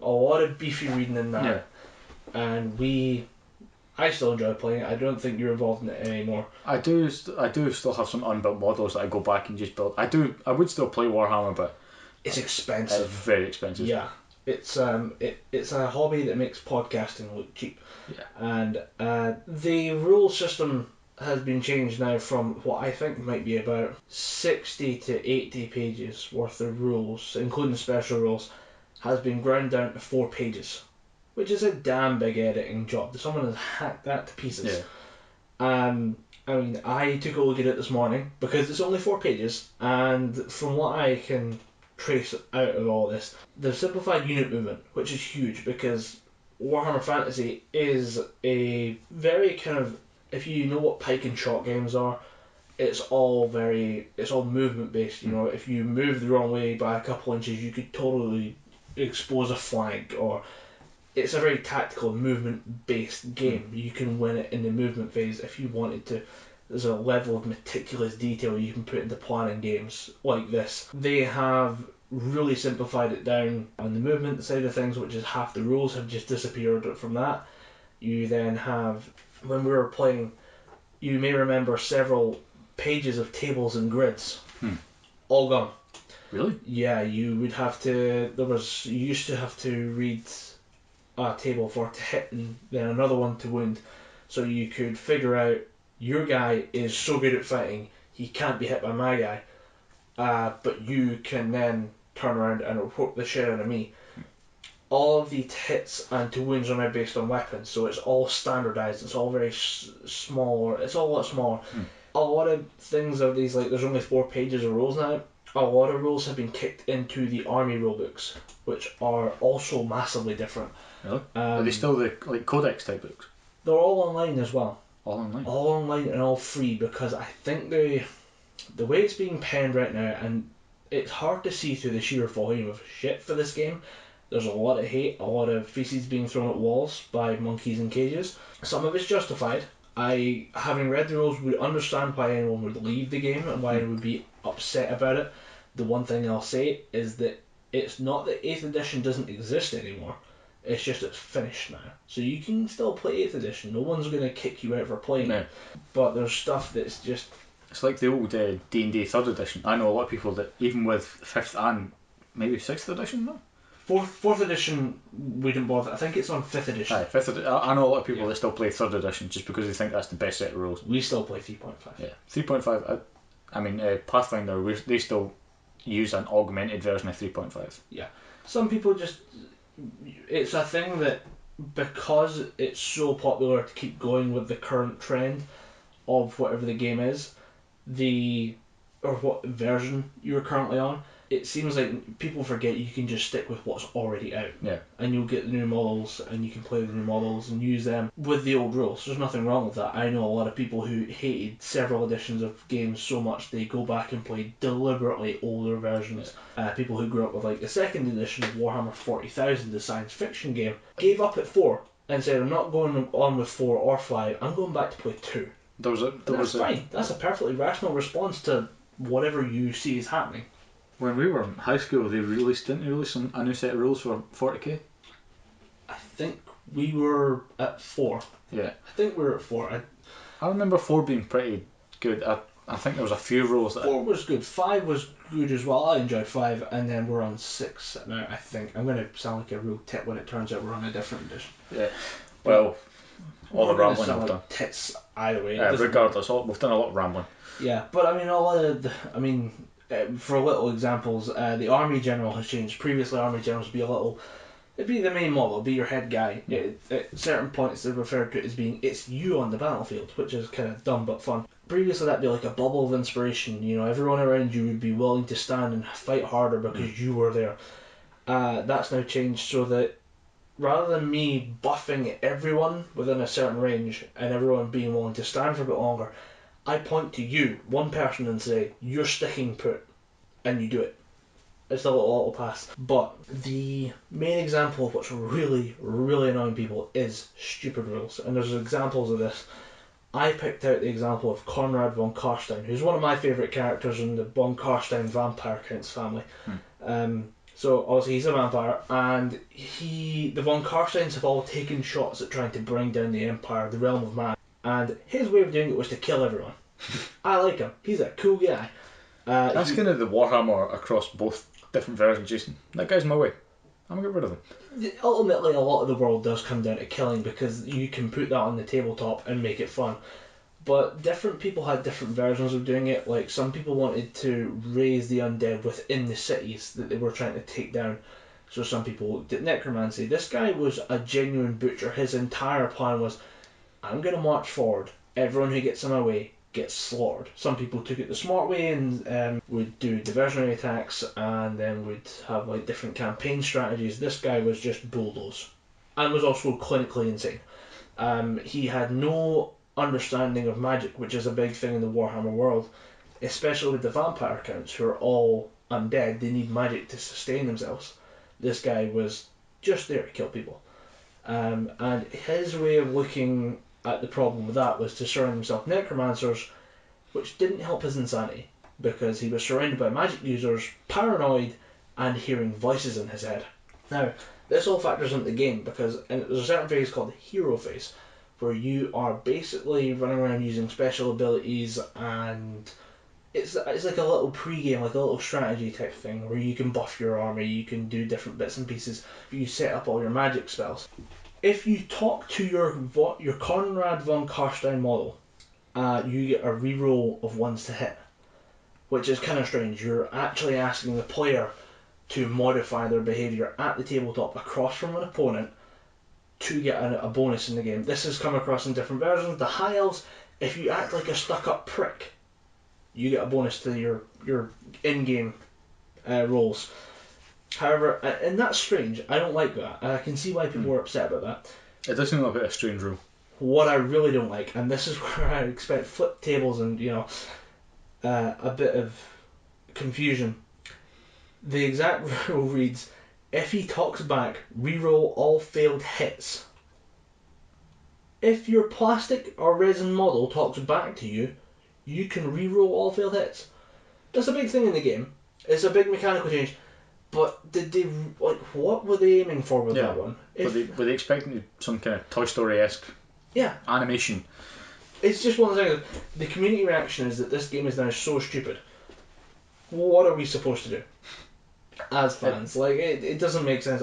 A lot of beefy reading in that. Yeah. And I still enjoy playing it. I don't think you're involved in it anymore. I do still have some unbuilt models that I go back and just build. I would still play Warhammer, but it's expensive. It's very expensive. Yeah, it's a hobby that makes podcasting look cheap. Yeah. And the rule system has been changed now from what I think might be about 60 to 80 pages worth of rules, including special rules, has been ground down to 4 pages. Which is a damn big editing job. Someone has hacked that to pieces. Yeah. I took a look at it this morning because it's only 4 pages, and from what I can trace out of all this, they've simplified unit movement, which is huge because Warhammer Fantasy is a very kind of, if you know what pike and shot games are, it's all movement based. You know, if you move the wrong way by a couple inches, you could totally expose a flank, or it's a very tactical, movement-based game. You can win it in the movement phase if you wanted to. There's a level of meticulous detail you can put into planning games like this. They have really simplified it down on the movement side of things, which is half the rules have just disappeared from that. You then have, when we were playing, you may remember several pages of tables and grids. All gone. Really? Yeah, you would have to, you used to have to read a table for to hit and then another one to wound, so you could figure out your guy is so good at fighting he can't be hit by my guy, but you can then turn around and whoop the shit out of me. All of the hits and to wounds are now based on weapons, so it's all standardized. It's all very small. It's all a lot smaller. A lot of things of these, like there's only 4 pages of rules now. A lot of rules have been kicked into the army rulebooks, which are also massively different. Really? Are they still the codex type books? They're all online as well. All online? All online and all free, because I think the way it's being penned right now, and it's hard to see through the sheer volume of shit for this game. There's a lot of hate, a lot of feces being thrown at walls by monkeys in cages. Some of it's justified. I, having read the rules, would understand why anyone would leave the game and why anyone would be upset about it. The one thing I'll say is that it's not that 8th edition doesn't exist anymore. It's just it's finished now. So you can still play 8th edition. No one's going to kick you out for playing No. it. But there's stuff that's just... It's like the old D&D 3rd edition. I know a lot of people that, even with 5th and maybe 6th edition now? 4th edition, we didn't bother. I think it's on 5th edition. Aye, 5th edition. I know a lot of people that still play 3rd edition just because they think that's the best set of rules. We still play 3.5. Yeah, 3.5. I mean, Pathfinder, they still use an augmented version of 3.5. Yeah. Some people just... It's a thing that, because it's so popular to keep going with the current trend of whatever the game is, or what version you're currently on, it seems like people forget you can just stick with what's already out. Yeah. And you'll get the new models, and you can play the new models and use them with the old rules. There's nothing wrong with that. I know a lot of people who hated several editions of games so much they go back and play deliberately older versions. People who grew up with like the 2nd edition of Warhammer 40,000, the science fiction game, gave up at 4 and said, I'm not going on with 4 or 5, I'm going back to play 2. That's fine. That's a perfectly rational response to whatever you see is happening. When we were in high school, didn't they release a new set of rules for 40k? I think we were at 4. Yeah. I think we were at 4. I remember 4 being pretty good. I think there was a few rules that... 4 was good. 5 was good as well. I enjoyed 5, and then we're on 6 now, I think. I'm going to sound like a real tit when it turns out we're on a different edition. Yeah. Well, all the rambling we've we've done. Tits either way. Regardless, we've done a lot of rambling. Yeah, but I mean, for little examples, the army general has changed. Previously, army generals would it'd be the main model, it'd be your head guy. At certain points, they're referred to it as being, it's you on the battlefield, which is kind of dumb but fun. Previously, that'd be like a bubble of inspiration. You know, everyone around you would be willing to stand and fight harder because you were there. That's now changed so that rather than me buffing everyone within a certain range and everyone being willing to stand for a bit longer, I point to you, one person, and say, you're sticking put, and you do it. It's a little auto pass. But the main example of what's really, really annoying people is stupid rules. And there's examples of this. I picked out the example of Konrad von Karstein, who's one of my favourite characters in the von Karstein vampire counts family. So obviously he's a vampire, and the von Karsteins have all taken shots at trying to bring down the Empire, the realm of man. And his way of doing it was to kill everyone. I like him. He's a cool guy. That's kind of the Warhammer across both different versions, Jason. That guy's my way. I'm going to get rid of him. Ultimately, a lot of the world does come down to killing because you can put that on the tabletop and make it fun. But different people had different versions of doing it. Like, some people wanted to raise the undead within the cities that they were trying to take down. So some people looked at necromancy. This guy was a genuine butcher. His entire plan was, I'm going to march forward. Everyone who gets in my way gets slaughtered. Some people took it the smart way and would do diversionary attacks and then would have like different campaign strategies. This guy was just bulldoze and was also clinically insane. He had no understanding of magic, which is a big thing in the Warhammer world, especially with the vampire counts who are all undead. They need magic to sustain themselves. This guy was just there to kill people. And his way of looking at the problem with that was to surround himself with necromancers, which didn't help his insanity because he was surrounded by magic users, paranoid, and hearing voices in his head. Now, this all factors into the game because there's a certain phase called the hero phase where you are basically running around using special abilities, and it's like a little pre-game, like a little strategy type thing where you can buff your army, you can do different bits and pieces, you set up all your magic spells. If you talk to your Konrad von Karstein model, you get a reroll of 1s to hit, which is kind of strange. You're actually asking the player to modify their behaviour at the tabletop across from an opponent to get a bonus in the game. This has come across in different versions. The High Elves, if you act like a stuck-up prick, you get a bonus to your in-game rolls. However, and that's strange. I don't like that. I can see why people were upset about that. It does seem a bit of a strange rule. What I really don't like, and this is where I expect flip tables and a bit of confusion. The exact rule reads: if he talks back, reroll all failed hits. If your plastic or resin model talks back to you, you can reroll all failed hits. That's a big thing in the game. It's a big mechanical change. But did they, like, what were they aiming for with that one? Were they expecting some kind of Toy Story-esque animation? It's just one of the things. The community reaction is that this game is now so stupid. What are we supposed to do as fans? It doesn't make sense.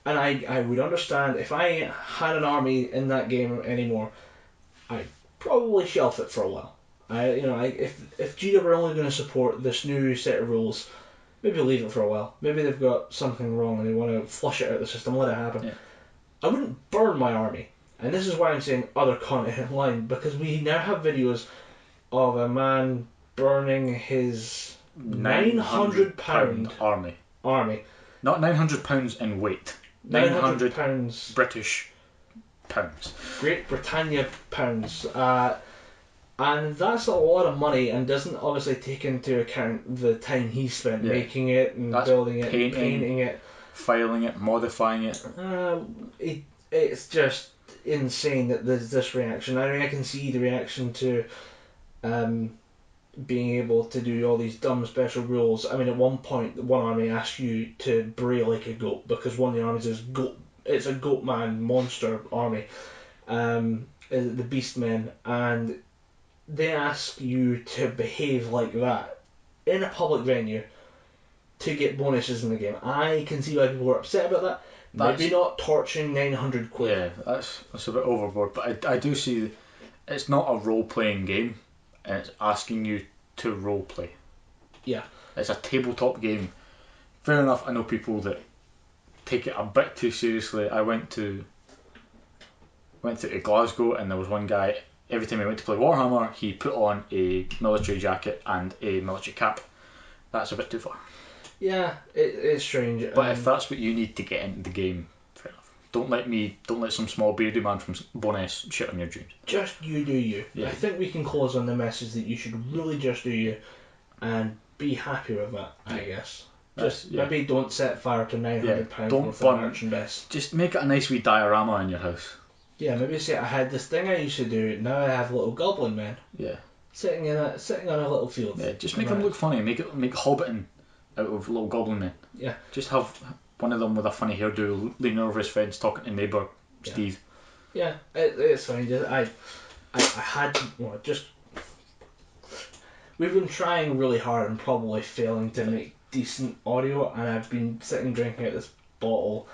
And I would understand if I had an army in that game anymore, I'd probably shelf it for a while. If GW are only going to support this new set of rules, maybe leave it for a while. Maybe they've got something wrong and they want to flush it out of the system. Let it happen. Yeah. I wouldn't burn my army, and this is why I'm saying other content line, because we now have videos of a man burning his £900 army. Not £900 in weight. £900 British pounds. Great Britannia pounds. And that's a lot of money, and doesn't obviously take into account the time he spent making it and building it, and painting it, filing it, modifying it. It's just insane that there's this reaction. I mean, I can see the reaction to being able to do all these dumb special rules. I mean, at one point, one army asks you to bray like a goat, because one of the armies is goat. It's a goat man monster army, the Beastmen, and they ask you to behave like that in a public venue to get bonuses in the game. I can see why people are upset about that. Maybe not torching £900. Yeah, that's a bit overboard, but I do see it's not a role-playing game, and it's asking you to role-play. Yeah. It's a tabletop game. Fair enough, I know people that take it a bit too seriously. I went to Glasgow, and there was one guy, every time he went to play Warhammer, he put on a military jacket and a military cap. That's a bit too far. Yeah, it's strange. But if that's what you need to get into the game, fair enough. Don't let some small bearded man from Bowness shit on your dreams. Just you do you. Yeah. I think we can close on the message that you should really just do you and be happy with that, I guess. Maybe don't set fire to £900 worth of merchandise. Just make it a nice wee diorama in your house. Yeah, maybe say I had this thing I used to do, now I have little goblin men. Yeah. Sitting on a little field. Yeah, just make them look funny. Make Hobbiton out of little goblin men. Yeah. Just have one of them with a funny hairdo leaning over his fence talking to neighbour Steve. Yeah, it's fine. I had just. We've been trying really hard and probably failing to make decent audio, and I've been sitting drinking out this bottle.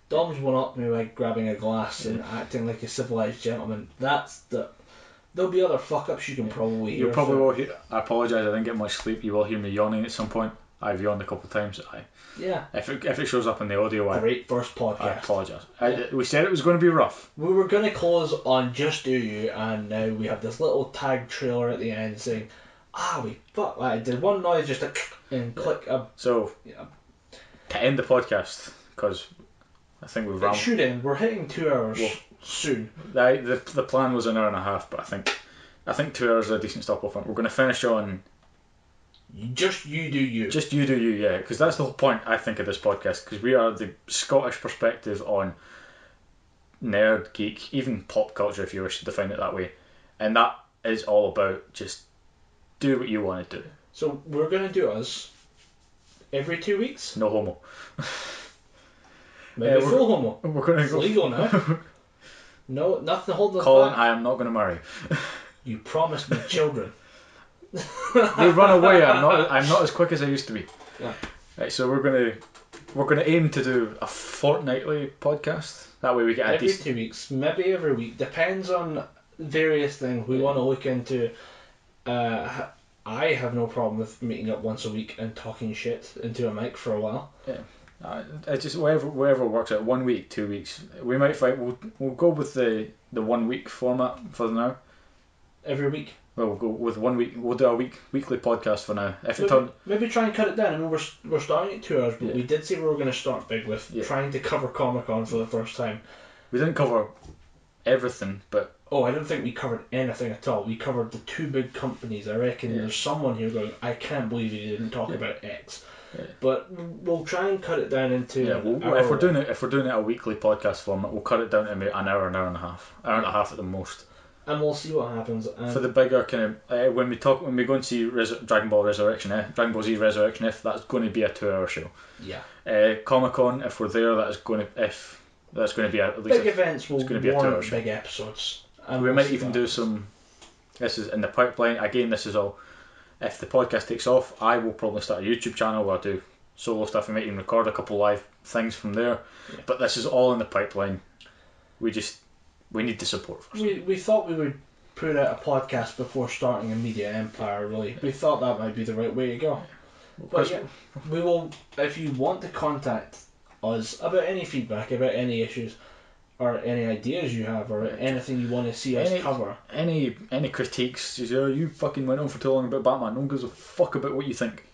Dom's one up me by grabbing a glass and acting like a civilised gentleman. There'll be other fuck ups you can probably hear. You probably will hear. I apologise, I didn't get much sleep. You will hear me yawning at some point. I've yawned a couple of times. Yeah. If it shows up in the audio, great first podcast. I apologise. We said it was going to be rough. We were going to close on Just Do You, and now we have this little tag trailer at the end saying, I did one noise just and click. To end the podcast, because I think we've rambled. It should end. We're hitting 2 hours soon. The plan was an hour and a half, but I think 2 hours is a decent stop off. We're going to finish on Just You Do You. Just You Do You, yeah, because that's the whole point, I think, of this podcast, because we are the Scottish perspective on nerd, geek, even pop culture, if you wish to define it that way, and that is all about just do what you want to do. So we're going to do us every 2 weeks? No homo. Maybe full homo. We're going to go. It's legal now. No, nothing holding us Colin, back. I am not going to marry. You promised me children. They run away. I'm not as quick as I used to be. Yeah. Right, so we're gonna aim to do a fortnightly podcast. That way we get every 2 weeks, maybe every week. Depends on various things we want to look into. I have no problem with meeting up once a week and talking shit into a mic for a while. Yeah. It's just wherever works out. 1 week, 2 weeks. We might fight. We'll go with the 1 week format for now. Every week. Well, we'll go with 1 week. We'll do a weekly podcast for now. Maybe try and cut it down. I mean, we're starting at 2 hours, but we did say we were going to start big with trying to cover Comic-Con for the first time. We didn't cover everything, but I don't think we covered anything at all. We covered the two big companies. I reckon there's someone here going, I can't believe you didn't talk about X. Yeah. But we'll try and cut it down into if we're doing it a weekly podcast format, we'll cut it down to maybe an hour and a half at the most. and we'll see what happens. For the bigger kind of when we go and see Dragon Ball Z Resurrection F, that's going to be a 2-hour show. Yeah. Comic-Con, if we're there, that's going to be at least big events will warrant big episodes. And we might even do some. This is in the pipeline. Again, this is all. If the podcast takes off, I will probably start a YouTube channel where I do solo stuff. We might even record a couple live things from there. Yeah. But this is all in the pipeline. We need the support first. We thought we would put out a podcast before starting a media empire. Really, we thought that might be the right way to go. But yeah, we will. If you want to contact us about any feedback, about any issues, or any ideas you have, or anything you want to see us cover, any critiques, you fucking went on for too long about Batman. No one gives a fuck about what you think.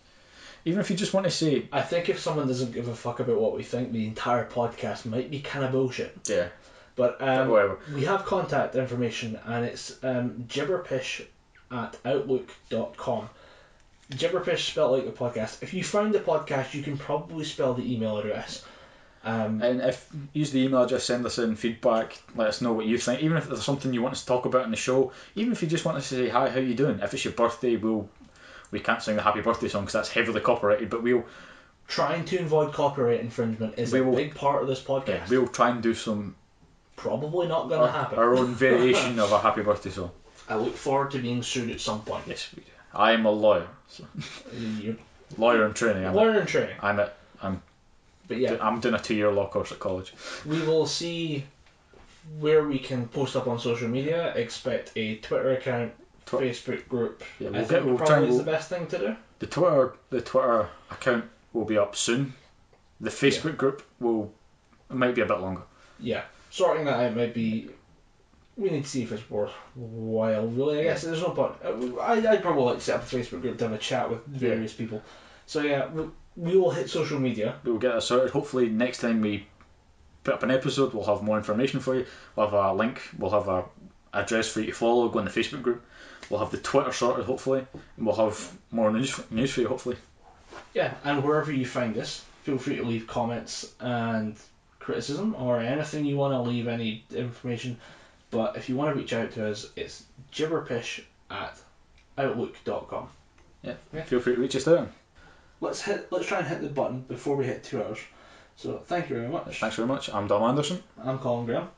Even if you just want to say, I think if someone doesn't give a fuck about what we think, the entire podcast might be kind of bullshit. Yeah. But whatever. We have contact information, and it's gibberpish@outlook.com. Gibberpish spelled like the podcast. If you found the podcast, you can probably spell the email address. And if use the email address, send us in feedback, let us know what you think. Even if there's something you want us to talk about in the show, even if you just want us to say hi, how you doing? If it's your birthday, we can't sing the happy birthday song because that's heavily copyrighted, but we'll trying to avoid copyright infringement is a big part of this podcast. Yeah, we'll try and do some. Probably not going to happen. Our own variation of a happy birthday song. I look forward to being sued at some point. Yes, we do. I am a lawyer. So. Lawyer in training. Lawyer in training. But yeah, I'm doing a 2-year law course at college. We will see where we can post up on social media. Expect a Twitter account, Facebook group. Yeah, we'll probably is the best thing to do. The Twitter account will be up soon. The Facebook group might be a bit longer. Yeah, sorting that out might be. We need to see if it's worthwhile. Really, I guess there's no point. I'd probably like to set up a Facebook group to have a chat with various people. So yeah, we will hit social media. We will get that sorted. Hopefully next time we put up an episode, we'll have more information for you. We'll have a link. We'll have a address for you to follow. Go in the Facebook group. We'll have the Twitter sorted, hopefully, and we'll have more news for you, hopefully. Yeah, and wherever you find us, feel free to leave comments and criticism or anything you want to leave, any information. But if you want to reach out to us, it's gibberpish@outlook.com. Yeah, feel free to reach us there. Let's try and hit the button before we hit 2 hours. So thank you very much. Thanks very much. I'm Dom Anderson. I'm Colin Graham,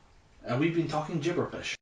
and we've been talking Gibberpish.